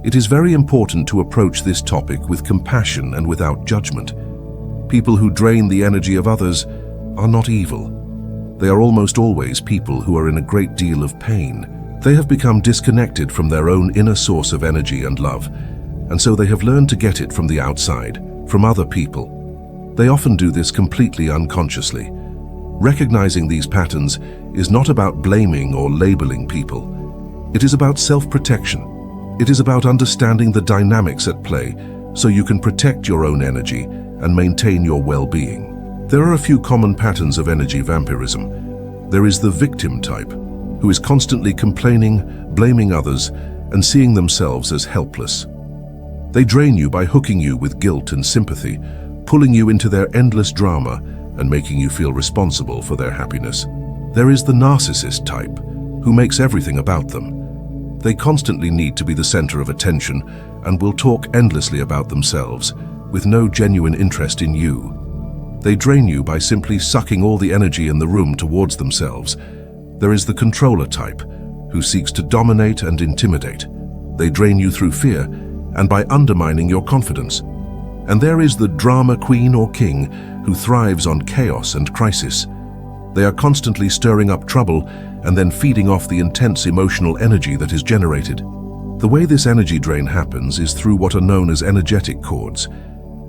It is very important to approach this topic with compassion and without judgment. People who drain the energy of others are not evil. They are almost always people who are in a great deal of pain. They have become disconnected from their own inner source of energy and love, and so they have learned to get it from the outside, from other people. They often do this completely unconsciously. Recognizing these patterns is not about blaming or labeling people. It is about self-protection. It is about understanding the dynamics at play so you can protect your own energy and maintain your well-being. There are a few common patterns of energy vampirism. There is the victim type, who is constantly complaining, blaming others, and seeing themselves as helpless. They drain you by hooking you with guilt and sympathy, pulling you into their endless drama and making you feel responsible for their happiness. There is the narcissist type, who makes everything about them. They constantly need to be the center of attention and will talk endlessly about themselves, with no genuine interest in you. They drain you by simply sucking all the energy in the room towards themselves. There is the controller type, who seeks to dominate and intimidate. They drain you through fear and by undermining your confidence. And there is the drama queen or king, who thrives on chaos and crisis. They are constantly stirring up trouble and then feeding off the intense emotional energy that is generated. The way this energy drain happens is through what are known as energetic cords.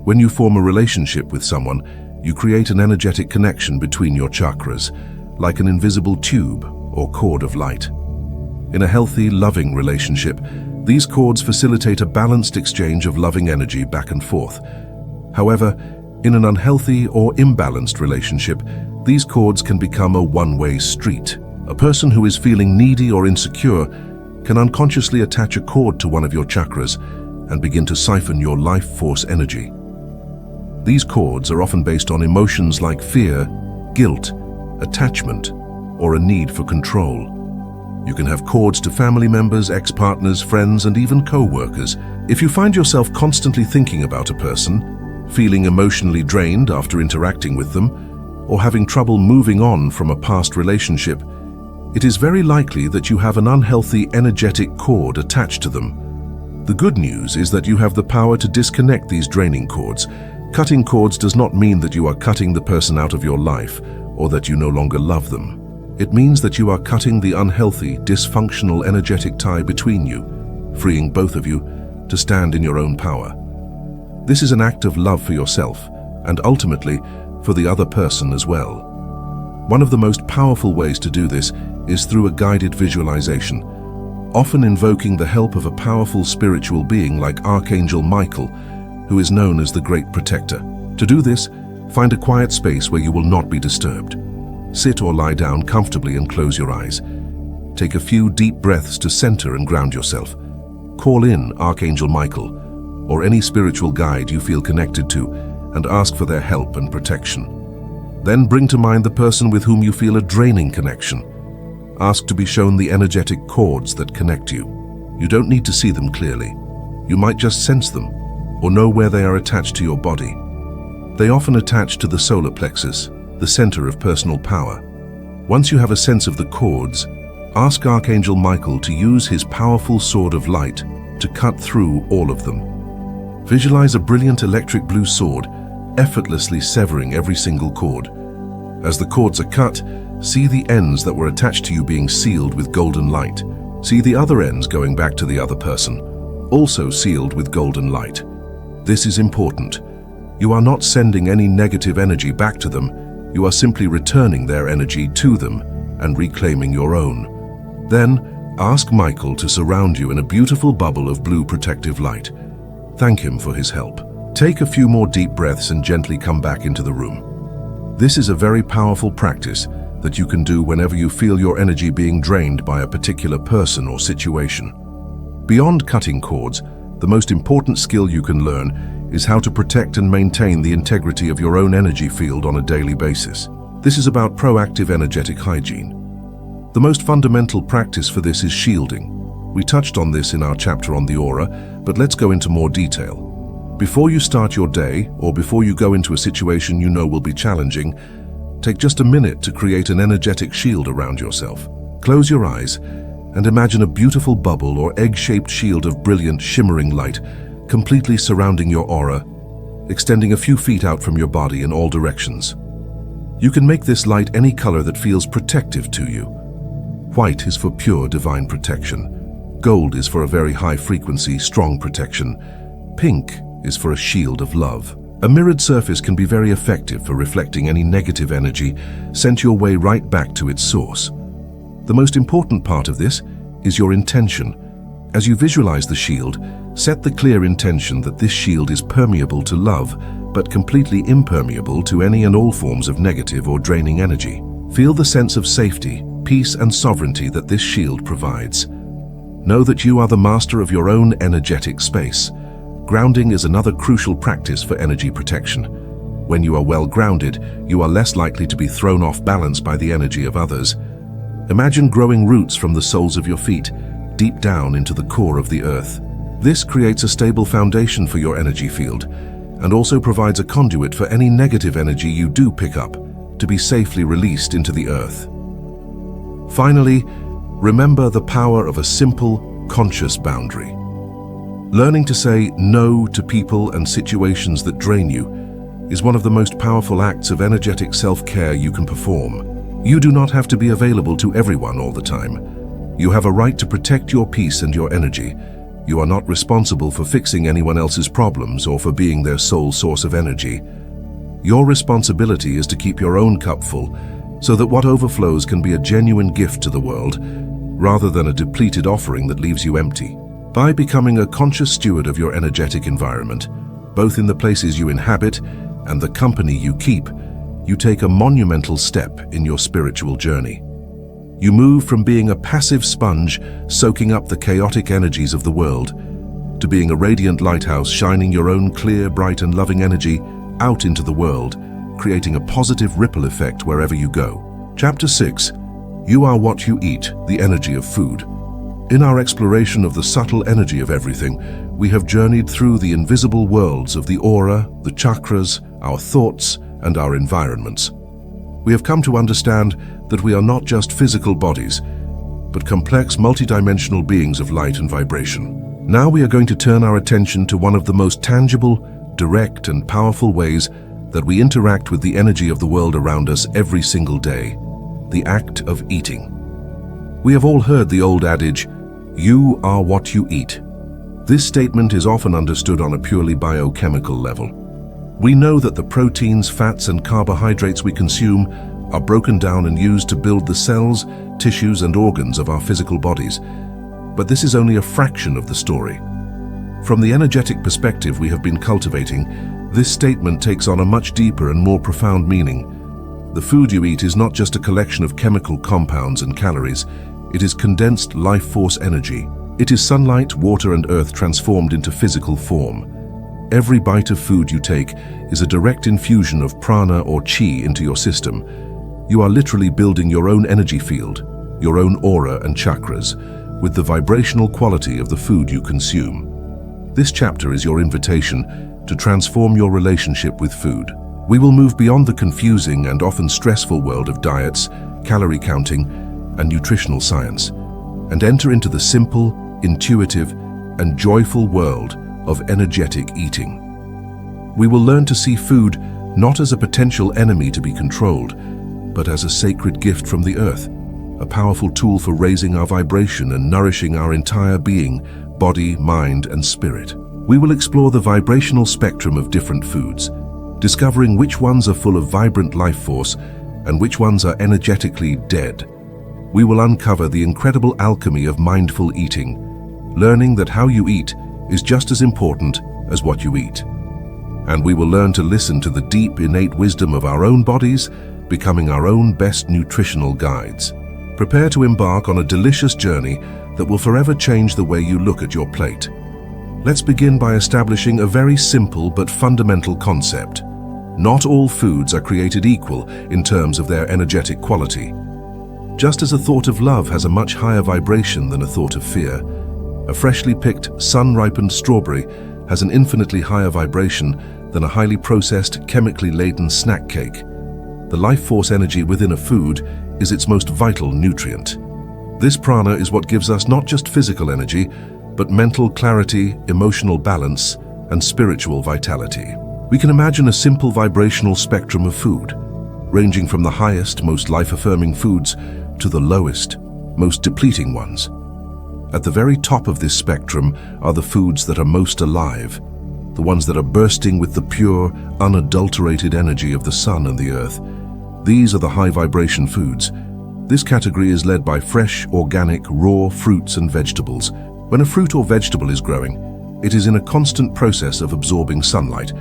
When you form a relationship with someone, you create an energetic connection between your chakras, like an invisible tube or cord of light. In a healthy, loving relationship, these cords facilitate a balanced exchange of loving energy back and forth. However, in an unhealthy or imbalanced relationship, these cords can become a one-way street. A person who is feeling needy or insecure can unconsciously attach a cord to one of your chakras and begin to siphon your life force energy. These cords are often based on emotions like fear, guilt, attachment, or a need for control. You can have cords to family members, ex-partners, friends, and even co-workers. If you find yourself constantly thinking about a person, feeling emotionally drained after interacting with them, or having trouble moving on from a past relationship, it is very likely that you have an unhealthy energetic cord attached to them. The good news is that you have the power to disconnect these draining cords. Cutting cords does not mean that you are cutting the person out of your life or that you no longer love them. It means that you are cutting the unhealthy, dysfunctional energetic tie between you, freeing both of you to stand in your own power. This is an act of love for yourself and ultimately for the other person as well. One of the most powerful ways to do this is through a guided visualization, often invoking the help of a powerful spiritual being like Archangel Michael, who is known as the Great Protector. To do this, find a quiet space where you will not be disturbed. Sit or lie down comfortably and close your eyes. Take a few deep breaths to center and ground yourself. Call in Archangel Michael or any spiritual guide you feel connected to and ask for their help and protection. Then bring to mind the person with whom you feel a draining connection. Ask to be shown the energetic cords that connect you. You don't need to see them clearly. You might just sense them or know where they are attached to your body. They often attach to the solar plexus, the center of personal power. Once you have a sense of the cords, ask Archangel Michael to use his powerful sword of light to cut through all of them. Visualize a brilliant electric blue sword, effortlessly severing every single cord. As the cords are cut, see the ends that were attached to you being sealed with golden light. See the other ends going back to the other person, also sealed with golden light. This is important. You are not sending any negative energy back to them. You are simply returning their energy to them and reclaiming your own. Then, ask Michael to surround you in a beautiful bubble of blue protective light. Thank him for his help. Take a few more deep breaths and gently come back into the room. This is a very powerful practice that you can do whenever you feel your energy being drained by a particular person or situation. Beyond cutting cords, the most important skill you can learn is how to protect and maintain the integrity of your own energy field on a daily basis. This is about proactive energetic hygiene. The most fundamental practice for this is shielding. We touched on this in our chapter on the aura, but let's go into more detail. Before you start your day, or before you go into a situation you know will be challenging, Take just a minute to create an energetic shield around yourself. Close your eyes and imagine a beautiful bubble or egg-shaped shield of brilliant, shimmering light completely surrounding your aura, extending a few feet out from your body in all directions. You can make this light any color that feels protective to you. White is for pure divine protection. Gold is for a very high-frequency, strong protection. Pink is for a shield of love. A mirrored surface can be very effective for reflecting any negative energy sent your way right back to its source. The most important part of this is your intention. As you visualize the shield, set the clear intention that this shield is permeable to love, but completely impermeable to any and all forms of negative or draining energy. Feel the sense of safety, peace, and sovereignty that this shield provides. Know that you are the master of your own energetic space. Grounding is another crucial practice for energy protection. When you are well grounded, you are less likely to be thrown off balance by the energy of others. Imagine growing roots from the soles of your feet, deep down into the core of the earth. This creates a stable foundation for your energy field, and also provides a conduit for any negative energy you do pick up to be safely released into the earth. Finally, remember the power of a simple, conscious boundary. Learning to say no to people and situations that drain you is one of the most powerful acts of energetic self-care you can perform. You do not have to be available to everyone all the time. You have a right to protect your peace and your energy. You are not responsible for fixing anyone else's problems or for being their sole source of energy. Your responsibility is to keep your own cup full so that what overflows can be a genuine gift to the world rather than a depleted offering that leaves you empty. By becoming a conscious steward of your energetic environment, both in the places you inhabit and the company you keep, you take a monumental step in your spiritual journey. You move from being a passive sponge soaking up the chaotic energies of the world to being a radiant lighthouse shining your own clear, bright, and loving energy out into the world, creating a positive ripple effect wherever you go. Chapter 6. You are what you eat, the energy of food. In our exploration of the subtle energy of everything, we have journeyed through the invisible worlds of the aura, the chakras, our thoughts, and our environments. We have come to understand that we are not just physical bodies, but complex multidimensional beings of light and vibration. Now we are going to turn our attention to one of the most tangible, direct, and powerful ways that we interact with the energy of the world around us every single day: the act of eating. We have all heard the old adage, "You are what you eat." This statement is often understood on a purely biochemical level. We know that the proteins, fats, and carbohydrates we consume are broken down and used to build the cells, tissues, and organs of our physical bodies. But this is only a fraction of the story. From the energetic perspective we have been cultivating, this statement takes on a much deeper and more profound meaning. The food you eat is not just a collection of chemical compounds and calories. It is condensed life force energy. It is sunlight, water, and earth transformed into physical form. Every bite of food you take is a direct infusion of prana or chi into your system. You are literally building your own energy field, your own aura and chakras, with the vibrational quality of the food you consume. This chapter is your invitation to transform your relationship with food. We will move beyond the confusing and often stressful world of diets, calorie counting, and nutritional science, and enter into the simple, intuitive, and joyful world of energetic eating. We will learn to see food not as a potential enemy to be controlled, but as a sacred gift from the earth, a powerful tool for raising our vibration and nourishing our entire being, body, mind, and spirit. We will explore the vibrational spectrum of different foods, discovering which ones are full of vibrant life force and which ones are energetically dead. We will uncover the incredible alchemy of mindful eating, learning that how you eat is just as important as what you eat. And we will learn to listen to the deep, innate wisdom of our own bodies, becoming our own best nutritional guides. Prepare to embark on a delicious journey that will forever change the way you look at your plate. Let's begin by establishing a very simple but fundamental concept. Not all foods are created equal in terms of their energetic quality. Just as a thought of love has a much higher vibration than a thought of fear, a freshly picked, sun-ripened strawberry has an infinitely higher vibration than a highly processed, chemically laden snack cake. The life force energy within a food is its most vital nutrient. This prana is what gives us not just physical energy, but mental clarity, emotional balance, and spiritual vitality. We can imagine a simple vibrational spectrum of food, ranging from the highest, most life-affirming foods to the lowest, most depleting ones. At the very top of this spectrum are the foods that are most alive, the ones that are bursting with the pure, unadulterated energy of the sun and the earth. These are the high-vibration foods. This category is led by fresh, organic, raw fruits and vegetables. When a fruit or vegetable is growing, it is in a constant process of absorbing sunlight,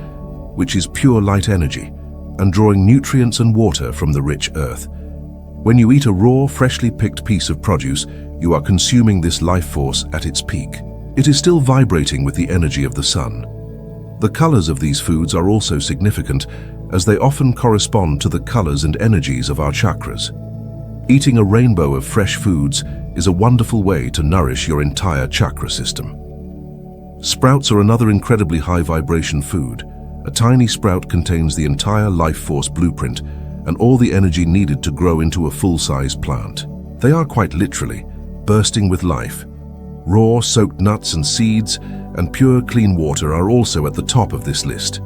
which is pure light energy, and drawing nutrients and water from the rich earth. When you eat a raw, freshly picked piece of produce, you are consuming this life force at its peak. It is still vibrating with the energy of the sun. The colors of these foods are also significant, as they often correspond to the colors and energies of our chakras. Eating a rainbow of fresh foods is a wonderful way to nourish your entire chakra system. Sprouts are another incredibly high-vibration food. A tiny sprout contains the entire life force blueprint and all the energy needed to grow into a full-size plant. They are quite literally bursting with life. Raw, soaked nuts and seeds and pure, clean water are also at the top of this list.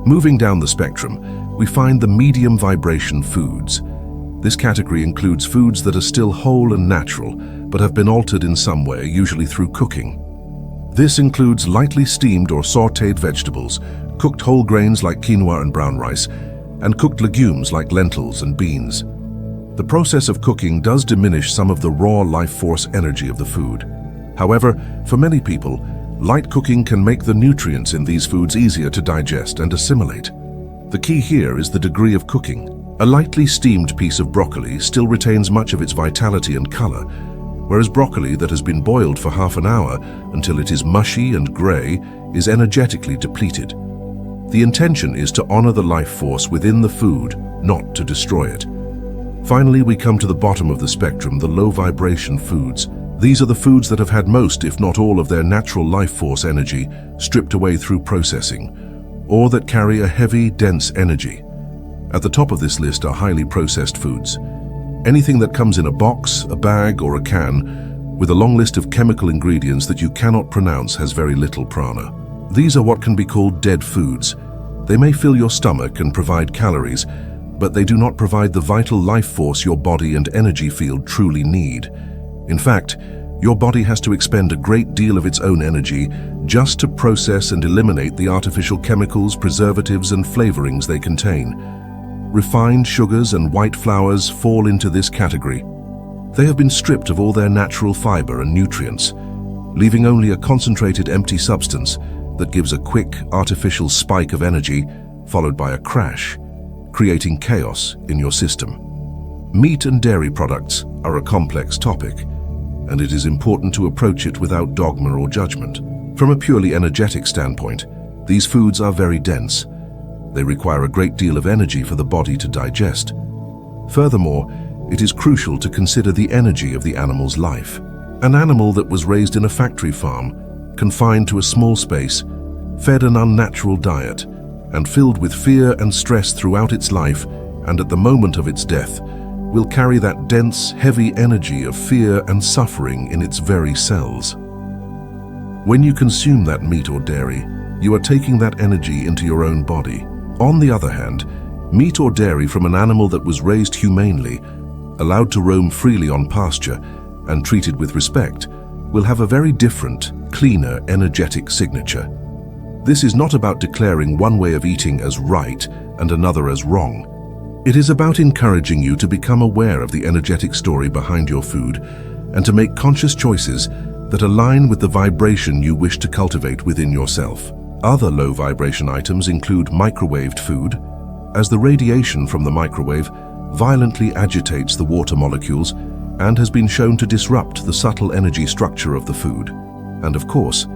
Moving down the spectrum, we find the medium vibration foods. This category includes foods that are still whole and natural, but have been altered in some way, usually through cooking. This includes lightly steamed or sautéed vegetables, cooked whole grains like quinoa and brown rice, and cooked legumes like lentils and beans. The process of cooking does diminish some of the raw life force energy of the food. However, for many people, light cooking can make the nutrients in these foods easier to digest and assimilate. The key here is the degree of cooking. A lightly steamed piece of broccoli still retains much of its vitality and color, whereas broccoli that has been boiled for half an hour until it is mushy and gray is energetically depleted. The intention is to honor the life force within the food, not to destroy it. Finally, we come to the bottom of the spectrum, the low vibration foods. These are the foods that have had most, if not all, of their natural life force energy stripped away through processing, or that carry a heavy, dense energy. At the top of this list are highly processed foods. Anything that comes in a box, a bag, or a can, with a long list of chemical ingredients that you cannot pronounce, has very little prana. These are what can be called dead foods. They may fill your stomach and provide calories, but they do not provide the vital life force your body and energy field truly need. In fact, your body has to expend a great deal of its own energy just to process and eliminate the artificial chemicals, preservatives, and flavorings they contain. Refined sugars and white flours fall into this category. They have been stripped of all their natural fiber and nutrients, leaving only a concentrated empty substance that gives a quick, artificial spike of energy, followed by a crash, creating chaos in your system. Meat and dairy products are a complex topic, and it is important to approach it without dogma or judgment. From a purely energetic standpoint, these foods are very dense. They require a great deal of energy for the body to digest. Furthermore, it is crucial to consider the energy of the animal's life. An animal that was raised in a factory farm, confined to a small space, fed an unnatural diet, and filled with fear and stress throughout its life, and at the moment of its death, will carry that dense, heavy energy of fear and suffering in its very cells. When you consume that meat or dairy, you are taking that energy into your own body. On the other hand, meat or dairy from an animal that was raised humanely, allowed to roam freely on pasture, and treated with respect, will have a very different, cleaner, energetic signature. This is not about declaring one way of eating as right and another as wrong. It is about encouraging you to become aware of the energetic story behind your food and to make conscious choices that align with the vibration you wish to cultivate within yourself. Other low vibration items include microwaved food, as the radiation from the microwave violently agitates the water molecules and has been shown to disrupt the subtle energy structure of the food. And of course,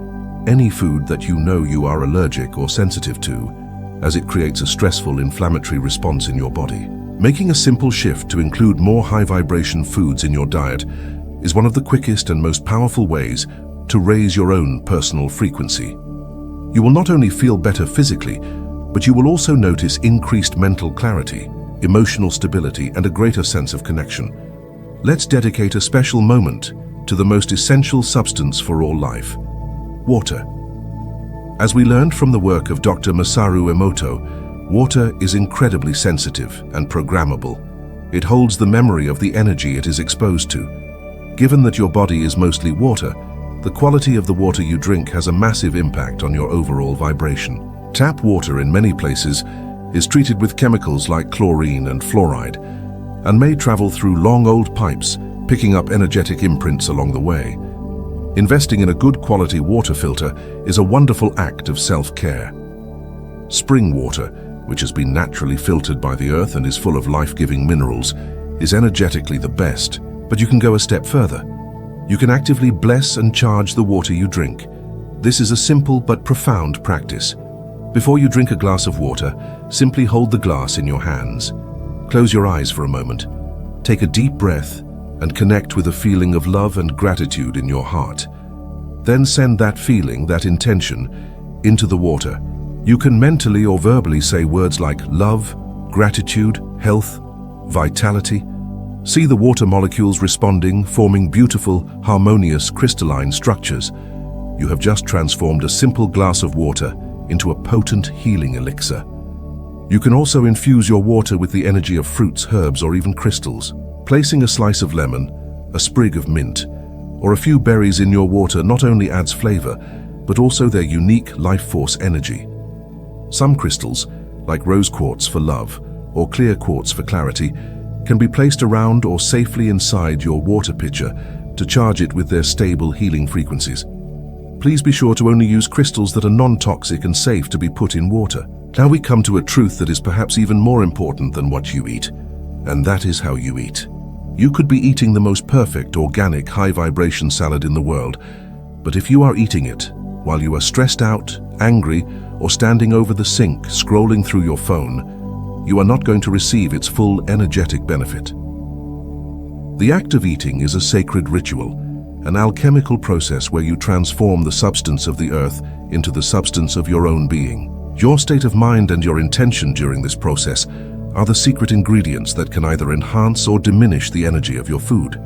any food that you know you are allergic or sensitive to, as it creates a stressful inflammatory response in your body. Making a simple shift to include more high-vibration foods in your diet is one of the quickest and most powerful ways to raise your own personal frequency. You will not only feel better physically, but you will also notice increased mental clarity. emotional stability, and a greater sense of connection. Let's dedicate a special moment to the most essential substance for all life: water. As we learned from the work of Dr. Masaru Emoto, water is incredibly sensitive and programmable. It holds the memory of the energy it is exposed to. Given that your body is mostly water, the quality of the water you drink has a massive impact on your overall vibration. Tap water in many places is treated with chemicals like chlorine and fluoride, and may travel through long old pipes, picking up energetic imprints along the way. Investing in a good quality water filter is a wonderful act of self-care. Spring water, which has been naturally filtered by the earth and is full of life-giving minerals, is energetically the best, but you can go a step further. You can actively bless and charge the water you drink. This is a simple but profound practice. Before you drink a glass of water, simply hold the glass in your hands. Close your eyes for a moment. Take a deep breath and connect with a feeling of love and gratitude in your heart. Then send that feeling, that intention, into the water. You can mentally or verbally say words like love, gratitude, health, vitality. See the water molecules responding, forming beautiful, harmonious, crystalline structures. You have just transformed a simple glass of water into a potent healing elixir. You can also infuse your water with the energy of fruits, herbs, or even crystals. Placing a slice of lemon, a sprig of mint, or a few berries in your water not only adds flavor, but also their unique life force energy. Some crystals, like rose quartz for love or clear quartz for clarity, can be placed around or safely inside your water pitcher to charge it with their stable healing frequencies. Please be sure to only use crystals that are non-toxic and safe to be put in water. Now we come to a truth that is perhaps even more important than what you eat, and that is how you eat. You could be eating the most perfect, organic, high-vibration salad in the world, but if you are eating it while you are stressed out, angry, or standing over the sink scrolling through your phone, you are not going to receive its full energetic benefit. The act of eating is a sacred ritual, an alchemical process where you transform the substance of the earth into the substance of your own being. Your state of mind and your intention during this process are the secret ingredients that can either enhance or diminish the energy of your food.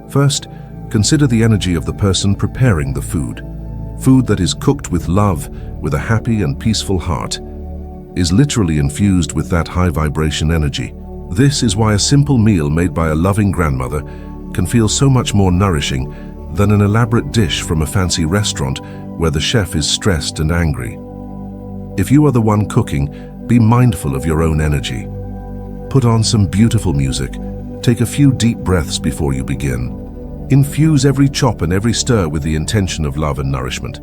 First, consider the energy of the person preparing the food. Food that is cooked with love, with a happy and peaceful heart, is literally infused with that high vibration energy. This is why a simple meal made by a loving grandmother can feel so much more nourishing than an elaborate dish from a fancy restaurant where the chef is stressed and angry. If you are the one cooking, be mindful of your own energy. Put on some beautiful music. Take a few deep breaths before you begin. Infuse every chop and every stir with the intention of love and nourishment.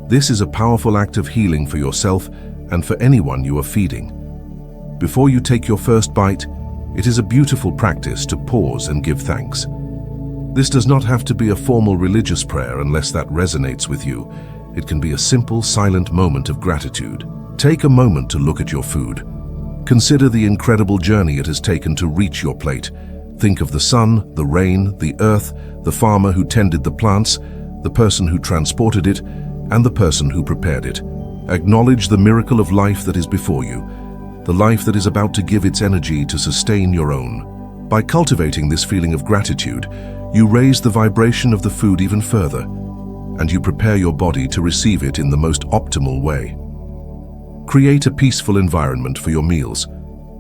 This is a powerful act of healing for yourself and for anyone you are feeding. Before you take your first bite, it is a beautiful practice to pause and give thanks. This does not have to be a formal religious prayer unless that resonates with you. It can be a simple, silent moment of gratitude. Take a moment to look at your food. Consider the incredible journey it has taken to reach your plate. Think of the sun, the rain, the earth, the farmer who tended the plants, the person who transported it, and the person who prepared it. Acknowledge the miracle of life that is before you, the life that is about to give its energy to sustain your own. By cultivating this feeling of gratitude, you raise the vibration of the food even further, and you prepare your body to receive it in the most optimal way. Create a peaceful environment for your meals.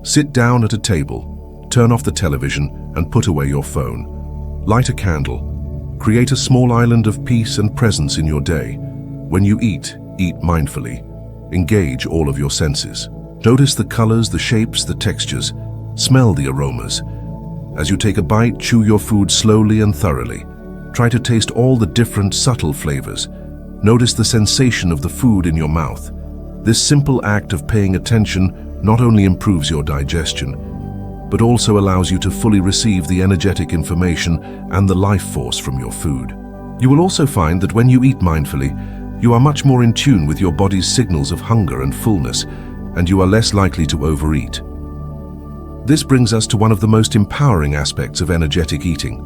Sit down at a table, turn off the television, and put away your phone. Light a candle. Create a small island of peace and presence in your day. When you eat, eat mindfully. Engage all of your senses. Notice the colors, the shapes, the textures. Smell the aromas. As you take a bite, chew your food slowly and thoroughly. Try to taste all the different subtle flavors. Notice the sensation of the food in your mouth. This simple act of paying attention not only improves your digestion, but also allows you to fully receive the energetic information and the life force from your food. You will also find that when you eat mindfully, you are much more in tune with your body's signals of hunger and fullness, and you are less likely to overeat. This brings us to one of the most empowering aspects of energetic eating: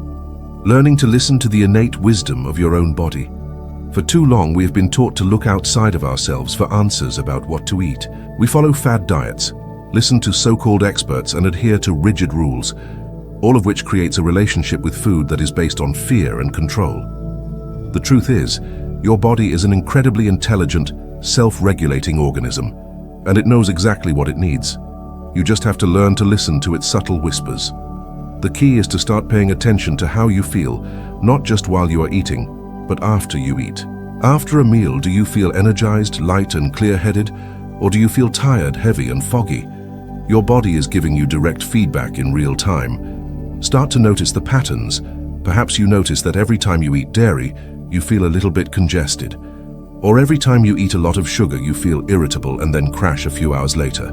learning to listen to the innate wisdom of your own body. For too long, we have been taught to look outside of ourselves for answers about what to eat. We follow fad diets, Listen to so-called experts and adhere to rigid rules, all of which creates a relationship with food that is based on fear and control. The truth is, your body is an incredibly intelligent, self-regulating organism, and it knows exactly what it needs. You just have to learn to listen to its subtle whispers. The key is to start paying attention to how you feel, not just while you are eating, but after you eat. After a meal, do you feel energized, light, and clear-headed, or do you feel tired, heavy, and foggy? Your body is giving you direct feedback in real time. Start to notice the patterns. Perhaps you notice that every time you eat dairy, you feel a little bit congested. Or every time you eat a lot of sugar, you feel irritable and then crash a few hours later.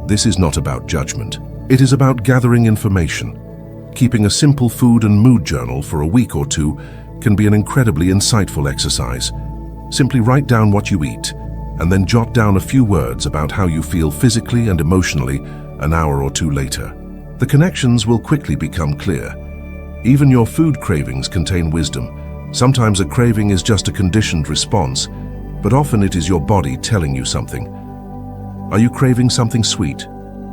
This is not about judgment. It is about gathering information. Keeping a simple food and mood journal for a week or two can be an incredibly insightful exercise. Simply write down what you eat, and then jot down a few words about how you feel physically and emotionally an hour or two later. The connections will quickly become clear. Even your food cravings contain wisdom. Sometimes a craving is just a conditioned response, but often it is your body telling you something. Are you craving something sweet?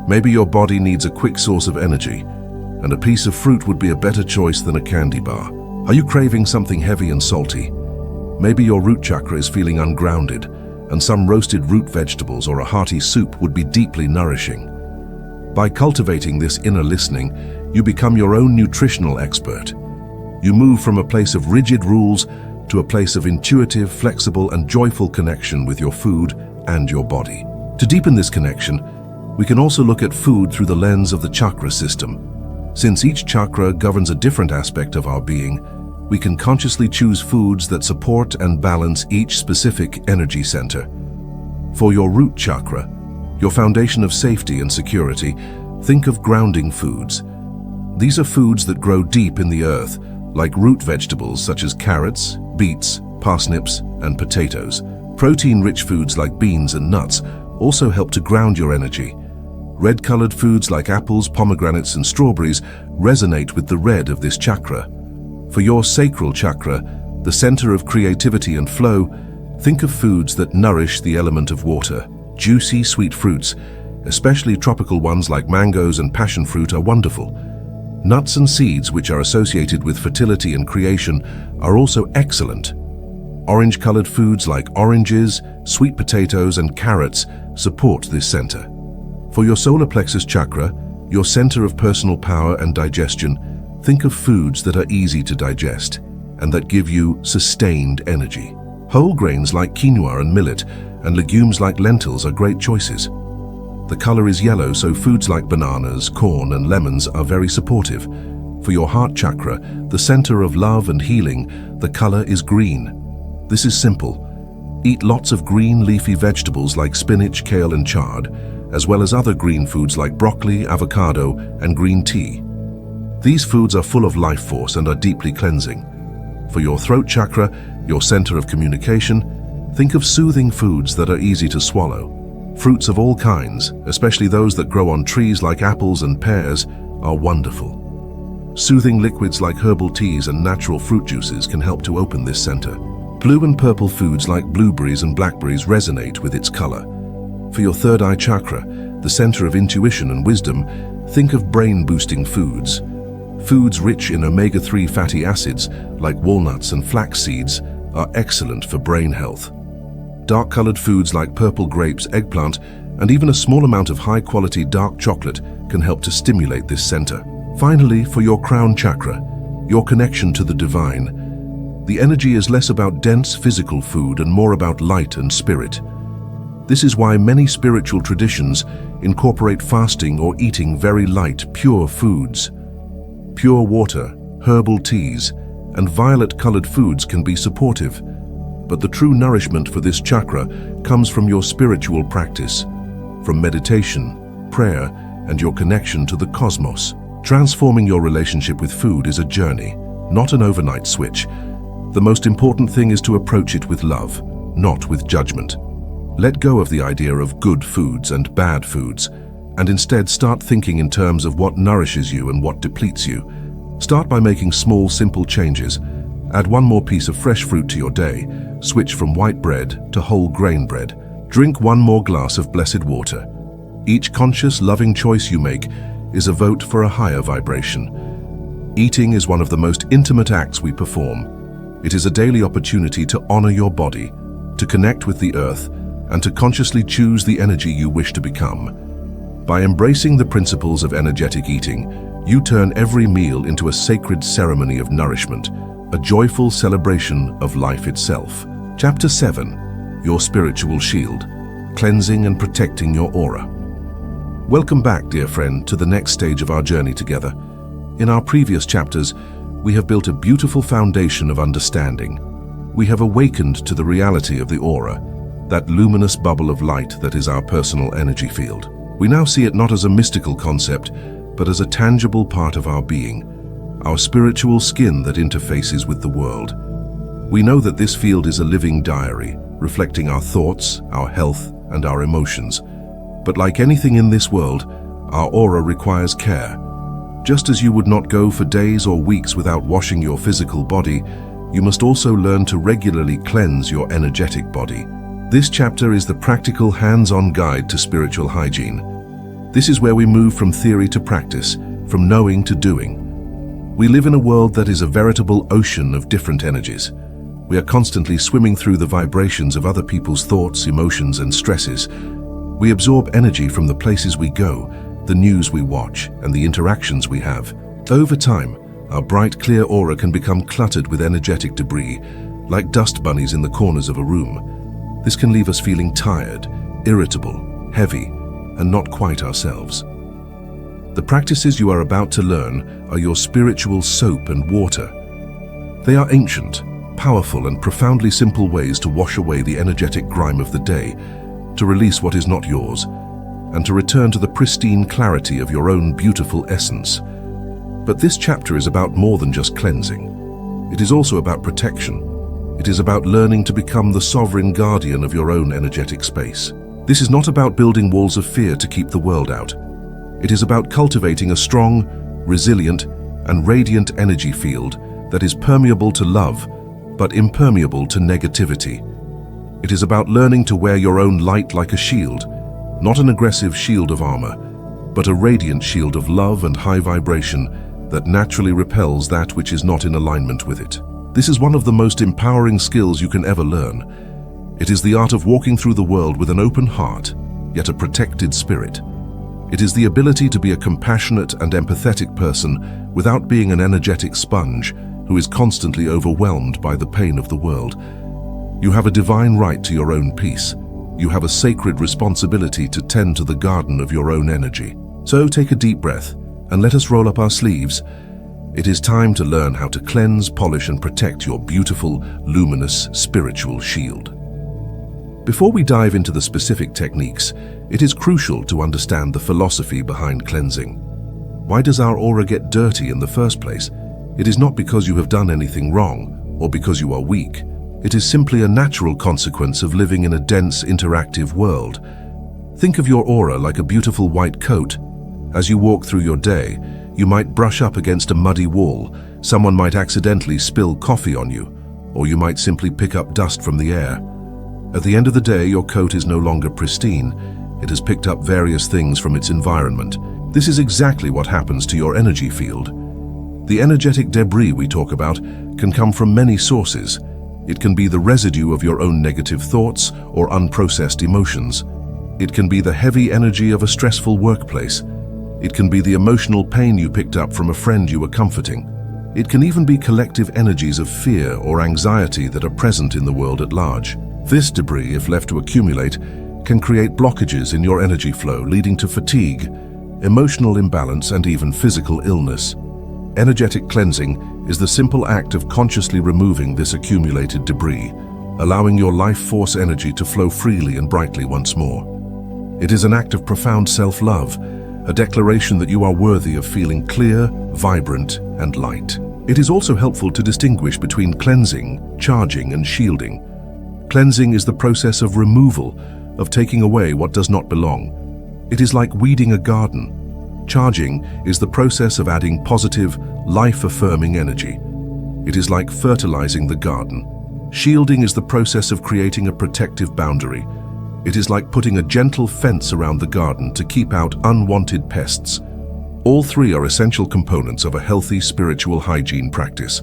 Maybe your body needs a quick source of energy, and a piece of fruit would be a better choice than a candy bar. Are you craving something heavy and salty? Maybe your root chakra is feeling ungrounded, and some roasted root vegetables or a hearty soup would be deeply nourishing. By cultivating this inner listening, you become your own nutritional expert. You move from a place of rigid rules to a place of intuitive, flexible, and joyful connection with your food and your body. To deepen this connection, we can also look at food through the lens of the chakra system. Since each chakra governs a different aspect of our being, we can consciously choose foods that support and balance each specific energy center. For your root chakra, your foundation of safety and security, think of grounding foods. These are foods that grow deep in the earth, like root vegetables such as carrots, beets, parsnips, and potatoes. Protein-rich foods like beans and nuts also help to ground your energy. Red-colored foods like apples, pomegranates, and strawberries resonate with the red of this chakra. For your sacral chakra, the center of creativity and flow, think of foods that nourish the element of water. Juicy, sweet fruits, especially tropical ones like mangoes and passion fruit, are wonderful. Nuts and seeds, which are associated with fertility and creation, are also excellent. Orange-colored foods like oranges, sweet potatoes, and carrots support this center. For your solar plexus chakra, your center of personal power and digestion, think of foods that are easy to digest and that give you sustained energy. Whole grains like quinoa and millet and legumes like lentils are great choices. The color is yellow, so foods like bananas, corn, and lemons are very supportive. For your heart chakra, the center of love and healing, the color is green. This is simple. Eat lots of green leafy vegetables like spinach, kale, and chard, as well as other green foods like broccoli, avocado, and green tea. These foods are full of life force and are deeply cleansing. For your throat chakra, your center of communication, think of soothing foods that are easy to swallow. Fruits of all kinds, especially those that grow on trees like apples and pears, are wonderful. Soothing liquids like herbal teas and natural fruit juices can help to open this center. Blue and purple foods like blueberries and blackberries resonate with its color. For your third eye chakra, the center of intuition and wisdom, think of brain-boosting foods. Foods rich in omega-3 fatty acids like walnuts and flax seeds are excellent for brain health. Dark-colored foods like purple grapes, eggplant, and even a small amount of high-quality dark chocolate can help to stimulate this center. Finally, for your crown chakra, your connection to the divine, the energy is less about dense physical food and more about light and spirit. This is why many spiritual traditions incorporate fasting or eating very light, pure foods. Pure water, herbal teas, and violet-colored foods can be supportive. But the true nourishment for this chakra comes from your spiritual practice, from meditation, prayer, and your connection to the cosmos. Transforming your relationship with food is a journey, not an overnight switch. The most important thing is to approach it with love, not with judgment. Let go of the idea of good foods and bad foods, and instead start thinking in terms of what nourishes you and what depletes you. Start by making small, simple changes. Add one more piece of fresh fruit to your day. Switch from white bread to whole grain bread. Drink one more glass of blessed water. Each conscious, loving choice you make is a vote for a higher vibration. Eating is one of the most intimate acts we perform. It is a daily opportunity to honor your body, to connect with the earth, and to consciously choose the energy you wish to become. By embracing the principles of energetic eating, you turn every meal into a sacred ceremony of nourishment, a joyful celebration of life itself. Chapter 7. Your Spiritual Shield. Cleansing and Protecting Your Aura. Welcome back, dear friend, to the next stage of our journey together. In our previous chapters, we have built a beautiful foundation of understanding. We have awakened to the reality of the aura, that luminous bubble of light that is our personal energy field. We now see it not as a mystical concept, but as a tangible part of our being, our spiritual skin that interfaces with the world. We know that this field is a living diary, reflecting our thoughts, our health, and our emotions. But like anything in this world, our aura requires care. Just as you would not go for days or weeks without washing your physical body, you must also learn to regularly cleanse your energetic body. This chapter is the practical, hands-on guide to spiritual hygiene. This is where we move from theory to practice, from knowing to doing. We live in a world that is a veritable ocean of different energies. We are constantly swimming through the vibrations of other people's thoughts, emotions, and stresses. We absorb energy from the places we go, the news we watch, and the interactions we have. Over time, our bright, clear aura can become cluttered with energetic debris, like dust bunnies in the corners of a room. This can leave us feeling tired, irritable, heavy, and not quite ourselves. The practices you are about to learn are your spiritual soap and water. They are ancient, powerful, and profoundly simple ways to wash away the energetic grime of the day, to release what is not yours, and to return to the pristine clarity of your own beautiful essence. But this chapter is about more than just cleansing. It is also about protection. It is about learning to become the sovereign guardian of your own energetic space. This is not about building walls of fear to keep the world out. It is about cultivating a strong, resilient, and radiant energy field that is permeable to love, but impermeable to negativity. It is about learning to wear your own light like a shield, not an aggressive shield of armor, but a radiant shield of love and high vibration that naturally repels that which is not in alignment with it. This is one of the most empowering skills you can ever learn. It is the art of walking through the world with an open heart, yet a protected spirit. It is the ability to be a compassionate and empathetic person without being an energetic sponge who is constantly overwhelmed by the pain of the world. You have a divine right to your own peace. You have a sacred responsibility to tend to the garden of your own energy. So take a deep breath and let us roll up our sleeves. It is time to learn how to cleanse, polish, and protect your beautiful, luminous, spiritual shield. Before we dive into the specific techniques, it is crucial to understand the philosophy behind cleansing. Why does our aura get dirty in the first place? It is not because you have done anything wrong or because you are weak. It is simply a natural consequence of living in a dense, interactive world. Think of your aura like a beautiful white coat. As you walk through your day, you might brush up against a muddy wall, someone might accidentally spill coffee on you, or you might simply pick up dust from the air. At the end of the day, your coat is no longer pristine. It has picked up various things from its environment. This is exactly what happens to your energy field. The energetic debris we talk about can come from many sources. It can be the residue of your own negative thoughts or unprocessed emotions. It can be the heavy energy of a stressful workplace. It can be the emotional pain you picked up from a friend you were comforting. It can even be collective energies of fear or anxiety that are present in the world at large. This debris, if left to accumulate, can create blockages in your energy flow, leading to fatigue, emotional imbalance, and even physical illness. Energetic cleansing is the simple act of consciously removing this accumulated debris, allowing your life force energy to flow freely and brightly once more. It is an act of profound self-love, a declaration that you are worthy of feeling clear, vibrant, and light. It is also helpful to distinguish between cleansing, charging, and shielding. Cleansing is the process of removal, of taking away what does not belong. It is like weeding a garden. Charging is the process of adding positive, life-affirming energy. It is like fertilizing the garden. Shielding is the process of creating a protective boundary. It is like putting a gentle fence around the garden to keep out unwanted pests. All three are essential components of a healthy spiritual hygiene practice.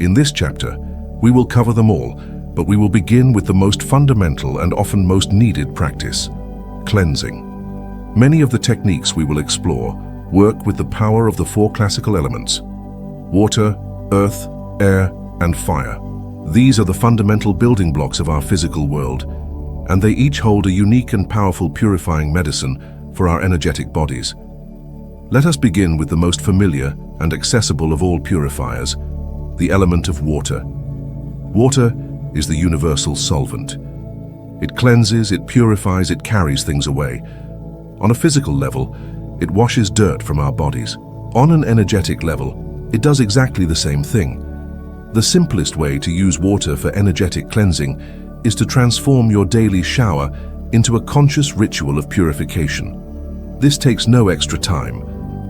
In this chapter, we will cover them all, but we will begin with the most fundamental and often most needed practice: cleansing. Many of the techniques we will explore work with the power of the four classical elements: water, earth, air, and fire. These are the fundamental building blocks of our physical world, and they each hold a unique and powerful purifying medicine for our energetic bodies. Let us begin with the most familiar and accessible of all purifiers, the element of water. Water is the universal solvent. It cleanses, it purifies, it carries things away. On a physical level, it washes dirt from our bodies. On an energetic level, it does exactly the same thing. The simplest way to use water for energetic cleansing is to transform your daily shower into a conscious ritual of purification. This takes no extra time,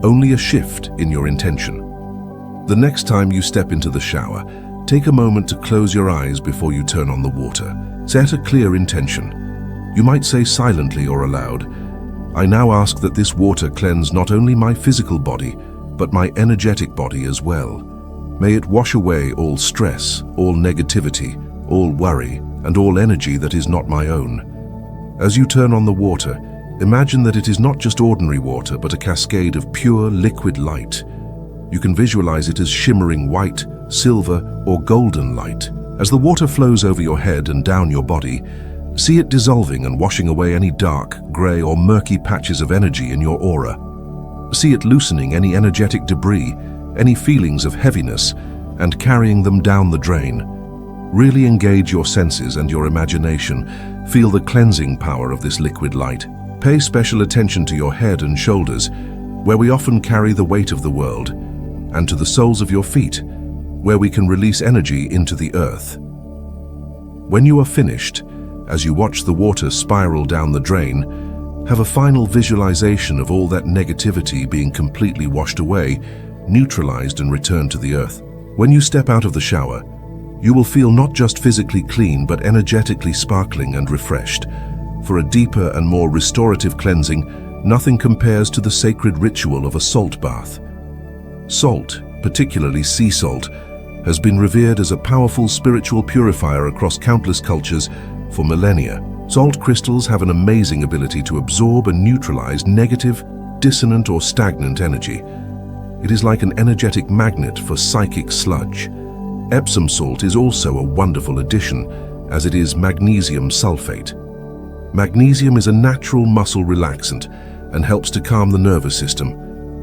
only a shift in your intention. The next time you step into the shower, take a moment to close your eyes before you turn on the water. Set a clear intention. You might say silently or aloud, "I now ask that this water cleanse not only my physical body, but my energetic body as well. May it wash away all stress, all negativity, all worry, and all energy that is not my own." As you turn on the water, imagine that it is not just ordinary water, but a cascade of pure liquid light. You can visualize it as shimmering white, silver, or golden light. As the water flows over your head and down your body, see it dissolving and washing away any dark, gray, or murky patches of energy in your aura. See it loosening any energetic debris, any feelings of heaviness, and carrying them down the drain. Really engage your senses and your imagination. Feel the cleansing power of this liquid light. Pay special attention to your head and shoulders, where we often carry the weight of the world, and to the soles of your feet, where we can release energy into the earth. When you are finished, as you watch the water spiral down the drain, have a final visualization of all that negativity being completely washed away, neutralized, and returned to the earth. When you step out of the shower, you will feel not just physically clean, but energetically sparkling and refreshed. For a deeper and more restorative cleansing, nothing compares to the sacred ritual of a salt bath. Salt, particularly sea salt, has been revered as a powerful spiritual purifier across countless cultures for millennia. Salt crystals have an amazing ability to absorb and neutralize negative, dissonant, or stagnant energy. It is like an energetic magnet for psychic sludge. Epsom salt is also a wonderful addition, as it is magnesium sulfate. Magnesium is a natural muscle relaxant and helps to calm the nervous system,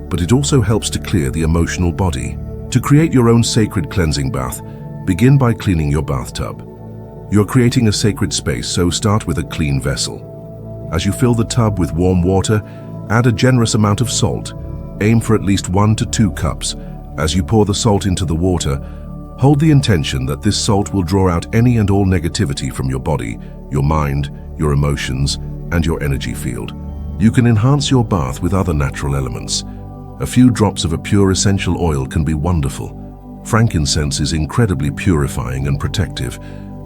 but it also helps to clear the emotional body. To create your own sacred cleansing bath, begin by cleaning your bathtub. You're creating a sacred space, so start with a clean vessel. As you fill the tub with warm water, add a generous amount of salt. Aim for at least 1 to 2 cups. As you pour the salt into the water, hold the intention that this salt will draw out any and all negativity from your body, your mind, your emotions, and your energy field. You can enhance your bath with other natural elements. A few drops of a pure essential oil can be wonderful. Frankincense is incredibly purifying and protective.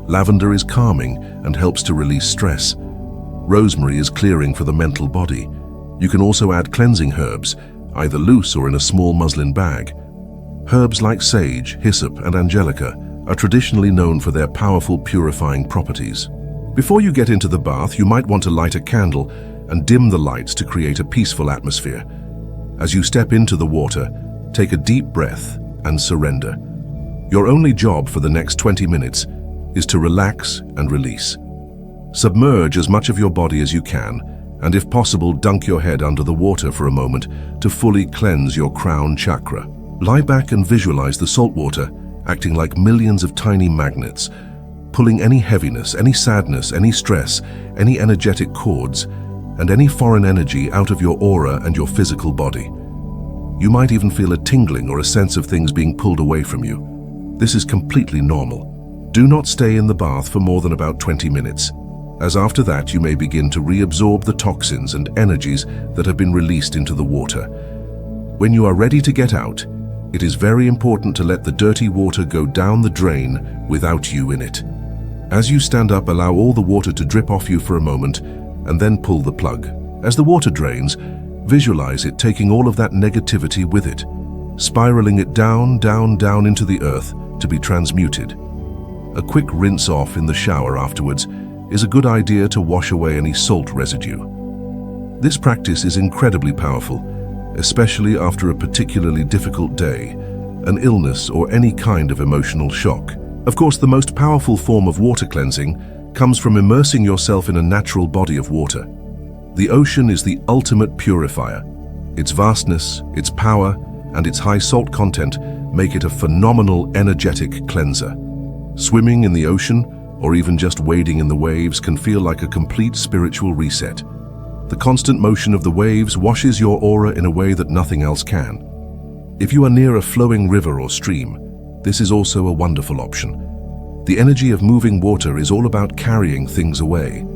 Lavender is calming and helps to release stress. Rosemary is clearing for the mental body. You can also add cleansing herbs, either loose or in a small muslin bag. Herbs like sage, hyssop, and angelica are traditionally known for their powerful purifying properties. Before you get into the bath, you might want to light a candle and dim the lights to create a peaceful atmosphere. As you step into the water, take a deep breath and surrender. Your only job for the next 20 minutes is to relax and release. Submerge as much of your body as you can, and if possible, dunk your head under the water for a moment to fully cleanse your crown chakra. Lie back and visualize the salt water acting like millions of tiny magnets, pulling any heaviness, any sadness, any stress, any energetic cords, and any foreign energy out of your aura and your physical body. You might even feel a tingling or a sense of things being pulled away from you. This is completely normal. Do not stay in the bath for more than about 20 minutes, as after that you may begin to reabsorb the toxins and energies that have been released into the water. When you are ready to get out, it is very important to let the dirty water go down the drain without you in it. As you stand up, allow all the water to drip off you for a moment and then pull the plug. As the water drains, visualize it taking all of that negativity with it, spiraling it down, down, down into the earth to be transmuted. A quick rinse off in the shower afterwards is a good idea to wash away any salt residue. This practice is incredibly powerful, especially after a particularly difficult day, an illness, or any kind of emotional shock. Of course, the most powerful form of water cleansing comes from immersing yourself in a natural body of water. The ocean is the ultimate purifier. Its vastness, its power, and its high salt content make it a phenomenal energetic cleanser. Swimming in the ocean, or even just wading in the waves, can feel like a complete spiritual reset. The constant motion of the waves washes your aura in a way that nothing else can. If you are near a flowing river or stream, this is also a wonderful option. The energy of moving water is all about carrying things away.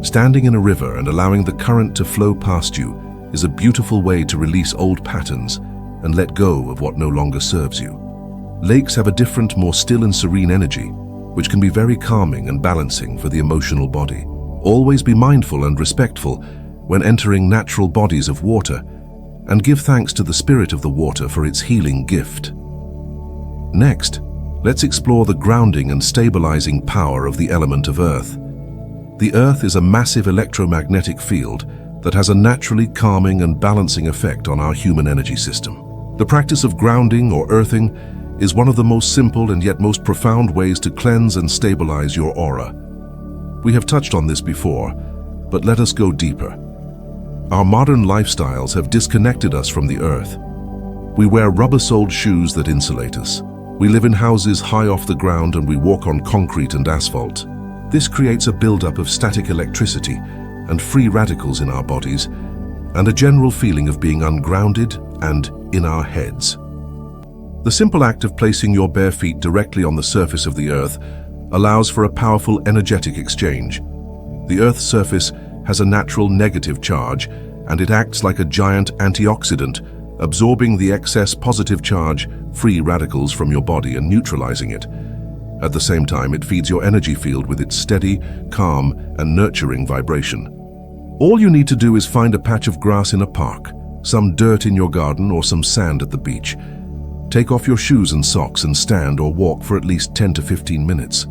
Standing in a river and allowing the current to flow past you is a beautiful way to release old patterns and let go of what no longer serves you. Lakes have a different, more still and serene energy, which can be very calming and balancing for the emotional body. Always be mindful and respectful when entering natural bodies of water, and give thanks to the spirit of the water for its healing gift. Next, let's explore the grounding and stabilizing power of the element of earth. The earth is a massive electromagnetic field that has a naturally calming and balancing effect on our human energy system. The practice of grounding or earthing is one of the most simple and yet most profound ways to cleanse and stabilize your aura. We have touched on this before, but let us go deeper. Our modern lifestyles have disconnected us from the earth. We wear rubber-soled shoes that insulate us. We live in houses high off the ground and we walk on concrete and asphalt. This creates a buildup of static electricity and free radicals in our bodies, and a general feeling of being ungrounded and in our heads. The simple act of placing your bare feet directly on the surface of the earth allows for a powerful energetic exchange. The earth's surface has a natural negative charge, and it acts like a giant antioxidant, absorbing the excess positive charge, free radicals from your body and neutralizing it. At the same time, it feeds your energy field with its steady, calm, and nurturing vibration. All you need to do is find a patch of grass in a park, some dirt in your garden, or some sand at the beach. Take off your shoes and socks and stand or walk for at least 10 to 15 minutes.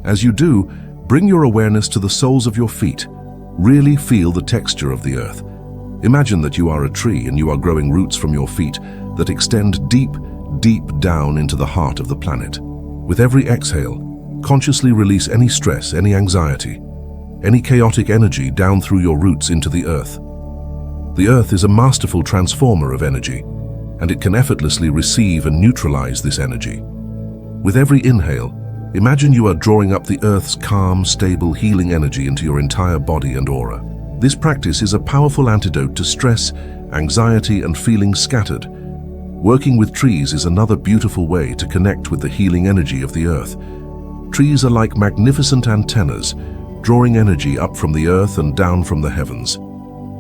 As you do, bring your awareness to the soles of your feet. Really feel the texture of the earth. Imagine that you are a tree and you are growing roots from your feet that extend deep, deep down into the heart of the planet. With every exhale, consciously release any stress, any anxiety, any chaotic energy down through your roots into the earth. The earth is a masterful transformer of energy, and it can effortlessly receive and neutralize this energy. With every inhale, imagine you are drawing up the earth's calm, stable, healing energy into your entire body and aura. This practice is a powerful antidote to stress, anxiety, and feeling scattered. Working with trees is another beautiful way to connect with the healing energy of the earth. Trees are like magnificent antennas, drawing energy up from the earth and down from the heavens.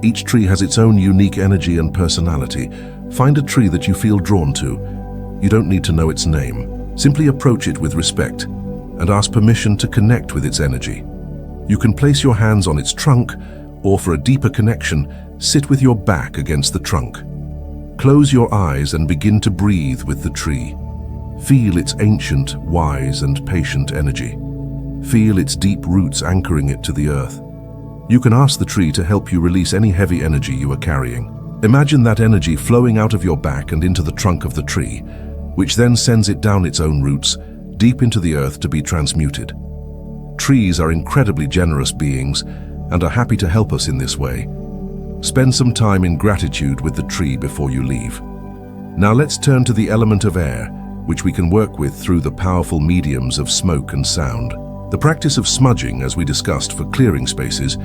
Each tree has its own unique energy and personality. Find a tree that you feel drawn to. You don't need to know its name. Simply approach it with respect and ask permission to connect with its energy. You can place your hands on its trunk, or for a deeper connection, sit with your back against the trunk. Close your eyes and begin to breathe with the tree. Feel its ancient, wise, and patient energy. Feel its deep roots anchoring it to the earth. You can ask the tree to help you release any heavy energy you are carrying. Imagine that energy flowing out of your back and into the trunk of the tree, which then sends it down its own roots, deep into the earth to be transmuted. Trees are incredibly generous beings and are happy to help us in this way. Spend some time in gratitude with the tree before you leave. Now let's turn to the element of air, which we can work with through the powerful mediums of smoke and sound. The practice of smudging, as we discussed, for clearing spaces,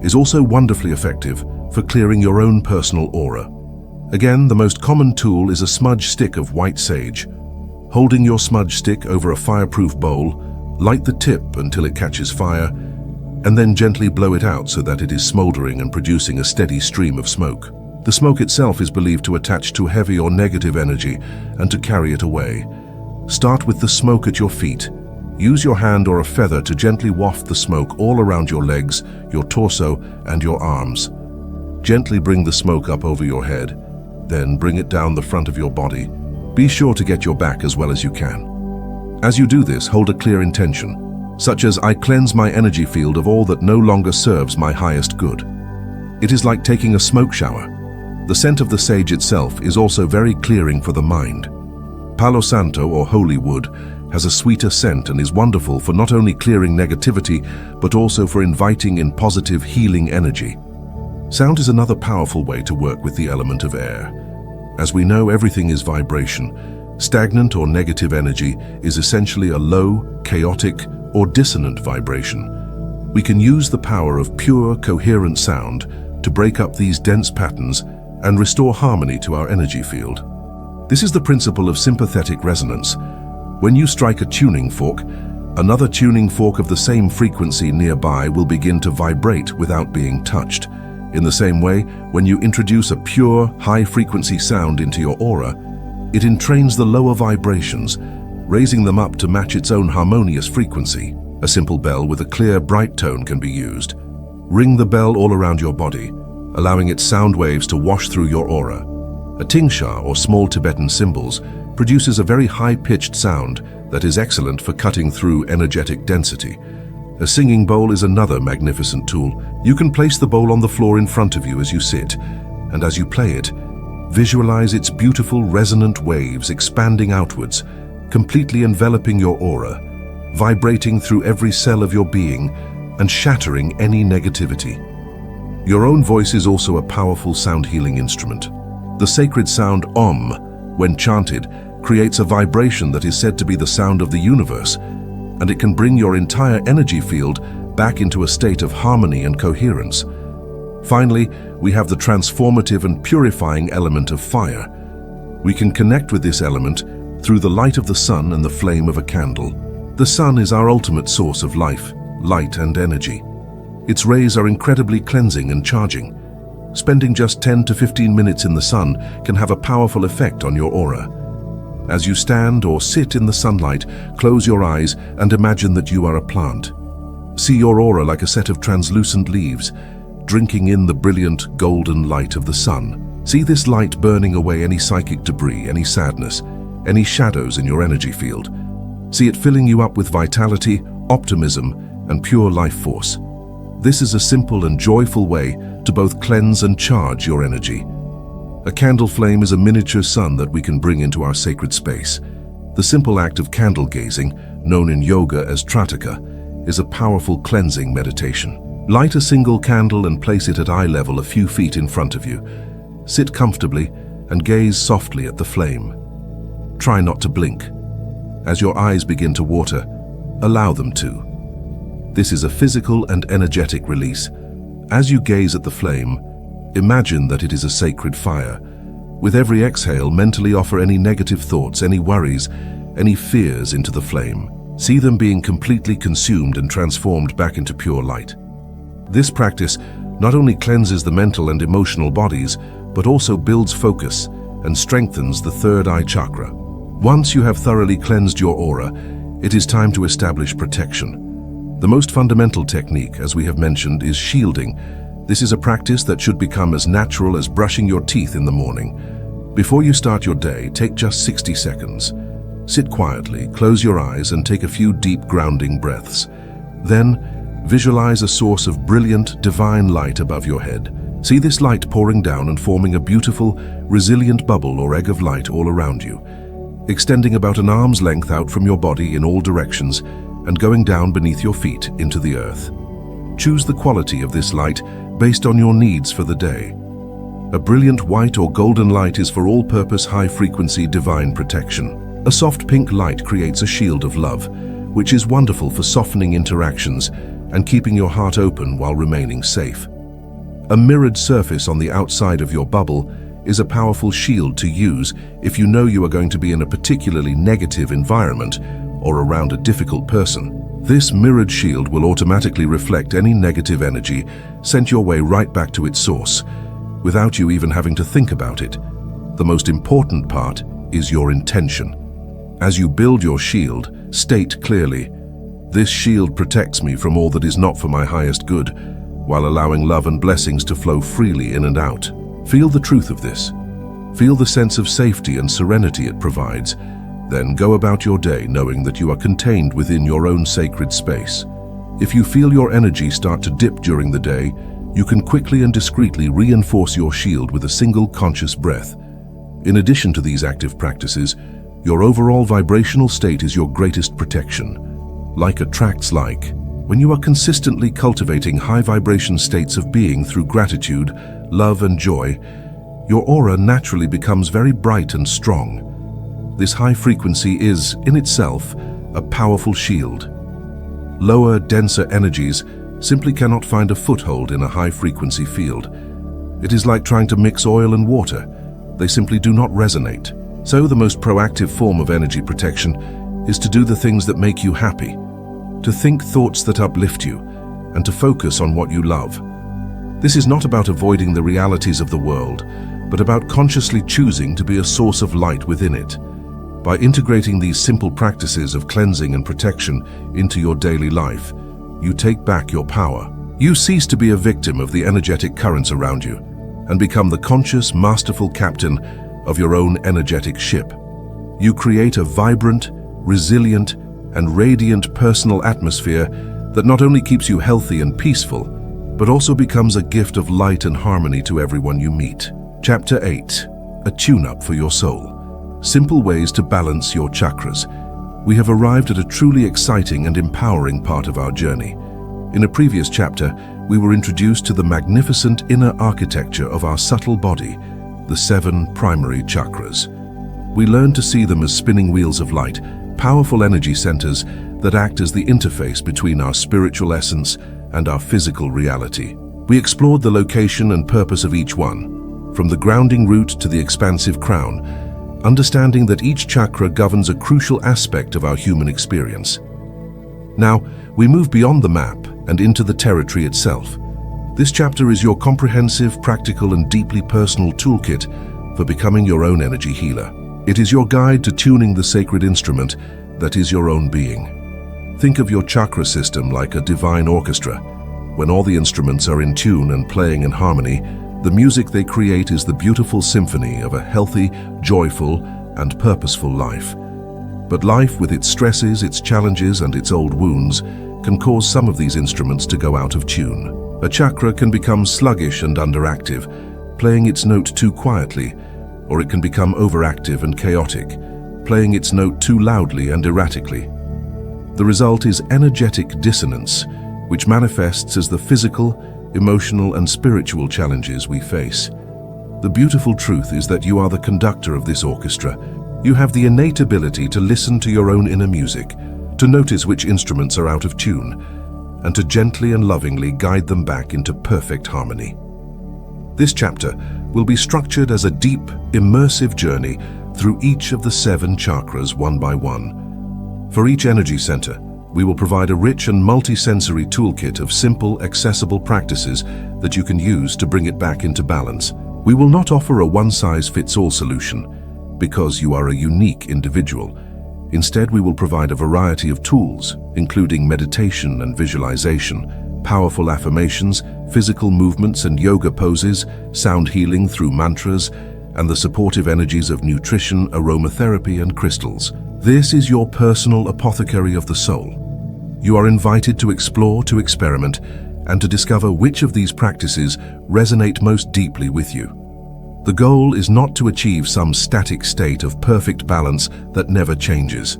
is also wonderfully effective for clearing your own personal aura. Again, the most common tool is a smudge stick of white sage. Holding your smudge stick over a fireproof bowl, light the tip until it catches fire, and then gently blow it out so that it is smoldering and producing a steady stream of smoke. The smoke itself is believed to attach to heavy or negative energy and to carry it away. Start with the smoke at your feet. Use your hand or a feather to gently waft the smoke all around your legs, your torso, and your arms. Gently bring the smoke up over your head, then bring it down the front of your body. Be sure to get your back as well as you can. As you do this, hold a clear intention, such as I cleanse my energy field of all that no longer serves my highest good. It is like taking a smoke shower. The scent of the sage itself is also very clearing for the mind. Palo Santo, or holy wood, has a sweeter scent and is wonderful for not only clearing negativity, but also for inviting in positive, healing energy. Sound is another powerful way to work with the element of air. As we know, everything is vibration. Stagnant or negative energy is essentially a low, chaotic, or dissonant vibration. We can use the power of pure, coherent sound to break up these dense patterns and restore harmony to our energy field. This is the principle of sympathetic resonance. When you strike a tuning fork, another tuning fork of the same frequency nearby will begin to vibrate without being touched. In the same way, when you introduce a pure, high-frequency sound into your aura, it entrains the lower vibrations, raising them up to match its own harmonious frequency. A simple bell with a clear, bright tone can be used. Ring the bell all around your body, allowing its sound waves to wash through your aura. A tingsha, or small Tibetan cymbals, produces a very high-pitched sound that is excellent for cutting through energetic density. A singing bowl is another magnificent tool. You can place the bowl on the floor in front of you as you sit, and as you play it, visualize its beautiful resonant waves expanding outwards, completely enveloping your aura, vibrating through every cell of your being and shattering any negativity. Your own voice is also a powerful sound healing instrument. The sacred sound Om, when chanted, creates a vibration that is said to be the sound of the universe, and it can bring your entire energy field back into a state of harmony and coherence. Finally, we have the transformative and purifying element of fire. We can connect with this element through the light of the sun and the flame of a candle. The sun is our ultimate source of life, light, and energy. Its rays are incredibly cleansing and charging. Spending just 10 to 15 minutes in the sun can have a powerful effect on your aura. As you stand or sit in the sunlight, close your eyes and imagine that you are a plant. See your aura like a set of translucent leaves, drinking in the brilliant golden light of the sun. See this light burning away any psychic debris, any sadness, any shadows in your energy field. See it filling you up with vitality, optimism, and pure life force. This is a simple and joyful way to both cleanse and charge your energy. A candle flame is a miniature sun that we can bring into our sacred space. The simple act of candle gazing, known in yoga as trataka, is a powerful cleansing meditation. Light a single candle and place it at eye level a few feet in front of you. Sit comfortably and gaze softly at the flame. Try not to blink. As your eyes begin to water, allow them to. This is a physical and energetic release. As you gaze at the flame, imagine that it is a sacred fire. With every exhale, mentally offer any negative thoughts, any worries, any fears into the flame. See them being completely consumed and transformed back into pure light. This practice not only cleanses the mental and emotional bodies, but also builds focus and strengthens the third eye chakra. Once you have thoroughly cleansed your aura, it is time to establish protection. The most fundamental technique, as we have mentioned, is shielding. This is a practice that should become as natural as brushing your teeth in the morning. Before you start your day, take just 60 seconds. Sit quietly, close your eyes, and take a few deep grounding breaths. Then, visualize a source of brilliant, divine light above your head. See this light pouring down and forming a beautiful, resilient bubble or egg of light all around you, extending about an arm's length out from your body in all directions and going down beneath your feet into the earth. Choose the quality of this light based on your needs for the day. A brilliant white or golden light is for all-purpose high-frequency divine protection. A soft pink light creates a shield of love, which is wonderful for softening interactions and keeping your heart open while remaining safe. A mirrored surface on the outside of your bubble is a powerful shield to use if you know you are going to be in a particularly negative environment or around a difficult person. This mirrored shield will automatically reflect any negative energy sent your way right back to its source, without you even having to think about it. The most important part is your intention. As you build your shield, state clearly, This shield protects me from all that is not for my highest good, while allowing love and blessings to flow freely in and out. Feel the truth of this. Feel the sense of safety and serenity it provides. Then go about your day knowing that you are contained within your own sacred space. If you feel your energy start to dip during the day, you can quickly and discreetly reinforce your shield with a single conscious breath. In addition to these active practices, your overall vibrational state is your greatest protection. Like attracts like. When you are consistently cultivating high vibration states of being through gratitude, love and joy, your aura naturally becomes very bright and strong. This high frequency is, in itself, a powerful shield. Lower, denser energies simply cannot find a foothold in a high-frequency field. It is like trying to mix oil and water. They simply do not resonate. So the most proactive form of energy protection is to do the things that make you happy, to think thoughts that uplift you, and to focus on what you love. This is not about avoiding the realities of the world, but about consciously choosing to be a source of light within it. By integrating these simple practices of cleansing and protection into your daily life, you take back your power. You cease to be a victim of the energetic currents around you and become the conscious, masterful captain of your own energetic ship. You create a vibrant, resilient, and radiant personal atmosphere that not only keeps you healthy and peaceful, but also becomes a gift of light and harmony to everyone you meet. Chapter 8. A tune-up for your soul. Simple ways to balance your chakras. We have arrived at a truly exciting and empowering part of our journey. In a previous chapter, we were introduced to the magnificent inner architecture of our subtle body, the 7 primary chakras. We learned to see them as spinning wheels of light, powerful energy centers that act as the interface between our spiritual essence and our physical reality. We explored the location and purpose of each one, from the grounding root to the expansive crown, understanding that each chakra governs a crucial aspect of our human experience. Now, we move beyond the map and into the territory itself. This chapter is your comprehensive, practical, and deeply personal toolkit for becoming your own energy healer. It is your guide to tuning the sacred instrument that is your own being. Think of your chakra system like a divine orchestra. When all the instruments are in tune and playing in harmony, the music they create is the beautiful symphony of a healthy, joyful, and purposeful life. But life, with its stresses, its challenges, and its old wounds, can cause some of these instruments to go out of tune. A chakra can become sluggish and underactive, playing its note too quietly, or it can become overactive and chaotic, playing its note too loudly and erratically. The result is energetic dissonance, which manifests as the physical, emotional, and spiritual challenges we face. The beautiful truth is that you are the conductor of this orchestra. You have the innate ability to listen to your own inner music, to notice which instruments are out of tune, and to gently and lovingly guide them back into perfect harmony. This chapter will be structured as a deep, immersive journey through each of the 7 chakras one by one. For each energy center, we will provide a rich and multi-sensory toolkit of simple, accessible practices that you can use to bring it back into balance. We will not offer a one-size-fits-all solution because you are a unique individual. Instead, we will provide a variety of tools, including meditation and visualization, powerful affirmations, physical movements and yoga poses, sound healing through mantras, and the supportive energies of nutrition, aromatherapy, and crystals. This is your personal apothecary of the soul. You are invited to explore, to experiment, and to discover which of these practices resonate most deeply with you. The goal is not to achieve some static state of perfect balance that never changes.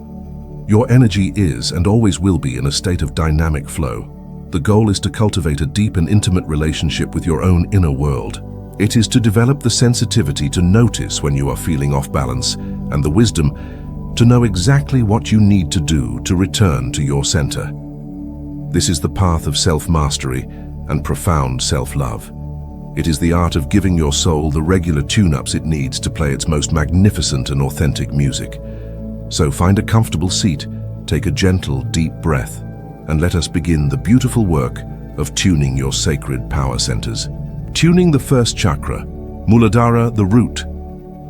Your energy is and always will be in a state of dynamic flow. The goal is to cultivate a deep and intimate relationship with your own inner world. It is to develop the sensitivity to notice when you are feeling off balance and the wisdom to know exactly what you need to do to return to your center. This is the path of self-mastery and profound self-love. It is the art of giving your soul the regular tune-ups it needs to play its most magnificent and authentic music. So find a comfortable seat, take a gentle, deep breath, and let us begin the beautiful work of tuning your sacred power centers. Tuning the first chakra, Muladhara, the root.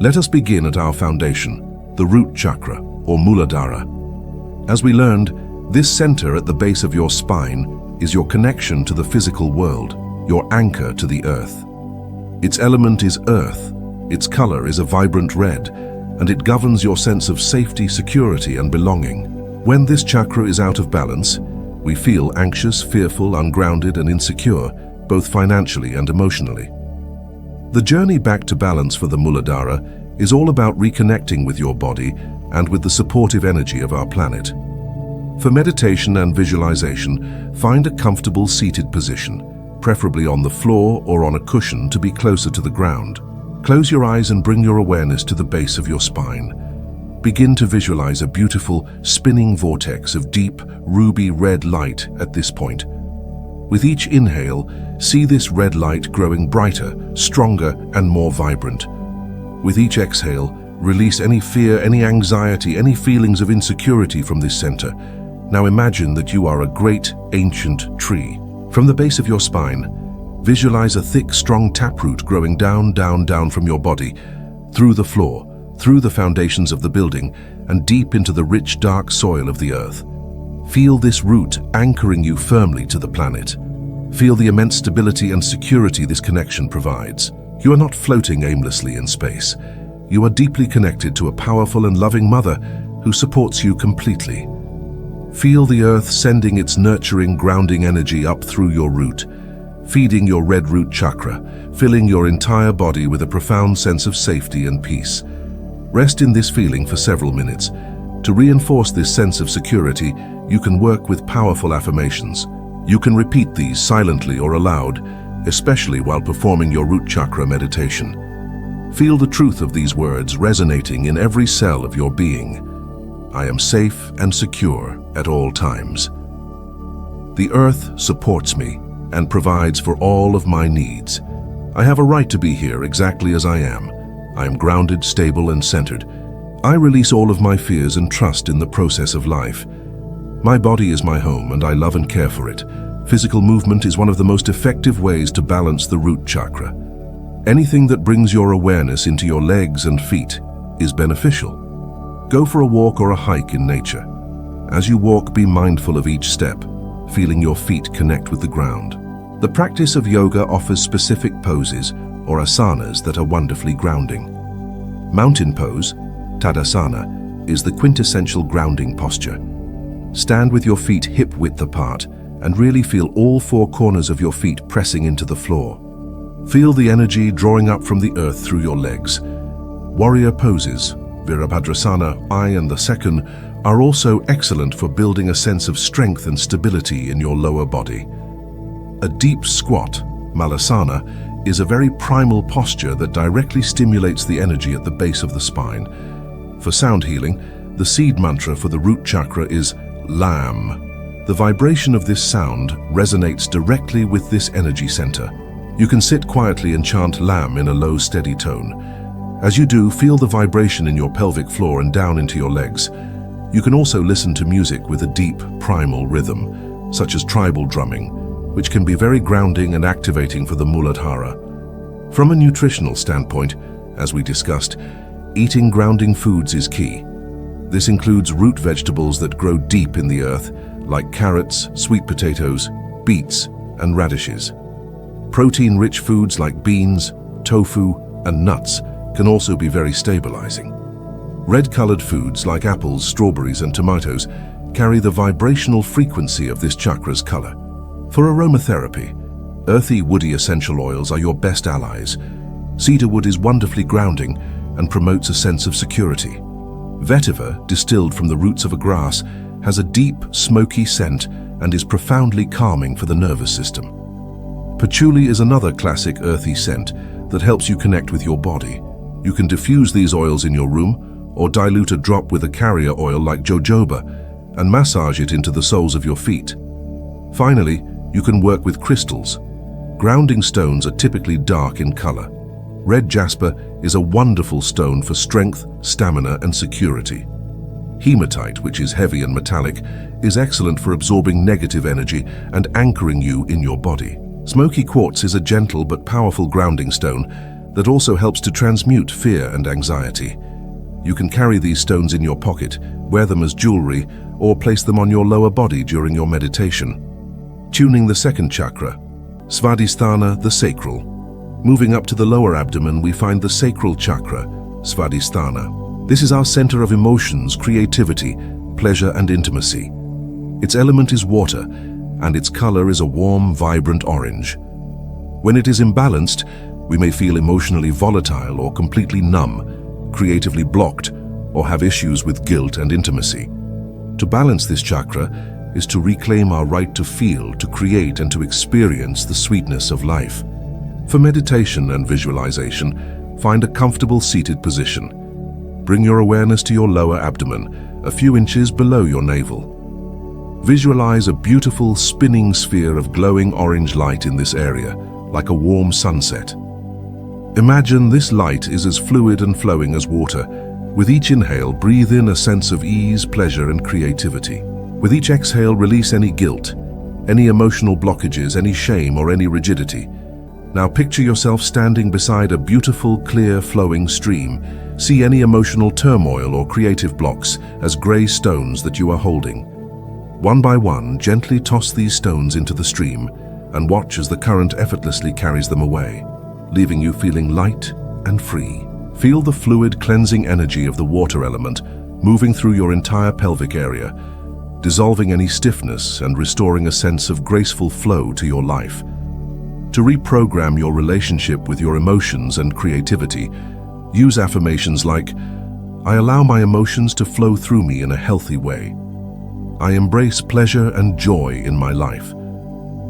Let us begin at our foundation, the root chakra, or Muladhara. As we learned, This center at the base of your spine is your connection to the physical world, your anchor to the earth. Its element is earth, its color is a vibrant red, and it governs your sense of safety, security, and belonging. When this chakra is out of balance, we feel anxious, fearful, ungrounded, and insecure, both financially and emotionally. The journey back to balance for the Muladhara is all about reconnecting with your body and with the supportive energy of our planet. For meditation and visualization, find a comfortable seated position, preferably on the floor or on a cushion to be closer to the ground. Close your eyes and bring your awareness to the base of your spine. Begin to visualize a beautiful, spinning vortex of deep, ruby red light at this point. With each inhale, see this red light growing brighter, stronger, and more vibrant. With each exhale, release any fear, any anxiety, any feelings of insecurity from this center. Now imagine that you are a great, ancient tree. From the base of your spine, visualize a thick, strong taproot growing down from your body, through the floor, through the foundations of the building, and deep into the rich, dark soil of the earth. Feel this root anchoring you firmly to the planet. Feel the immense stability and security this connection provides. You are not floating aimlessly in space. You are deeply connected to a powerful and loving mother who supports you completely. Feel the earth sending its nurturing, grounding energy up through your root, feeding your red root chakra, filling your entire body with a profound sense of safety and peace. Rest in this feeling for several minutes. To reinforce this sense of security, you can work with powerful affirmations. You can repeat these silently or aloud, especially while performing your root chakra meditation. Feel the truth of these words resonating in every cell of your being. I am safe and secure at all times. The earth supports me and provides for all of my needs. I have a right to be here exactly as I am. I am grounded, stable, and centered. I release all of my fears and trust in the process of life. My body is my home and I love and care for it. Physical movement is one of the most effective ways to balance the root chakra. Anything that brings your awareness into your legs and feet is beneficial. Go for a walk or a hike in nature. As you walk, be mindful of each step, feeling your feet connect with the ground. The practice of yoga offers specific poses or asanas that are wonderfully grounding. Mountain pose, Tadasana, is the quintessential grounding posture. Stand with your feet hip-width apart and really feel all four corners of your feet pressing into the floor. Feel the energy drawing up from the earth through your legs. Warrior poses, Virabhadrasana I and the second, are also excellent for building a sense of strength and stability in your lower body. A deep squat, Malasana, is a very primal posture that directly stimulates the energy at the base of the spine. For sound healing, the seed mantra for the root chakra is Lam. The vibration of this sound resonates directly with this energy center. You can sit quietly and chant Lam in a low, steady tone. As you do, feel the vibration in your pelvic floor and down into your legs. You can also listen to music with a deep, primal rhythm, such as tribal drumming, which can be very grounding and activating for the Muladhara. From a nutritional standpoint, as we discussed, eating grounding foods is key. This includes root vegetables that grow deep in the earth, like carrots, sweet potatoes, beets, and radishes. Protein-rich foods like beans, tofu, and nuts can also be very stabilizing. Red-colored foods like apples, strawberries, and tomatoes carry the vibrational frequency of this chakra's color. For aromatherapy, earthy, woody essential oils are your best allies. Cedarwood is wonderfully grounding and promotes a sense of security. Vetiver, distilled from the roots of a grass, has a deep, smoky scent and is profoundly calming for the nervous system. Patchouli is another classic earthy scent that helps you connect with your body. You can diffuse these oils in your room or dilute a drop with a carrier oil like jojoba and massage it into the soles of your feet. Finally, you can work with crystals. Grounding stones are typically dark in color. Red jasper is a wonderful stone for strength, stamina, and security. Hematite, which is heavy and metallic, is excellent for absorbing negative energy and anchoring you in your body. Smoky quartz is a gentle but powerful grounding stone that also helps to transmute fear and anxiety. You can carry these stones in your pocket, wear them as jewelry, or place them on your lower body during your meditation. Tuning the second chakra, Svadhisthana, the sacral. Moving up to the lower abdomen, we find the sacral chakra, Svadhisthana. This is our center of emotions, creativity, pleasure, and intimacy. Its element is water, and its color is a warm, vibrant orange. When it is imbalanced, we may feel emotionally volatile or completely numb, creatively blocked, or have issues with guilt and intimacy. To balance this chakra is to reclaim our right to feel, to create, and to experience the sweetness of life. For meditation and visualization, find a comfortable seated position. Bring your awareness to your lower abdomen, a few inches below your navel. Visualize a beautiful spinning sphere of glowing orange light in this area, like a warm sunset. Imagine this light is as fluid and flowing as water. With each inhale, breathe in a sense of ease, pleasure, and creativity. With each exhale, release any guilt, any emotional blockages, any shame, or any rigidity. Now picture yourself standing beside a beautiful, clear, flowing stream. See any emotional turmoil or creative blocks as gray stones that you are holding. One by one, gently toss these stones into the stream and watch as the current effortlessly carries them away, leaving you feeling light and free. Feel the fluid, cleansing energy of the water element moving through your entire pelvic area, dissolving any stiffness and restoring a sense of graceful flow to your life. To reprogram your relationship with your emotions and creativity, use affirmations like, "I allow my emotions to flow through me in a healthy way. I embrace pleasure and joy in my life.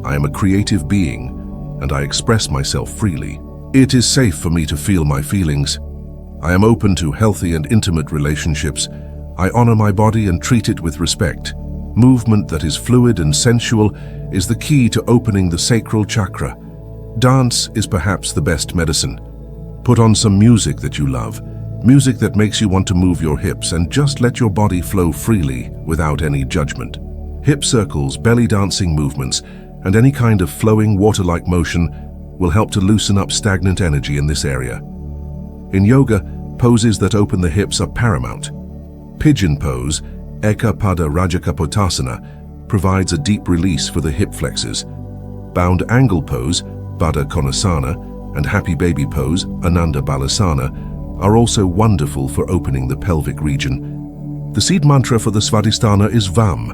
I am a creative being, and I express myself freely. It is safe for me to feel my feelings. I am open to healthy and intimate relationships. I honor my body and treat it with respect." Movement that is fluid and sensual is the key to opening the sacral chakra. Dance is perhaps the best medicine. Put on some music that you love, music that makes you want to move your hips, and just let your body flow freely without any judgment. Hip circles, belly dancing movements, and any kind of flowing water-like motion will help to loosen up stagnant energy in this area. In yoga, poses that open the hips are paramount. Pigeon pose, Eka Pada Rajakapotasana, provides a deep release for the hip flexors. Bound angle pose, Baddha Konasana, and happy baby pose, Ananda Balasana, are also wonderful for opening the pelvic region. The seed mantra for the Svadhisthana is Vam.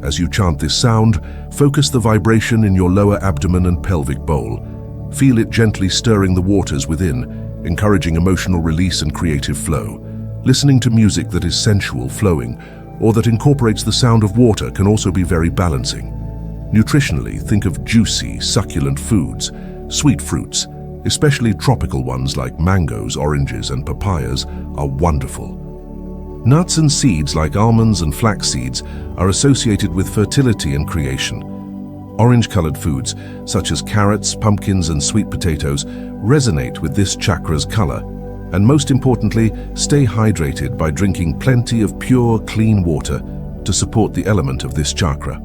As you chant this sound, focus the vibration in your lower abdomen and pelvic bowl. Feel it gently stirring the waters within, encouraging emotional release and creative flow. Listening to music that is sensual, flowing, or that incorporates the sound of water can also be very balancing. Nutritionally, think of juicy, succulent foods, sweet fruits, especially tropical ones like mangoes, oranges, and papayas, are wonderful. Nuts and seeds like almonds and flax seeds are associated with fertility and creation. Orange-colored foods, such as carrots, pumpkins, and sweet potatoes, resonate with this chakra's color. And most importantly, stay hydrated by drinking plenty of pure, clean water to support the element of this chakra.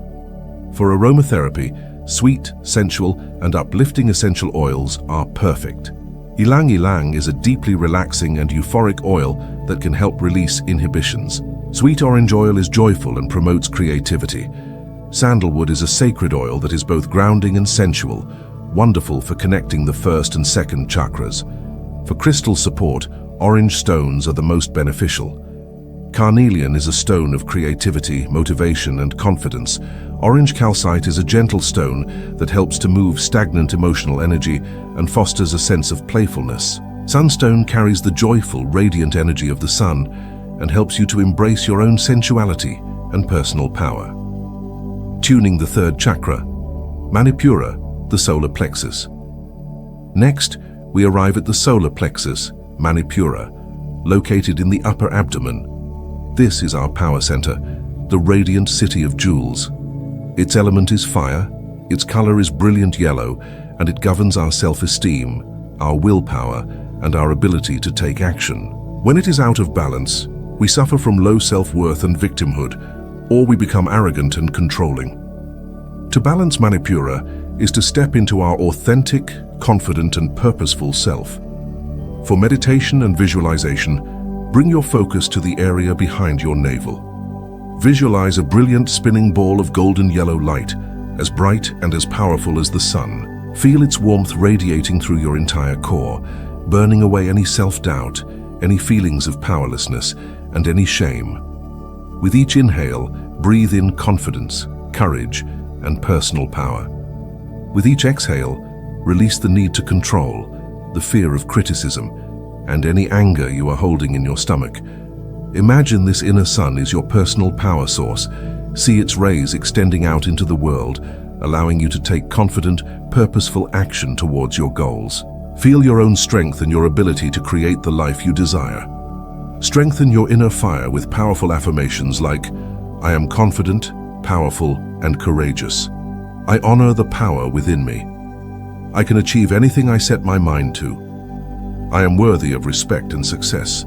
For aromatherapy, sweet, sensual, and uplifting essential oils are perfect. Ylang ylang is a deeply relaxing and euphoric oil that can help release inhibitions. Sweet orange oil is joyful and promotes creativity. Sandalwood is a sacred oil that is both grounding and sensual, wonderful for connecting the first and second chakras. For crystal support, orange stones are the most beneficial. Carnelian is a stone of creativity, motivation, and confidence. Orange calcite is a gentle stone that helps to move stagnant emotional energy and fosters a sense of playfulness. Sunstone carries the joyful, radiant energy of the sun and helps you to embrace your own sensuality and personal power. Tuning the third chakra, Manipura, the solar plexus. Next, we arrive at the solar plexus, Manipura, located in the upper abdomen. This is our power center, the radiant city of jewels. Its element is fire, its color is brilliant yellow, and it governs our self-esteem, our willpower, and our ability to take action. When it is out of balance, we suffer from low self-worth and victimhood, or we become arrogant and controlling. To balance Manipura is to step into our authentic, confident, and purposeful self. For meditation and visualization, bring your focus to the area behind your navel. Visualize a brilliant spinning ball of golden yellow light, as bright and as powerful as the sun. Feel its warmth radiating through your entire core, burning away any self-doubt, any feelings of powerlessness, and any shame. With each inhale, breathe in confidence, courage, and personal power. With each exhale, release the need to control, the fear of criticism, and any anger you are holding in your stomach. Imagine this inner sun is your personal power source. See its rays extending out into the world, allowing you to take confident, purposeful action towards your goals. Feel your own strength and your ability to create the life you desire. Strengthen your inner fire with powerful affirmations like, I am confident, powerful, and courageous. I honor the power within me. I can achieve anything I set my mind to. I am worthy of respect and success.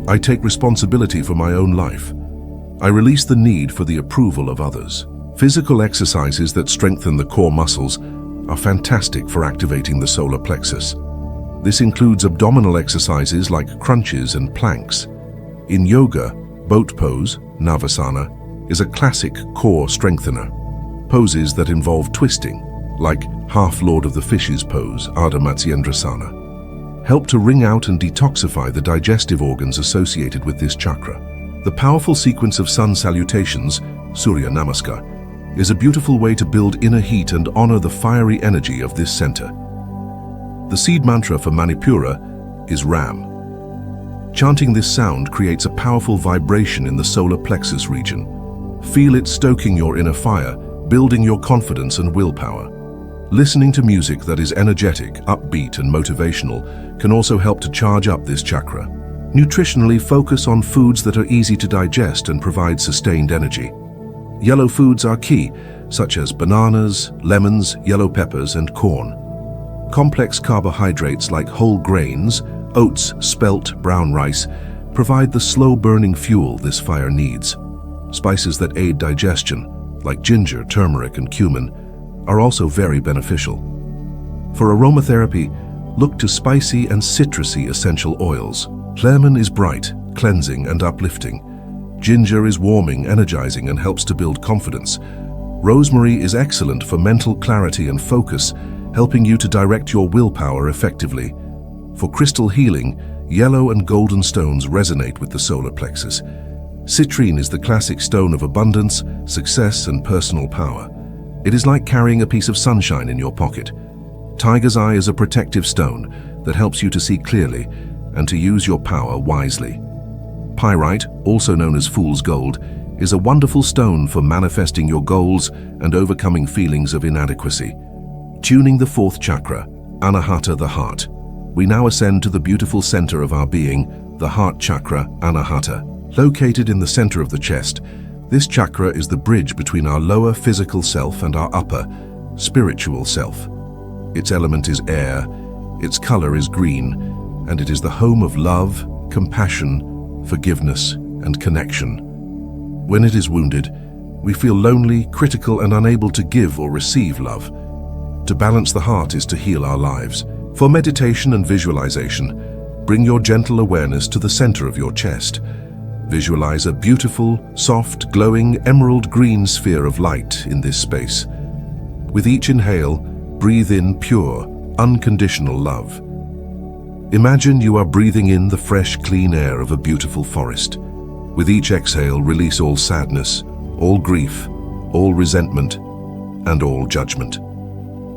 I take responsibility for my own life. I release the need for the approval of others. Physical exercises that strengthen the core muscles are fantastic for activating the solar plexus. This includes abdominal exercises like crunches and planks. In yoga, boat pose, Navasana, is a classic core strengthener. Poses that involve twisting, like half Lord of the Fishes pose, Ardha Matsyendrasana, help to wring out and detoxify the digestive organs associated with this chakra. The powerful sequence of sun salutations, Surya Namaskar, is a beautiful way to build inner heat and honor the fiery energy of this center. The seed mantra for Manipura is Ram. Chanting this sound creates a powerful vibration in the solar plexus region. Feel it stoking your inner fire, building your confidence and willpower. Listening to music that is energetic, upbeat, and motivational can also help to charge up this chakra. Nutritionally, focus on foods that are easy to digest and provide sustained energy. Yellow foods are key, such as bananas, lemons, yellow peppers, and corn. Complex carbohydrates like whole grains, oats, spelt, brown rice, provide the slow-burning fuel this fire needs. Spices that aid digestion, like ginger, turmeric, and cumin, are also very beneficial. For aromatherapy, look to spicy and citrusy essential oils. Lemon is bright, cleansing, and uplifting. Ginger is warming, energizing, and helps to build confidence. Rosemary is excellent for mental clarity and focus, helping you to direct your willpower effectively. For crystal healing, yellow and golden stones resonate with the solar plexus. Citrine is the classic stone of abundance, success, and personal power. It is like carrying a piece of sunshine in your pocket. Tiger's Eye is a protective stone that helps you to see clearly and to use your power wisely. Pyrite, also known as Fool's Gold, is a wonderful stone for manifesting your goals and overcoming feelings of inadequacy. Tuning the fourth chakra, Anahata the heart. We now ascend to the beautiful center of our being, the heart chakra, Anahata. Located in the center of the chest, this chakra is the bridge between our lower physical self and our upper, spiritual self. Its element is air, its color is green, and it is the home of love, compassion, forgiveness, and connection. When it is wounded, we feel lonely, critical, and unable to give or receive love. To balance the heart is to heal our lives. For meditation and visualization, bring your gentle awareness to the center of your chest. Visualize a beautiful, soft, glowing, emerald green sphere of light in this space. With each inhale, breathe in pure, unconditional love. Imagine you are breathing in the fresh, clean air of a beautiful forest. With each exhale, release all sadness, all grief, all resentment, and all judgment.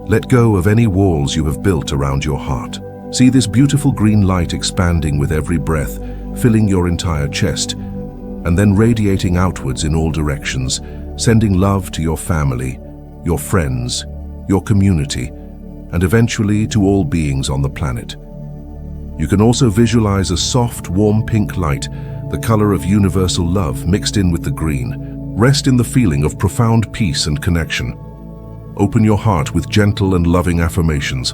Let go of any walls you have built around your heart. See this beautiful green light expanding with every breath, filling your entire chest, and then radiating outwards in all directions, sending love to your family, your friends, your community, and eventually to all beings on the planet. You can also visualize a soft, warm pink light, the color of universal love mixed in with the green. Rest in the feeling of profound peace and connection. Open your heart with gentle and loving affirmations.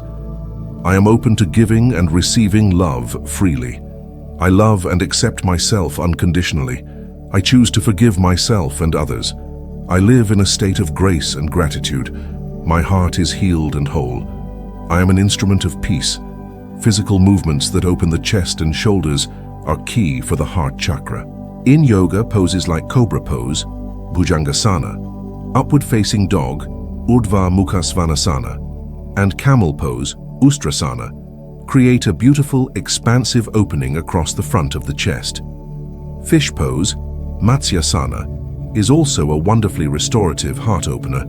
I am open to giving and receiving love freely. I love and accept myself unconditionally. I choose to forgive myself and others. I live in a state of grace and gratitude. My heart is healed and whole. I am an instrument of peace. Physical movements that open the chest and shoulders are key for the heart chakra. In yoga, poses like cobra pose, Bhujangasana, upward facing dog, Urdhva Mukha Svanasana, and camel pose, Ustrasana, create a beautiful, expansive opening across the front of the chest. Fish pose, Matsyasana, is also a wonderfully restorative heart opener.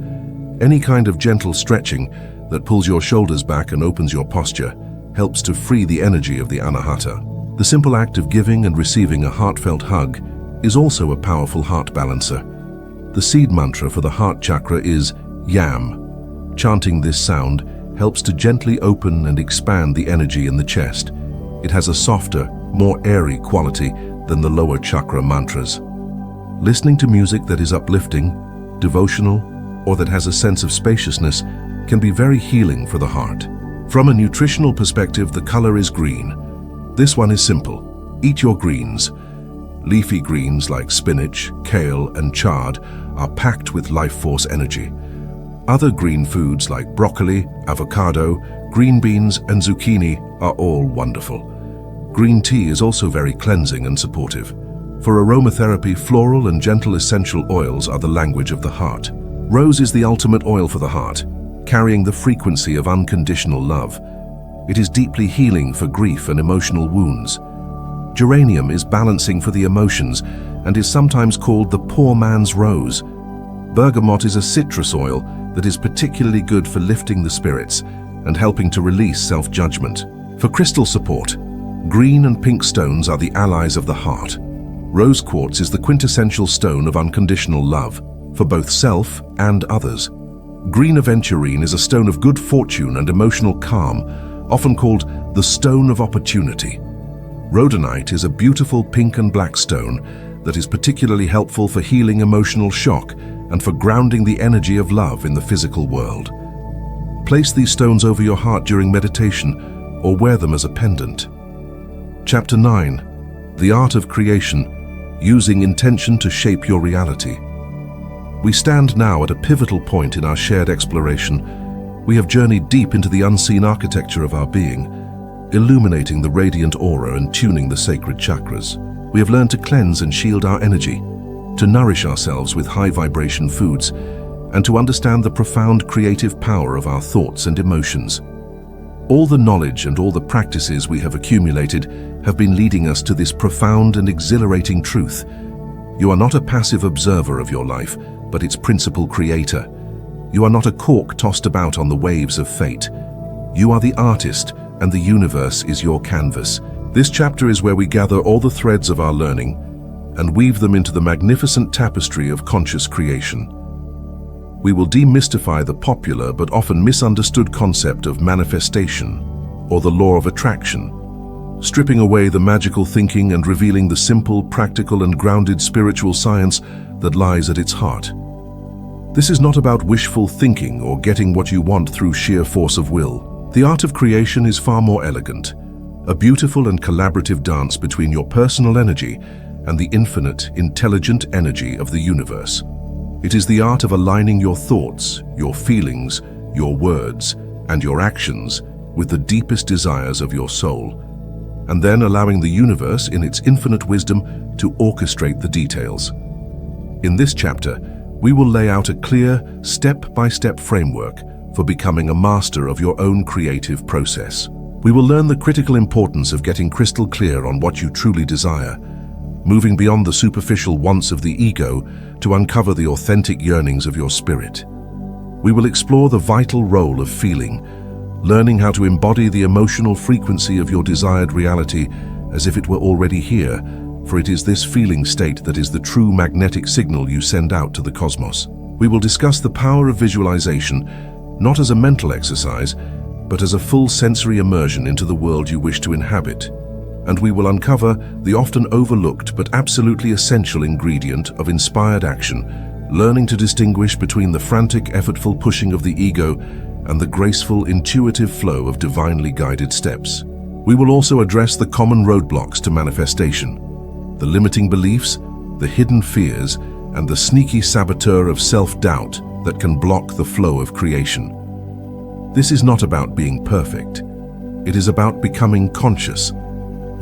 Any kind of gentle stretching that pulls your shoulders back and opens your posture helps to free the energy of the anahata. The simple act of giving and receiving a heartfelt hug is also a powerful heart balancer. The seed mantra for the heart chakra is Yam. Chanting this sound helps to gently open and expand the energy in the chest. It has a softer, more airy quality than the lower chakra mantras. Listening to music that is uplifting, devotional, or that has a sense of spaciousness can be very healing for the heart. From a nutritional perspective, the color is green. This one is simple. Eat your greens. Leafy greens like spinach, kale, and chard are packed with life force energy. Other green foods like broccoli, avocado, green beans, and zucchini are all wonderful. Green tea is also very cleansing and supportive. For aromatherapy, floral and gentle essential oils are the language of the heart. Rose is the ultimate oil for the heart, carrying the frequency of unconditional love. It is deeply healing for grief and emotional wounds. Geranium is balancing for the emotions and is sometimes called the poor man's rose. Bergamot is a citrus oil that is particularly good for lifting the spirits and helping to release self-judgment. For crystal support, green and pink stones are the allies of the heart. Rose quartz is the quintessential stone of unconditional love for both self and others. Green aventurine is a stone of good fortune and emotional calm, often called the stone of opportunity. Rhodonite is a beautiful pink and black stone that is particularly helpful for healing emotional shock and for grounding the energy of love in the physical world. Place these stones over your heart during meditation or wear them as a pendant. Chapter 9. The Art of Creation, Using Intention to Shape Your Reality. We stand now at a pivotal point in our shared exploration. We have journeyed deep into the unseen architecture of our being, illuminating the radiant aura and tuning the sacred chakras. We have learned to cleanse and shield our energy, to nourish ourselves with high-vibration foods, and to understand the profound creative power of our thoughts and emotions. All the knowledge and all the practices we have accumulated have been leading us to this profound and exhilarating truth. You are not a passive observer of your life, but its principal creator. You are not a cork tossed about on the waves of fate. You are the artist, and the universe is your canvas. This chapter is where we gather all the threads of our learning and weave them into the magnificent tapestry of conscious creation. We will demystify the popular but often misunderstood concept of manifestation, or the law of attraction, stripping away the magical thinking and revealing the simple, practical, and grounded spiritual science that lies at its heart. This is not about wishful thinking or getting what you want through sheer force of will. The art of creation is far more elegant, a beautiful and collaborative dance between your personal energy and the infinite, intelligent energy of the universe. It is the art of aligning your thoughts, your feelings, your words, and your actions with the deepest desires of your soul, and then allowing the universe in its infinite wisdom to orchestrate the details. In this chapter, we will lay out a clear, step-by-step framework for becoming a master of your own creative process. We will learn the critical importance of getting crystal clear on what you truly desire, moving beyond the superficial wants of the ego to uncover the authentic yearnings of your spirit. We will explore the vital role of feeling, learning how to embody the emotional frequency of your desired reality as if it were already here, for it is this feeling state that is the true magnetic signal you send out to the cosmos. We will discuss the power of visualization, not as a mental exercise, but as a full sensory immersion into the world you wish to inhabit. And we will uncover the often overlooked but absolutely essential ingredient of inspired action, learning to distinguish between the frantic, effortful pushing of the ego and the graceful, intuitive flow of divinely guided steps. We will also address the common roadblocks to manifestation, the limiting beliefs, the hidden fears, and the sneaky saboteur of self-doubt that can block the flow of creation. This is not about being perfect. It is about becoming conscious.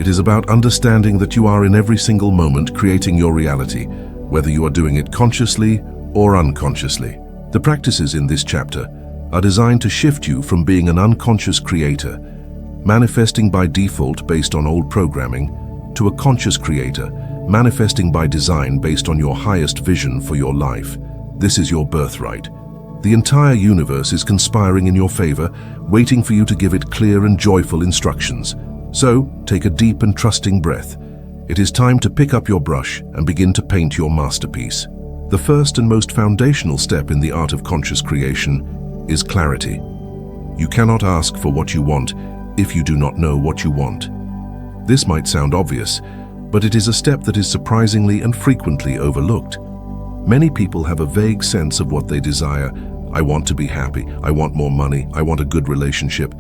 It is about understanding that you are in every single moment creating your reality, whether you are doing it consciously or unconsciously. The practices in this chapter are designed to shift you from being an unconscious creator, manifesting by default based on old programming, to a conscious creator, manifesting by design based on your highest vision for your life. This is your birthright. The entire universe is conspiring in your favor, waiting for you to give it clear and joyful instructions. So, take a deep and trusting breath. It is time to pick up your brush and begin to paint your masterpiece. The first and most foundational step in the art of conscious creation is clarity. You cannot ask for what you want if you do not know what you want. This might sound obvious, but it is a step that is surprisingly and frequently overlooked. Many people have a vague sense of what they desire. I want to be happy, I want more money, I want a good relationship.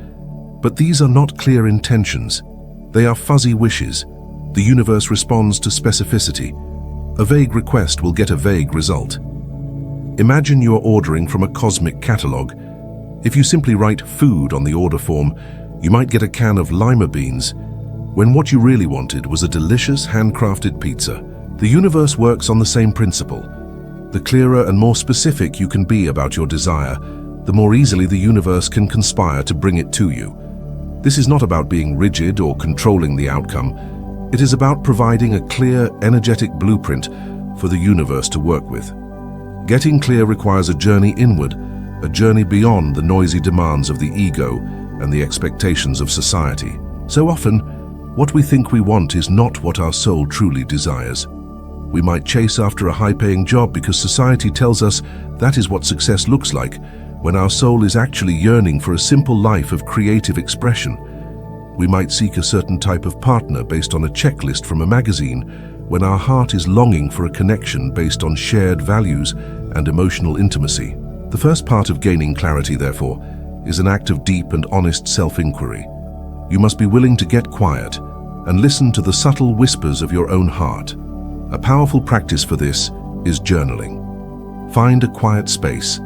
But these are not clear intentions. They are fuzzy wishes. The universe responds to specificity. A vague request will get a vague result. Imagine you are ordering from a cosmic catalog. If you simply write food on the order form, you might get a can of lima beans, when what you really wanted was a delicious handcrafted pizza. The universe works on the same principle. The clearer and more specific you can be about your desire, the more easily the universe can conspire to bring it to you. This is not about being rigid or controlling the outcome. It is about providing a clear, energetic blueprint for the universe to work with. Getting clear requires a journey inward, a journey beyond the noisy demands of the ego and the expectations of society. So often, what we think we want is not what our soul truly desires. We might chase after a high-paying job because society tells us that is what success looks like, when our soul is actually yearning for a simple life of creative expression. We might seek a certain type of partner based on a checklist from a magazine, when our heart is longing for a connection based on shared values and emotional intimacy. The first part of gaining clarity, therefore, is an act of deep and honest self-inquiry. You must be willing to get quiet and listen to the subtle whispers of your own heart. A powerful practice for this is journaling. Find a quiet space,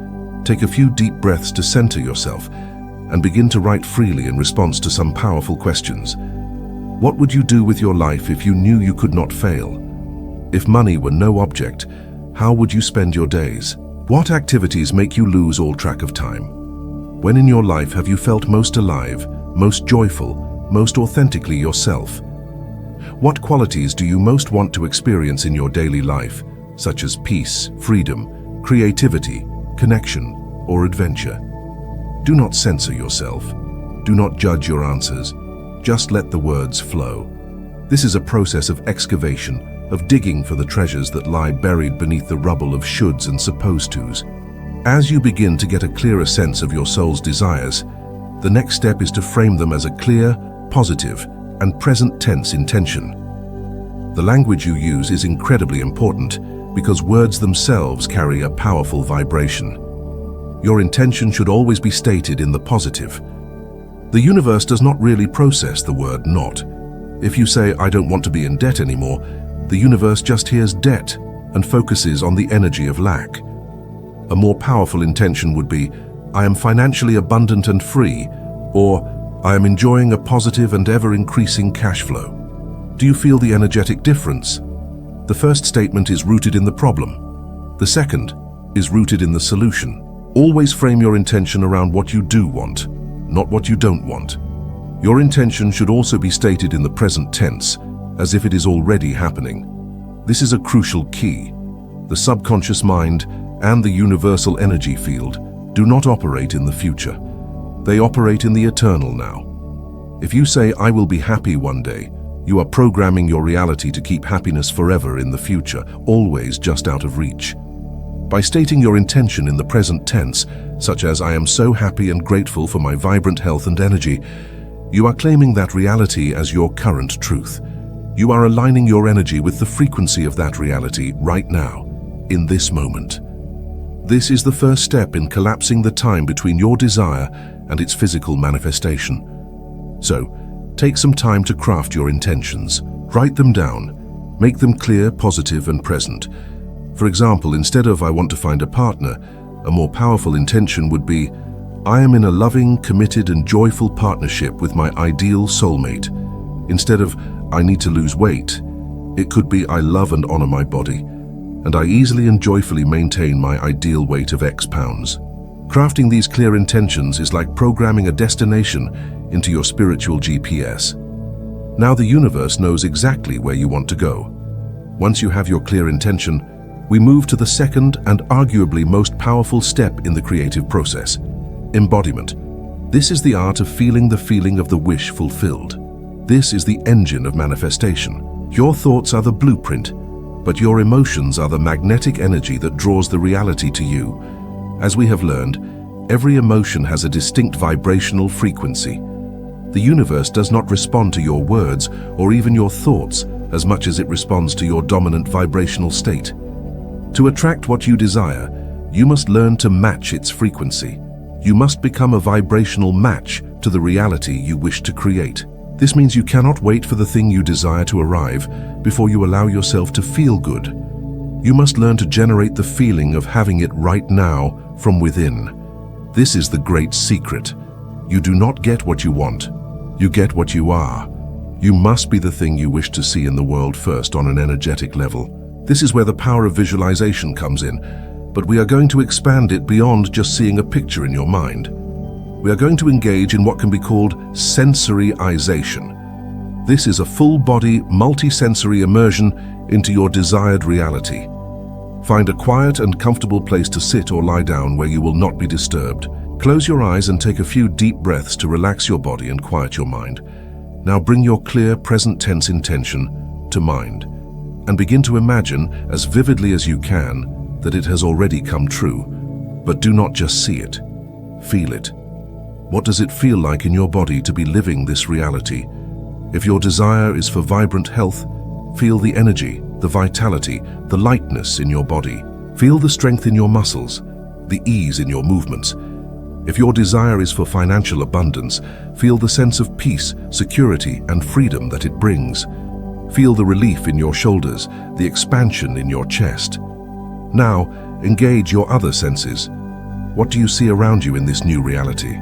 take a few deep breaths to center yourself, and begin to write freely in response to some powerful questions. What would you do with your life if you knew you could not fail? If money were no object, how would you spend your days? What activities make you lose all track of time? When in your life have you felt most alive, most joyful, most authentically yourself? What qualities do you most want to experience in your daily life, such as peace, freedom, creativity, connection, or adventure? Do not censor yourself. Do not judge your answers. Just let the words flow. This is a process of excavation, of digging for the treasures that lie buried beneath the rubble of shoulds and supposed tos. As you begin to get a clearer sense of your soul's desires, the next step is to frame them as a clear, positive, and present tense intention. The language you use is incredibly important because words themselves carry a powerful vibration. Your intention should always be stated in the positive. The universe does not really process the word not. If you say, I don't want to be in debt anymore, the universe just hears debt and focuses on the energy of lack. A more powerful intention would be, I am financially abundant and free, or I am enjoying a positive and ever-increasing cash flow. Do you feel the energetic difference? The first statement is rooted in the problem. The second is rooted in the solution. Always frame your intention around what you do want, not what you don't want. Your intention should also be stated in the present tense, as if it is already happening. This is a crucial key. The subconscious mind and the universal energy field do not operate in the future. They operate in the eternal now. If you say, I will be happy one day, you are programming your reality to keep happiness forever in the future, always just out of reach. By stating your intention in the present tense, such as I am so happy and grateful for my vibrant health and energy, you are claiming that reality as your current truth. You are aligning your energy with the frequency of that reality right now, in this moment. This is the first step in collapsing the time between your desire and its physical manifestation. So, take some time to craft your intentions. Write them down. Make them clear, positive, and present. For example, instead of I want to find a partner, a more powerful intention would be I am in a loving, committed, and joyful partnership with my ideal soulmate. Instead of I need to lose weight. It could be I love and honor my body, and I easily and joyfully maintain my ideal weight of X pounds. Crafting these clear intentions is like programming a destination into your spiritual GPS. Now the universe knows exactly where you want to go. Once you have your clear intention, we move to the second and arguably most powerful step in the creative process: embodiment. This is the art of feeling the feeling of the wish fulfilled. This is the engine of manifestation. Your thoughts are the blueprint, but your emotions are the magnetic energy that draws the reality to you. As we have learned, every emotion has a distinct vibrational frequency. The universe does not respond to your words or even your thoughts as much as it responds to your dominant vibrational state. To attract what you desire, you must learn to match its frequency. You must become a vibrational match to the reality you wish to create. This means you cannot wait for the thing you desire to arrive before you allow yourself to feel good. You must learn to generate the feeling of having it right now from within. This is the great secret. You do not get what you want. You get what you are. You must be the thing you wish to see in the world first on an energetic level. This is where the power of visualization comes in, but we are going to expand it beyond just seeing a picture in your mind. We are going to engage in what can be called sensoryization. This is a full-body, multi-sensory immersion into your desired reality. Find a quiet and comfortable place to sit or lie down where you will not be disturbed. Close your eyes and take a few deep breaths to relax your body and quiet your mind. Now bring your clear, present tense intention to mind, and begin to imagine as vividly as you can that it has already come true. But do not just see it, feel it. What does it feel like in your body to be living this reality? If your desire is for vibrant health, feel the energy, the vitality, the lightness in your body. Feel the strength in your muscles, the ease in your movements. If your desire is for financial abundance, feel the sense of peace, security, and freedom that it brings. Feel the relief in your shoulders, the expansion in your chest. Now, engage your other senses. What do you see around you in this new reality?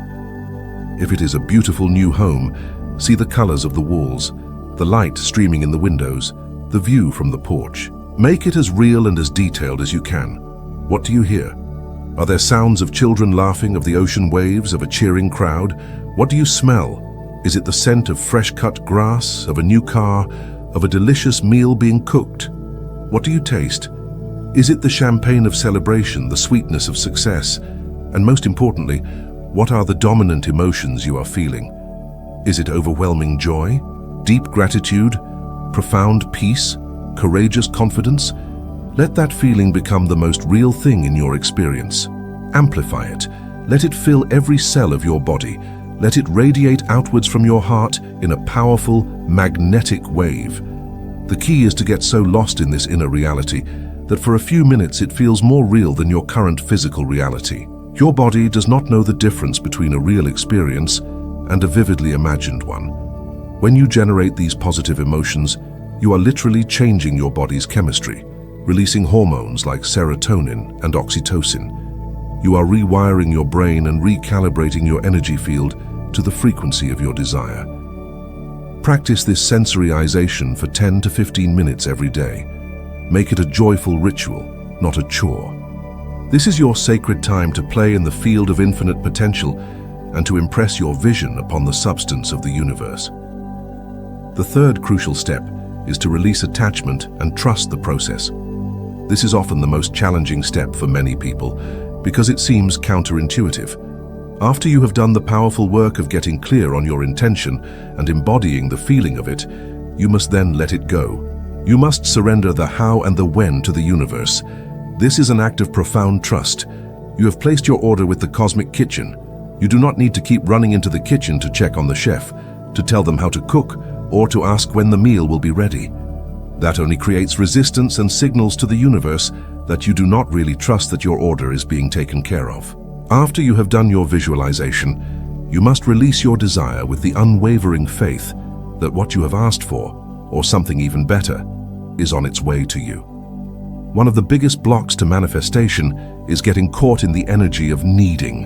If it is a beautiful new home, see the colors of the walls, the light streaming in the windows, the view from the porch. Make it as real and as detailed as you can. What do you hear? Are there sounds of children laughing, of the ocean waves, of a cheering crowd? What do you smell? Is it the scent of fresh-cut grass, of a new car, of a delicious meal being cooked? What do you taste? Is it the champagne of celebration, the sweetness of success? And most importantly, what are the dominant emotions you are feeling? Is it overwhelming joy, deep gratitude, profound peace, courageous confidence? Let that feeling become the most real thing in your experience. Amplify it. Let it fill every cell of your body. Let it radiate outwards from your heart in a powerful, magnetic wave. The key is to get so lost in this inner reality that for a few minutes it feels more real than your current physical reality. Your body does not know the difference between a real experience and a vividly imagined one. When you generate these positive emotions, you are literally changing your body's chemistry, releasing hormones like serotonin and oxytocin. You are rewiring your brain and recalibrating your energy field to the frequency of your desire. Practice this sensoryization for 10 to 15 minutes every day. Make it a joyful ritual, not a chore. This is your sacred time to play in the field of infinite potential and to impress your vision upon the substance of the universe. The third crucial step is to release attachment and trust the process. This is often the most challenging step for many people because it seems counterintuitive. After you have done the powerful work of getting clear on your intention and embodying the feeling of it, you must then let it go. You must surrender the how and the when to the universe. This is an act of profound trust. You have placed your order with the cosmic kitchen. You do not need to keep running into the kitchen to check on the chef, to tell them how to cook, or to ask when the meal will be ready. That only creates resistance and signals to the universe that you do not really trust that your order is being taken care of. After you have done your visualization, you must release your desire with the unwavering faith that what you have asked for, or something even better, is on its way to you. One of the biggest blocks to manifestation is getting caught in the energy of needing.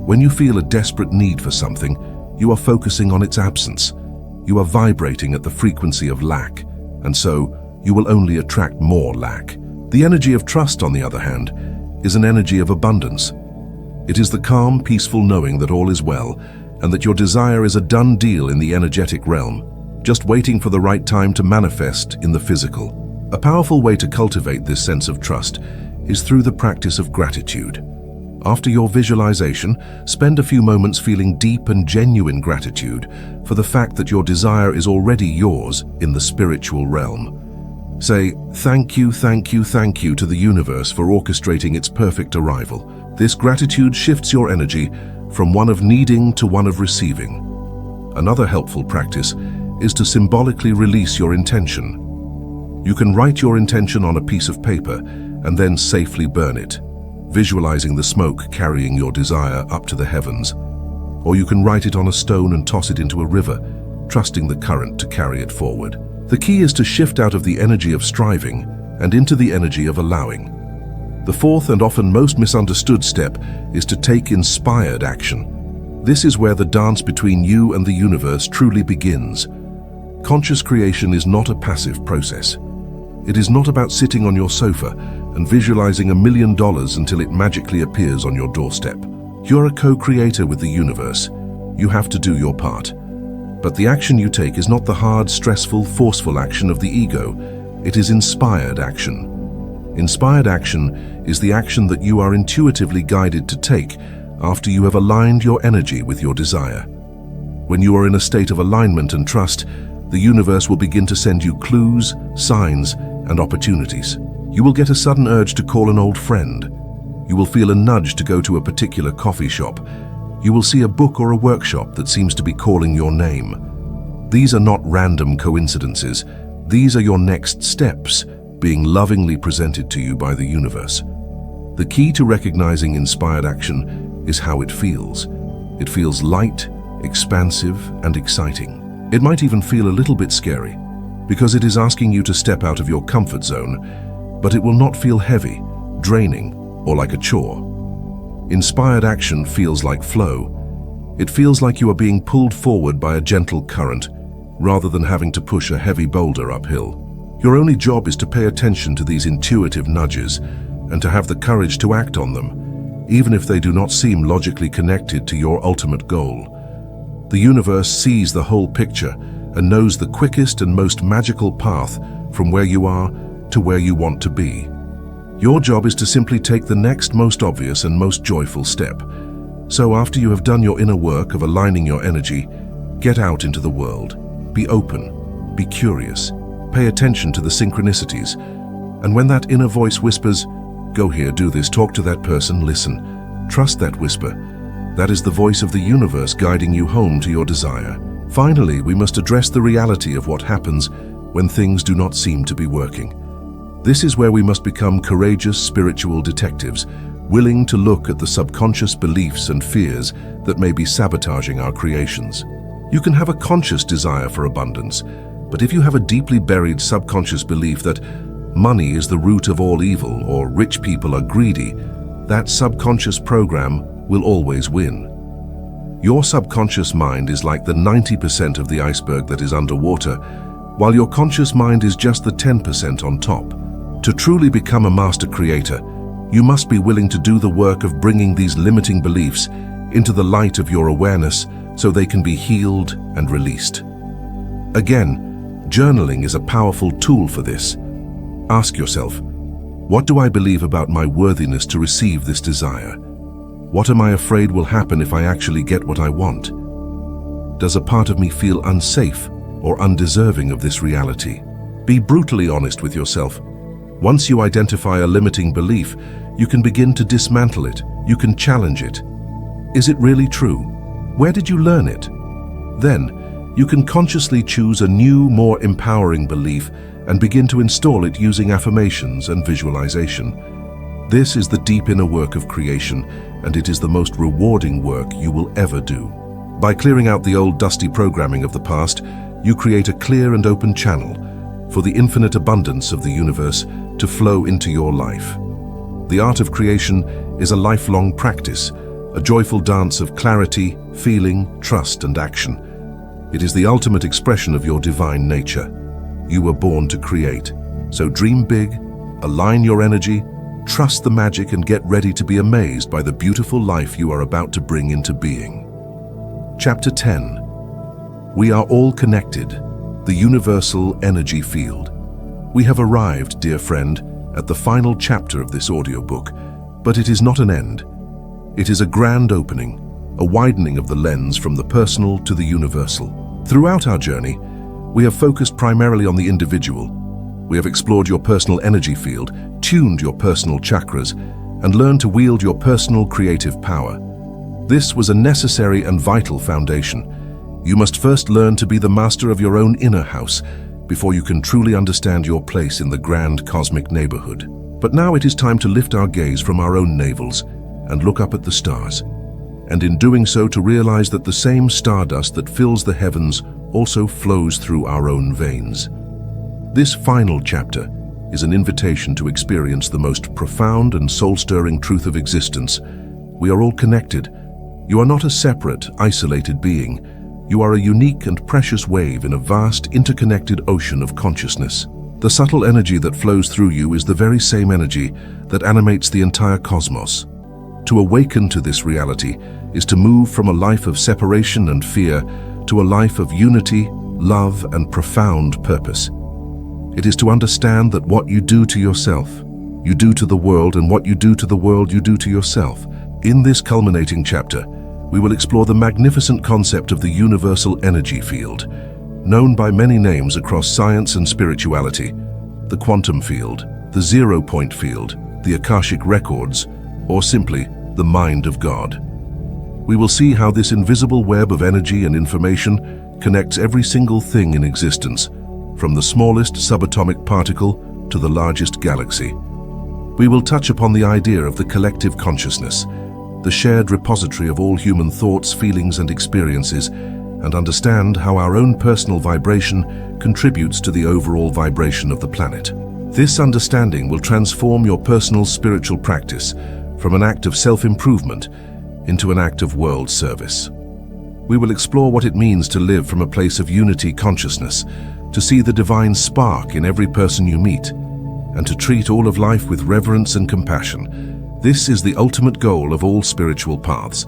When you feel a desperate need for something, you are focusing on its absence. you are vibrating at the frequency of lack, and so you will only attract more lack. The energy of trust, on the other hand, is an energy of abundance. It is the calm, peaceful knowing that all is well and that your desire is a done deal in the energetic realm, just waiting for the right time to manifest in the physical. A powerful way to cultivate this sense of trust is through the practice of gratitude. After your visualization, spend a few moments feeling deep and genuine gratitude for the fact that your desire is already yours in the spiritual realm. Say, thank you, thank you, thank you to the universe for orchestrating its perfect arrival. This gratitude shifts your energy from one of needing to one of receiving. Another helpful practice is to symbolically release your intention. You can write your intention on a piece of paper and then safely burn it, visualizing the smoke carrying your desire up to the heavens. Or you can write it on a stone and toss it into a river, trusting the current to carry it forward. The key is to shift out of the energy of striving and into the energy of allowing. The fourth and often most misunderstood step is to take inspired action. This is where the dance between you and the universe truly begins. Conscious creation is not a passive process. It is not about sitting on your sofa and visualizing $1 million until it magically appears on your doorstep. You're a co-creator with the universe. You have to do your part. But the action you take is not the hard, stressful, forceful action of the ego. It is inspired action. Inspired action is the action that you are intuitively guided to take after you have aligned your energy with your desire. When you are in a state of alignment and trust, the universe will begin to send you clues, signs, and opportunities. You will get a sudden urge to call an old friend. You will feel a nudge to go to a particular coffee shop. You will see a book or a workshop that seems to be calling your name. These are not random coincidences. These are your next steps, being lovingly presented to you by the universe. The key to recognizing inspired action is how it feels. It feels light, expansive, and exciting. It might even feel a little bit scary, because it is asking you to step out of your comfort zone, but it will not feel heavy, draining, or like a chore. Inspired action feels like flow. It feels like you are being pulled forward by a gentle current, rather than having to push a heavy boulder uphill. Your only job is to pay attention to these intuitive nudges and to have the courage to act on them, even if they do not seem logically connected to your ultimate goal. The universe sees the whole picture and knows the quickest and most magical path from where you are to where you want to be. Your job is to simply take the next most obvious and most joyful step. So after you have done your inner work of aligning your energy, get out into the world. Be open, be curious, pay attention to the synchronicities, and when that inner voice whispers, go here, do this, talk to that person, listen, trust that whisper. That is the voice of the universe guiding you home to your desire. Finally, we must address the reality of what happens when things do not seem to be working. This is where we must become courageous spiritual detectives, willing to look at the subconscious beliefs and fears that may be sabotaging our creations. You can have a conscious desire for abundance, but if you have a deeply buried subconscious belief that money is the root of all evil or rich people are greedy, that subconscious program will always win. Your subconscious mind is like the 90% of the iceberg that is underwater, while your conscious mind is just the 10% on top. To truly become a master creator, you must be willing to do the work of bringing these limiting beliefs into the light of your awareness so they can be healed and released. Again, journaling is a powerful tool for this. Ask yourself, what do I believe about my worthiness to receive this desire? What am I afraid will happen if I actually get what I want? Does a part of me feel unsafe or undeserving of this reality? Be brutally honest with yourself. Once you identify a limiting belief, you can begin to dismantle it. You can challenge it. Is it really true? Where did you learn it? Then, you can consciously choose a new, more empowering belief and begin to install it using affirmations and visualization. This is the deep inner work of creation, and it is the most rewarding work you will ever do. By clearing out the old dusty programming of the past, you create a clear and open channel for the infinite abundance of the universe to flow into your life. The art of creation is a lifelong practice, a joyful dance of clarity, feeling, trust, and action. It is the ultimate expression of your divine nature. You were born to create. So dream big, align your energy, trust the magic, and get ready to be amazed by the beautiful life you are about to bring into being. Chapter 10. We are all connected. The universal energy field. We have arrived, dear friend, at the final chapter of this audiobook, but it is not an end. It is a grand opening, a widening of the lens from the personal to the universal. Throughout our journey, we have focused primarily on the individual. We have explored your personal energy field, tuned your personal chakras, and learned to wield your personal creative power. This was a necessary and vital foundation. You must first learn to be the master of your own inner house before you can truly understand your place in the grand cosmic neighborhood. But now it is time to lift our gaze from our own navels and look up at the stars, and in doing so to realize that the same stardust that fills the heavens also flows through our own veins. This final chapter is an invitation to experience the most profound and soul-stirring truth of existence. We are all connected. You are not a separate, isolated being. You are a unique and precious wave in a vast, interconnected ocean of consciousness. The subtle energy that flows through you is the very same energy that animates the entire cosmos. To awaken to this reality is to move from a life of separation and fear to a life of unity, love, and profound purpose. It is to understand that what you do to yourself, you do to the world, and what you do to the world, you do to yourself. In this culminating chapter, we will explore the magnificent concept of the universal energy field, known by many names across science and spirituality: the quantum field, the zero-point field, the Akashic records, or simply the mind of God. We will see how this invisible web of energy and information connects every single thing in existence, from the smallest subatomic particle to the largest galaxy. We will touch upon the idea of the collective consciousness, the shared repository of all human thoughts, feelings, and experiences, and understand how our own personal vibration contributes to the overall vibration of the planet. This understanding will transform your personal spiritual practice from an act of self-improvement into an act of world service. We will explore what it means to live from a place of unity consciousness, to see the divine spark in every person you meet, and to treat all of life with reverence and compassion. This is the ultimate goal of all spiritual paths.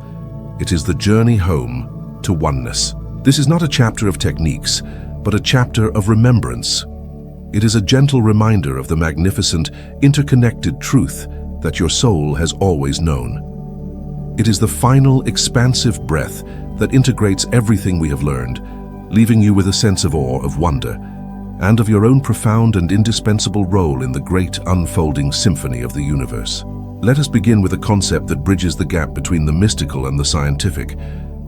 It is the journey home to oneness. This is not a chapter of techniques, but a chapter of remembrance. It is a gentle reminder of the magnificent, interconnected truth that your soul has always known. It is the final, expansive breath that integrates everything we have learned, leaving you with a sense of awe, of wonder, and of your own profound and indispensable role in the great unfolding symphony of the universe. Let us begin with a concept that bridges the gap between the mystical and the scientific: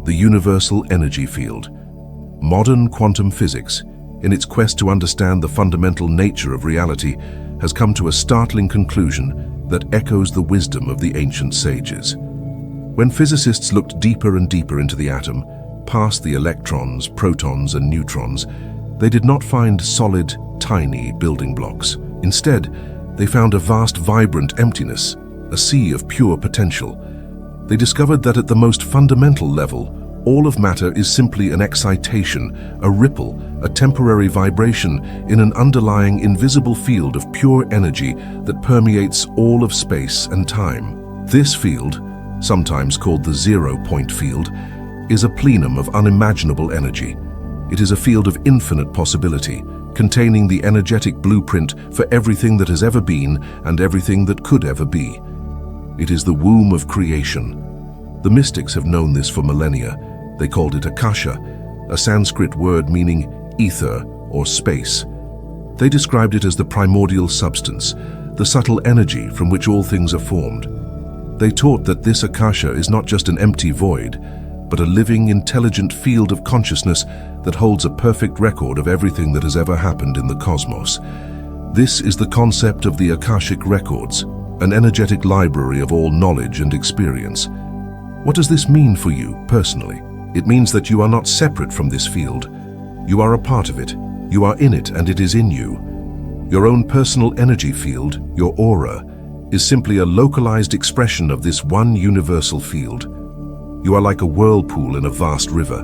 the universal energy field. Modern quantum physics, in its quest to understand the fundamental nature of reality, has come to a startling conclusion that echoes the wisdom of the ancient sages. When physicists looked deeper and deeper into the atom, past the electrons, protons, and neutrons, they did not find solid, tiny building blocks. Instead, they found a vast, vibrant emptiness, a sea of pure potential. They discovered that at the most fundamental level, all of matter is simply an excitation, a ripple, a temporary vibration in an underlying invisible field of pure energy that permeates all of space and time. This field, sometimes called the zero-point field, is a plenum of unimaginable energy. It is a field of infinite possibility, containing the energetic blueprint for everything that has ever been and everything that could ever be. It is the womb of creation. The mystics have known this for millennia. They called it Akasha, a Sanskrit word meaning ether or space. They described it as the primordial substance, the subtle energy from which all things are formed. They taught that this Akasha is not just an empty void, but a living, intelligent field of consciousness that holds a perfect record of everything that has ever happened in the cosmos. This is the concept of the Akashic records, an energetic library of all knowledge and experience. What does this mean for you personally? It means that you are not separate from this field. You are a part of it. You are in it, and it is in you. Your own personal energy field, your aura, is simply a localized expression of this one universal field. You are like a whirlpool in a vast river.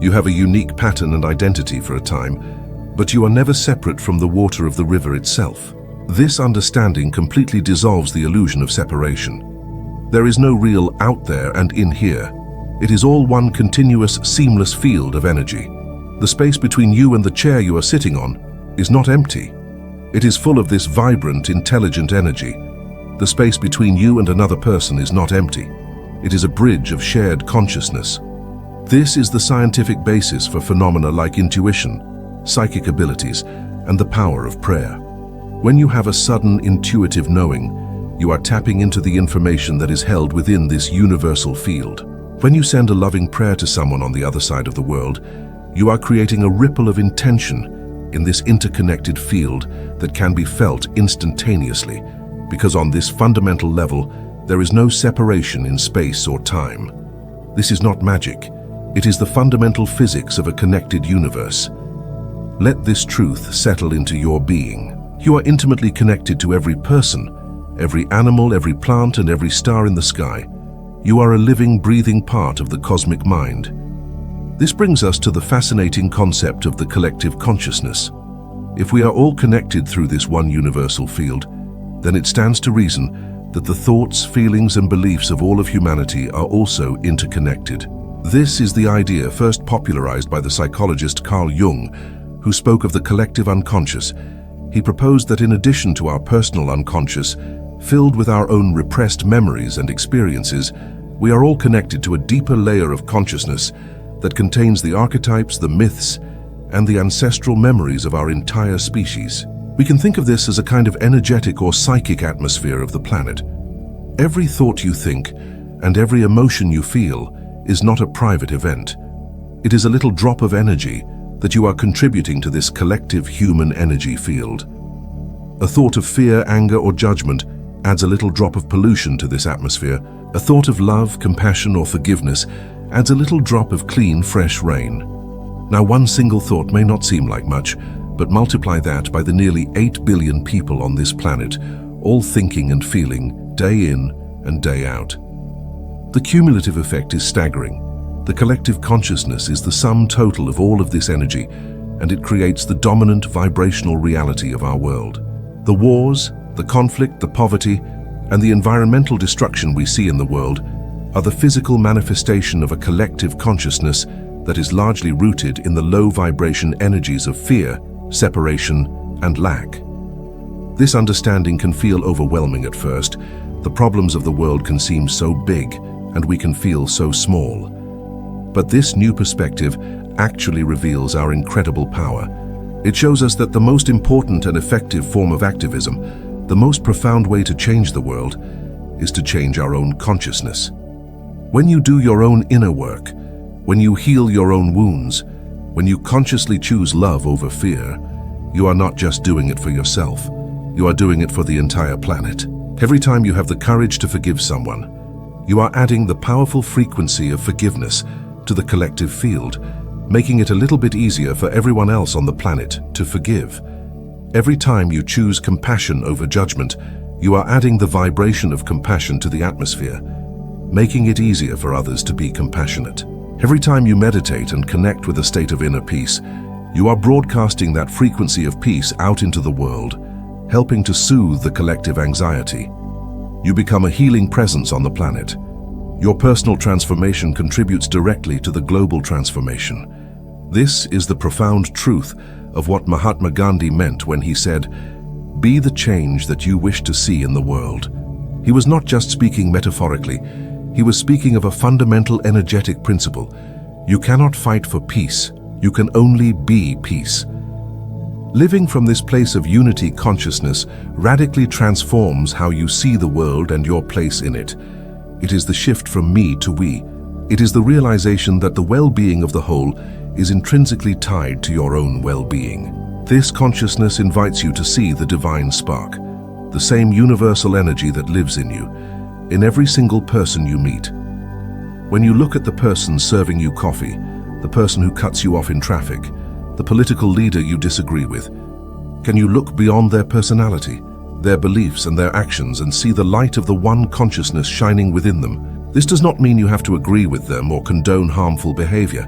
You have a unique pattern and identity for a time, but you are never separate from the water of the river itself. This understanding completely dissolves the illusion of separation. There is no real out there and in here. It is all one continuous, seamless field of energy. The space between you and the chair you are sitting on is not empty. It is full of this vibrant, intelligent energy. The space between you and another person is not empty. It is a bridge of shared consciousness. This is the scientific basis for phenomena like intuition, psychic abilities, and the power of prayer. When you have a sudden intuitive knowing, you are tapping into the information that is held within this universal field. When you send a loving prayer to someone on the other side of the world, you are creating a ripple of intention in this interconnected field that can be felt instantaneously, because on this fundamental level, there is no separation in space or time. This is not magic. It is the fundamental physics of a connected universe. Let this truth settle into your being. You are intimately connected to every person, every animal, every plant, and every star in the sky. You are a living, breathing part of the cosmic mind. This brings us to the fascinating concept of the collective consciousness. If we are all connected through this one universal field, then it stands to reason that the thoughts, feelings, and beliefs of all of humanity are also interconnected. This is the idea first popularized by the psychologist Carl Jung, who spoke of the collective unconscious. He proposed that in addition to our personal unconscious, filled with our own repressed memories and experiences, we are all connected to a deeper layer of consciousness that contains the archetypes, the myths, and the ancestral memories of our entire species. We can think of this as a kind of energetic or psychic atmosphere of the planet. Every thought you think and every emotion you feel is not a private event. It is a little drop of energy that you are contributing to this collective human energy field. A thought of fear, anger, or judgment adds a little drop of pollution to this atmosphere. A thought of love, compassion, or forgiveness adds a little drop of clean, fresh rain. Now, one single thought may not seem like much, but multiply that by the nearly 8 billion people on this planet, all thinking and feeling day in and day out. The cumulative effect is staggering. The collective consciousness is the sum total of all of this energy, and it creates the dominant vibrational reality of our world. The wars, the conflict, the poverty, and the environmental destruction we see in the world are the physical manifestation of a collective consciousness that is largely rooted in the low vibration energies of fear, separation, and lack. This understanding can feel overwhelming at first. The problems of the world can seem so big, and we can feel so small. But this new perspective actually reveals our incredible power. It shows us that the most important and effective form of activism, the most profound way to change the world, is to change our own consciousness. When you do your own inner work, when you heal your own wounds, when you consciously choose love over fear, you are not just doing it for yourself, you are doing it for the entire planet. Every time you have the courage to forgive someone, you are adding the powerful frequency of forgiveness to the collective field, making it a little bit easier for everyone else on the planet to forgive. Every time you choose compassion over judgment, you are adding the vibration of compassion to the atmosphere, making it easier for others to be compassionate. Every time you meditate and connect with a state of inner peace, you are broadcasting that frequency of peace out into the world, helping to soothe the collective anxiety. You become a healing presence on the planet. Your personal transformation contributes directly to the global transformation. This is the profound truth of what Mahatma Gandhi meant when he said, "Be the change that you wish to see in the world." He was not just speaking metaphorically, he was speaking of a fundamental energetic principle. You cannot fight for peace, you can only be peace. Living from this place of unity consciousness radically transforms how you see the world and your place in it. It is the shift from me to we. It is the realization that the well-being of the whole is intrinsically tied to your own well-being. This consciousness invites you to see the divine spark, the same universal energy that lives in you, in every single person you meet. When you look at the person serving you coffee, the person who cuts you off in traffic, the political leader you disagree with, can you look beyond their personality, their beliefs and their actions and see the light of the one consciousness shining within them? This does not mean you have to agree with them or condone harmful behavior.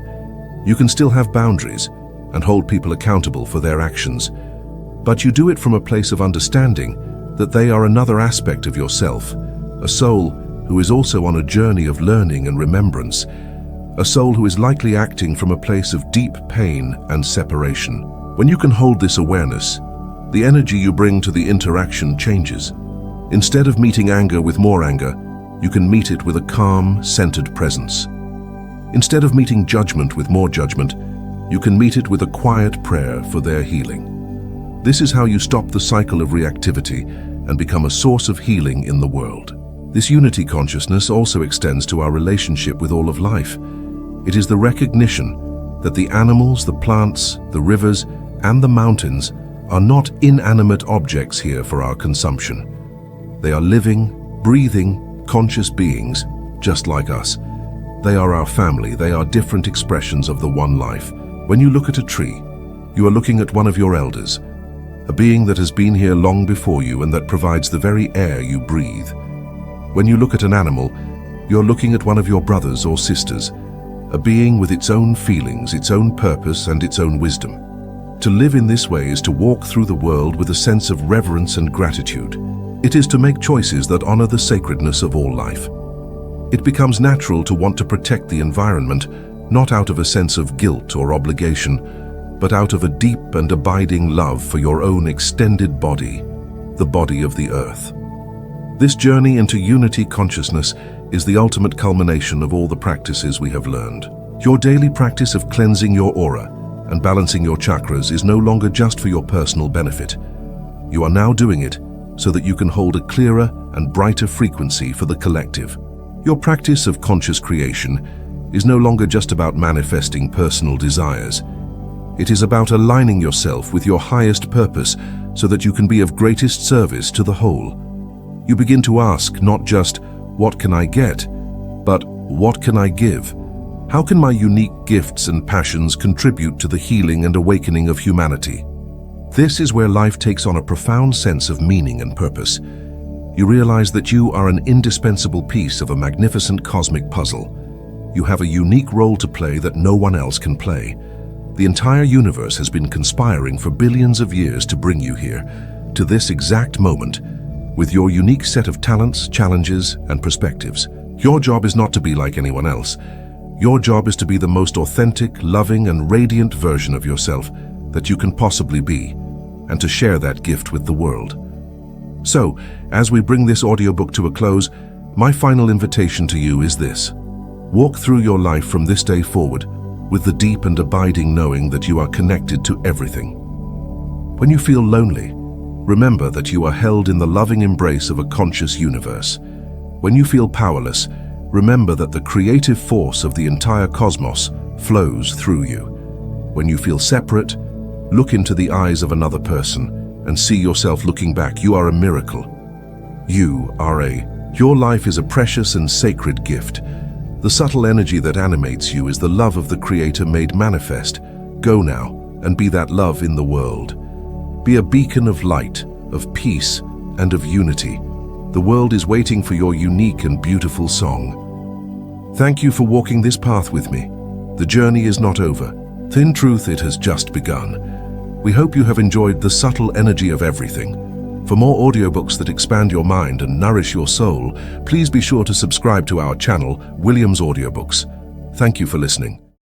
You can still have boundaries and hold people accountable for their actions, but you do it from a place of understanding that they are another aspect of yourself, a soul who is also on a journey of learning and remembrance, a soul who is likely acting from a place of deep pain and separation. When you can hold this awareness, the energy you bring to the interaction changes. Instead of meeting anger with more anger, you can meet it with a calm, centered presence. Instead of meeting judgment with more judgment, you can meet it with a quiet prayer for their healing. This is how you stop the cycle of reactivity and become a source of healing in the world. This unity consciousness also extends to our relationship with all of life. It is the recognition that the animals, the plants, the rivers, and the mountains are not inanimate objects here for our consumption. They are living, breathing, conscious beings, just like us. They are our family. They are different expressions of the one life. When you look at a tree, you are looking at one of your elders, a being that has been here long before you and that provides the very air you breathe. When you look at an animal, you're looking at one of your brothers or sisters, a being with its own feelings, its own purpose, and its own wisdom. To live in this way is to walk through the world with a sense of reverence and gratitude. It is to make choices that honor the sacredness of all life. It becomes natural to want to protect the environment, not out of a sense of guilt or obligation, but out of a deep and abiding love for your own extended body, the body of the earth. This journey into unity consciousness is the ultimate culmination of all the practices we have learned. Your daily practice of cleansing your aura and balancing your chakras is no longer just for your personal benefit. You are now doing it so that you can hold a clearer and brighter frequency for the collective. Your practice of conscious creation is no longer just about manifesting personal desires. It is about aligning yourself with your highest purpose so that you can be of greatest service to the whole. You begin to ask not just, what can I get, but what can I give? How can my unique gifts and passions contribute to the healing and awakening of humanity? This is where life takes on a profound sense of meaning and purpose. You realize that you are an indispensable piece of a magnificent cosmic puzzle. You have a unique role to play that no one else can play. The entire universe has been conspiring for billions of years to bring you here, to this exact moment, with your unique set of talents, challenges, and perspectives. Your job is not to be like anyone else. Your job is to be the most authentic, loving, and radiant version of yourself that you can possibly be, and to share that gift with the world. So, as we bring this audiobook to a close, my final invitation to you is this. Walk through your life from this day forward with the deep and abiding knowing that you are connected to everything. When you feel lonely, remember that you are held in the loving embrace of a conscious universe. When you feel powerless, remember that the creative force of the entire cosmos flows through you. When you feel separate, look into the eyes of another person and see yourself looking back. You are a miracle. Your life is a precious and sacred gift. The subtle energy that animates you is the love of the Creator made manifest. Go now and be that love in the world. Be a beacon of light, of peace, and of unity. The world is waiting for your unique and beautiful song. Thank you for walking this path with me. The journey is not over. In truth, it has just begun. We hope you have enjoyed the subtle energy of everything. For more audiobooks that expand your mind and nourish your soul, please be sure to subscribe to our channel, Williams Audiobooks. Thank you for listening.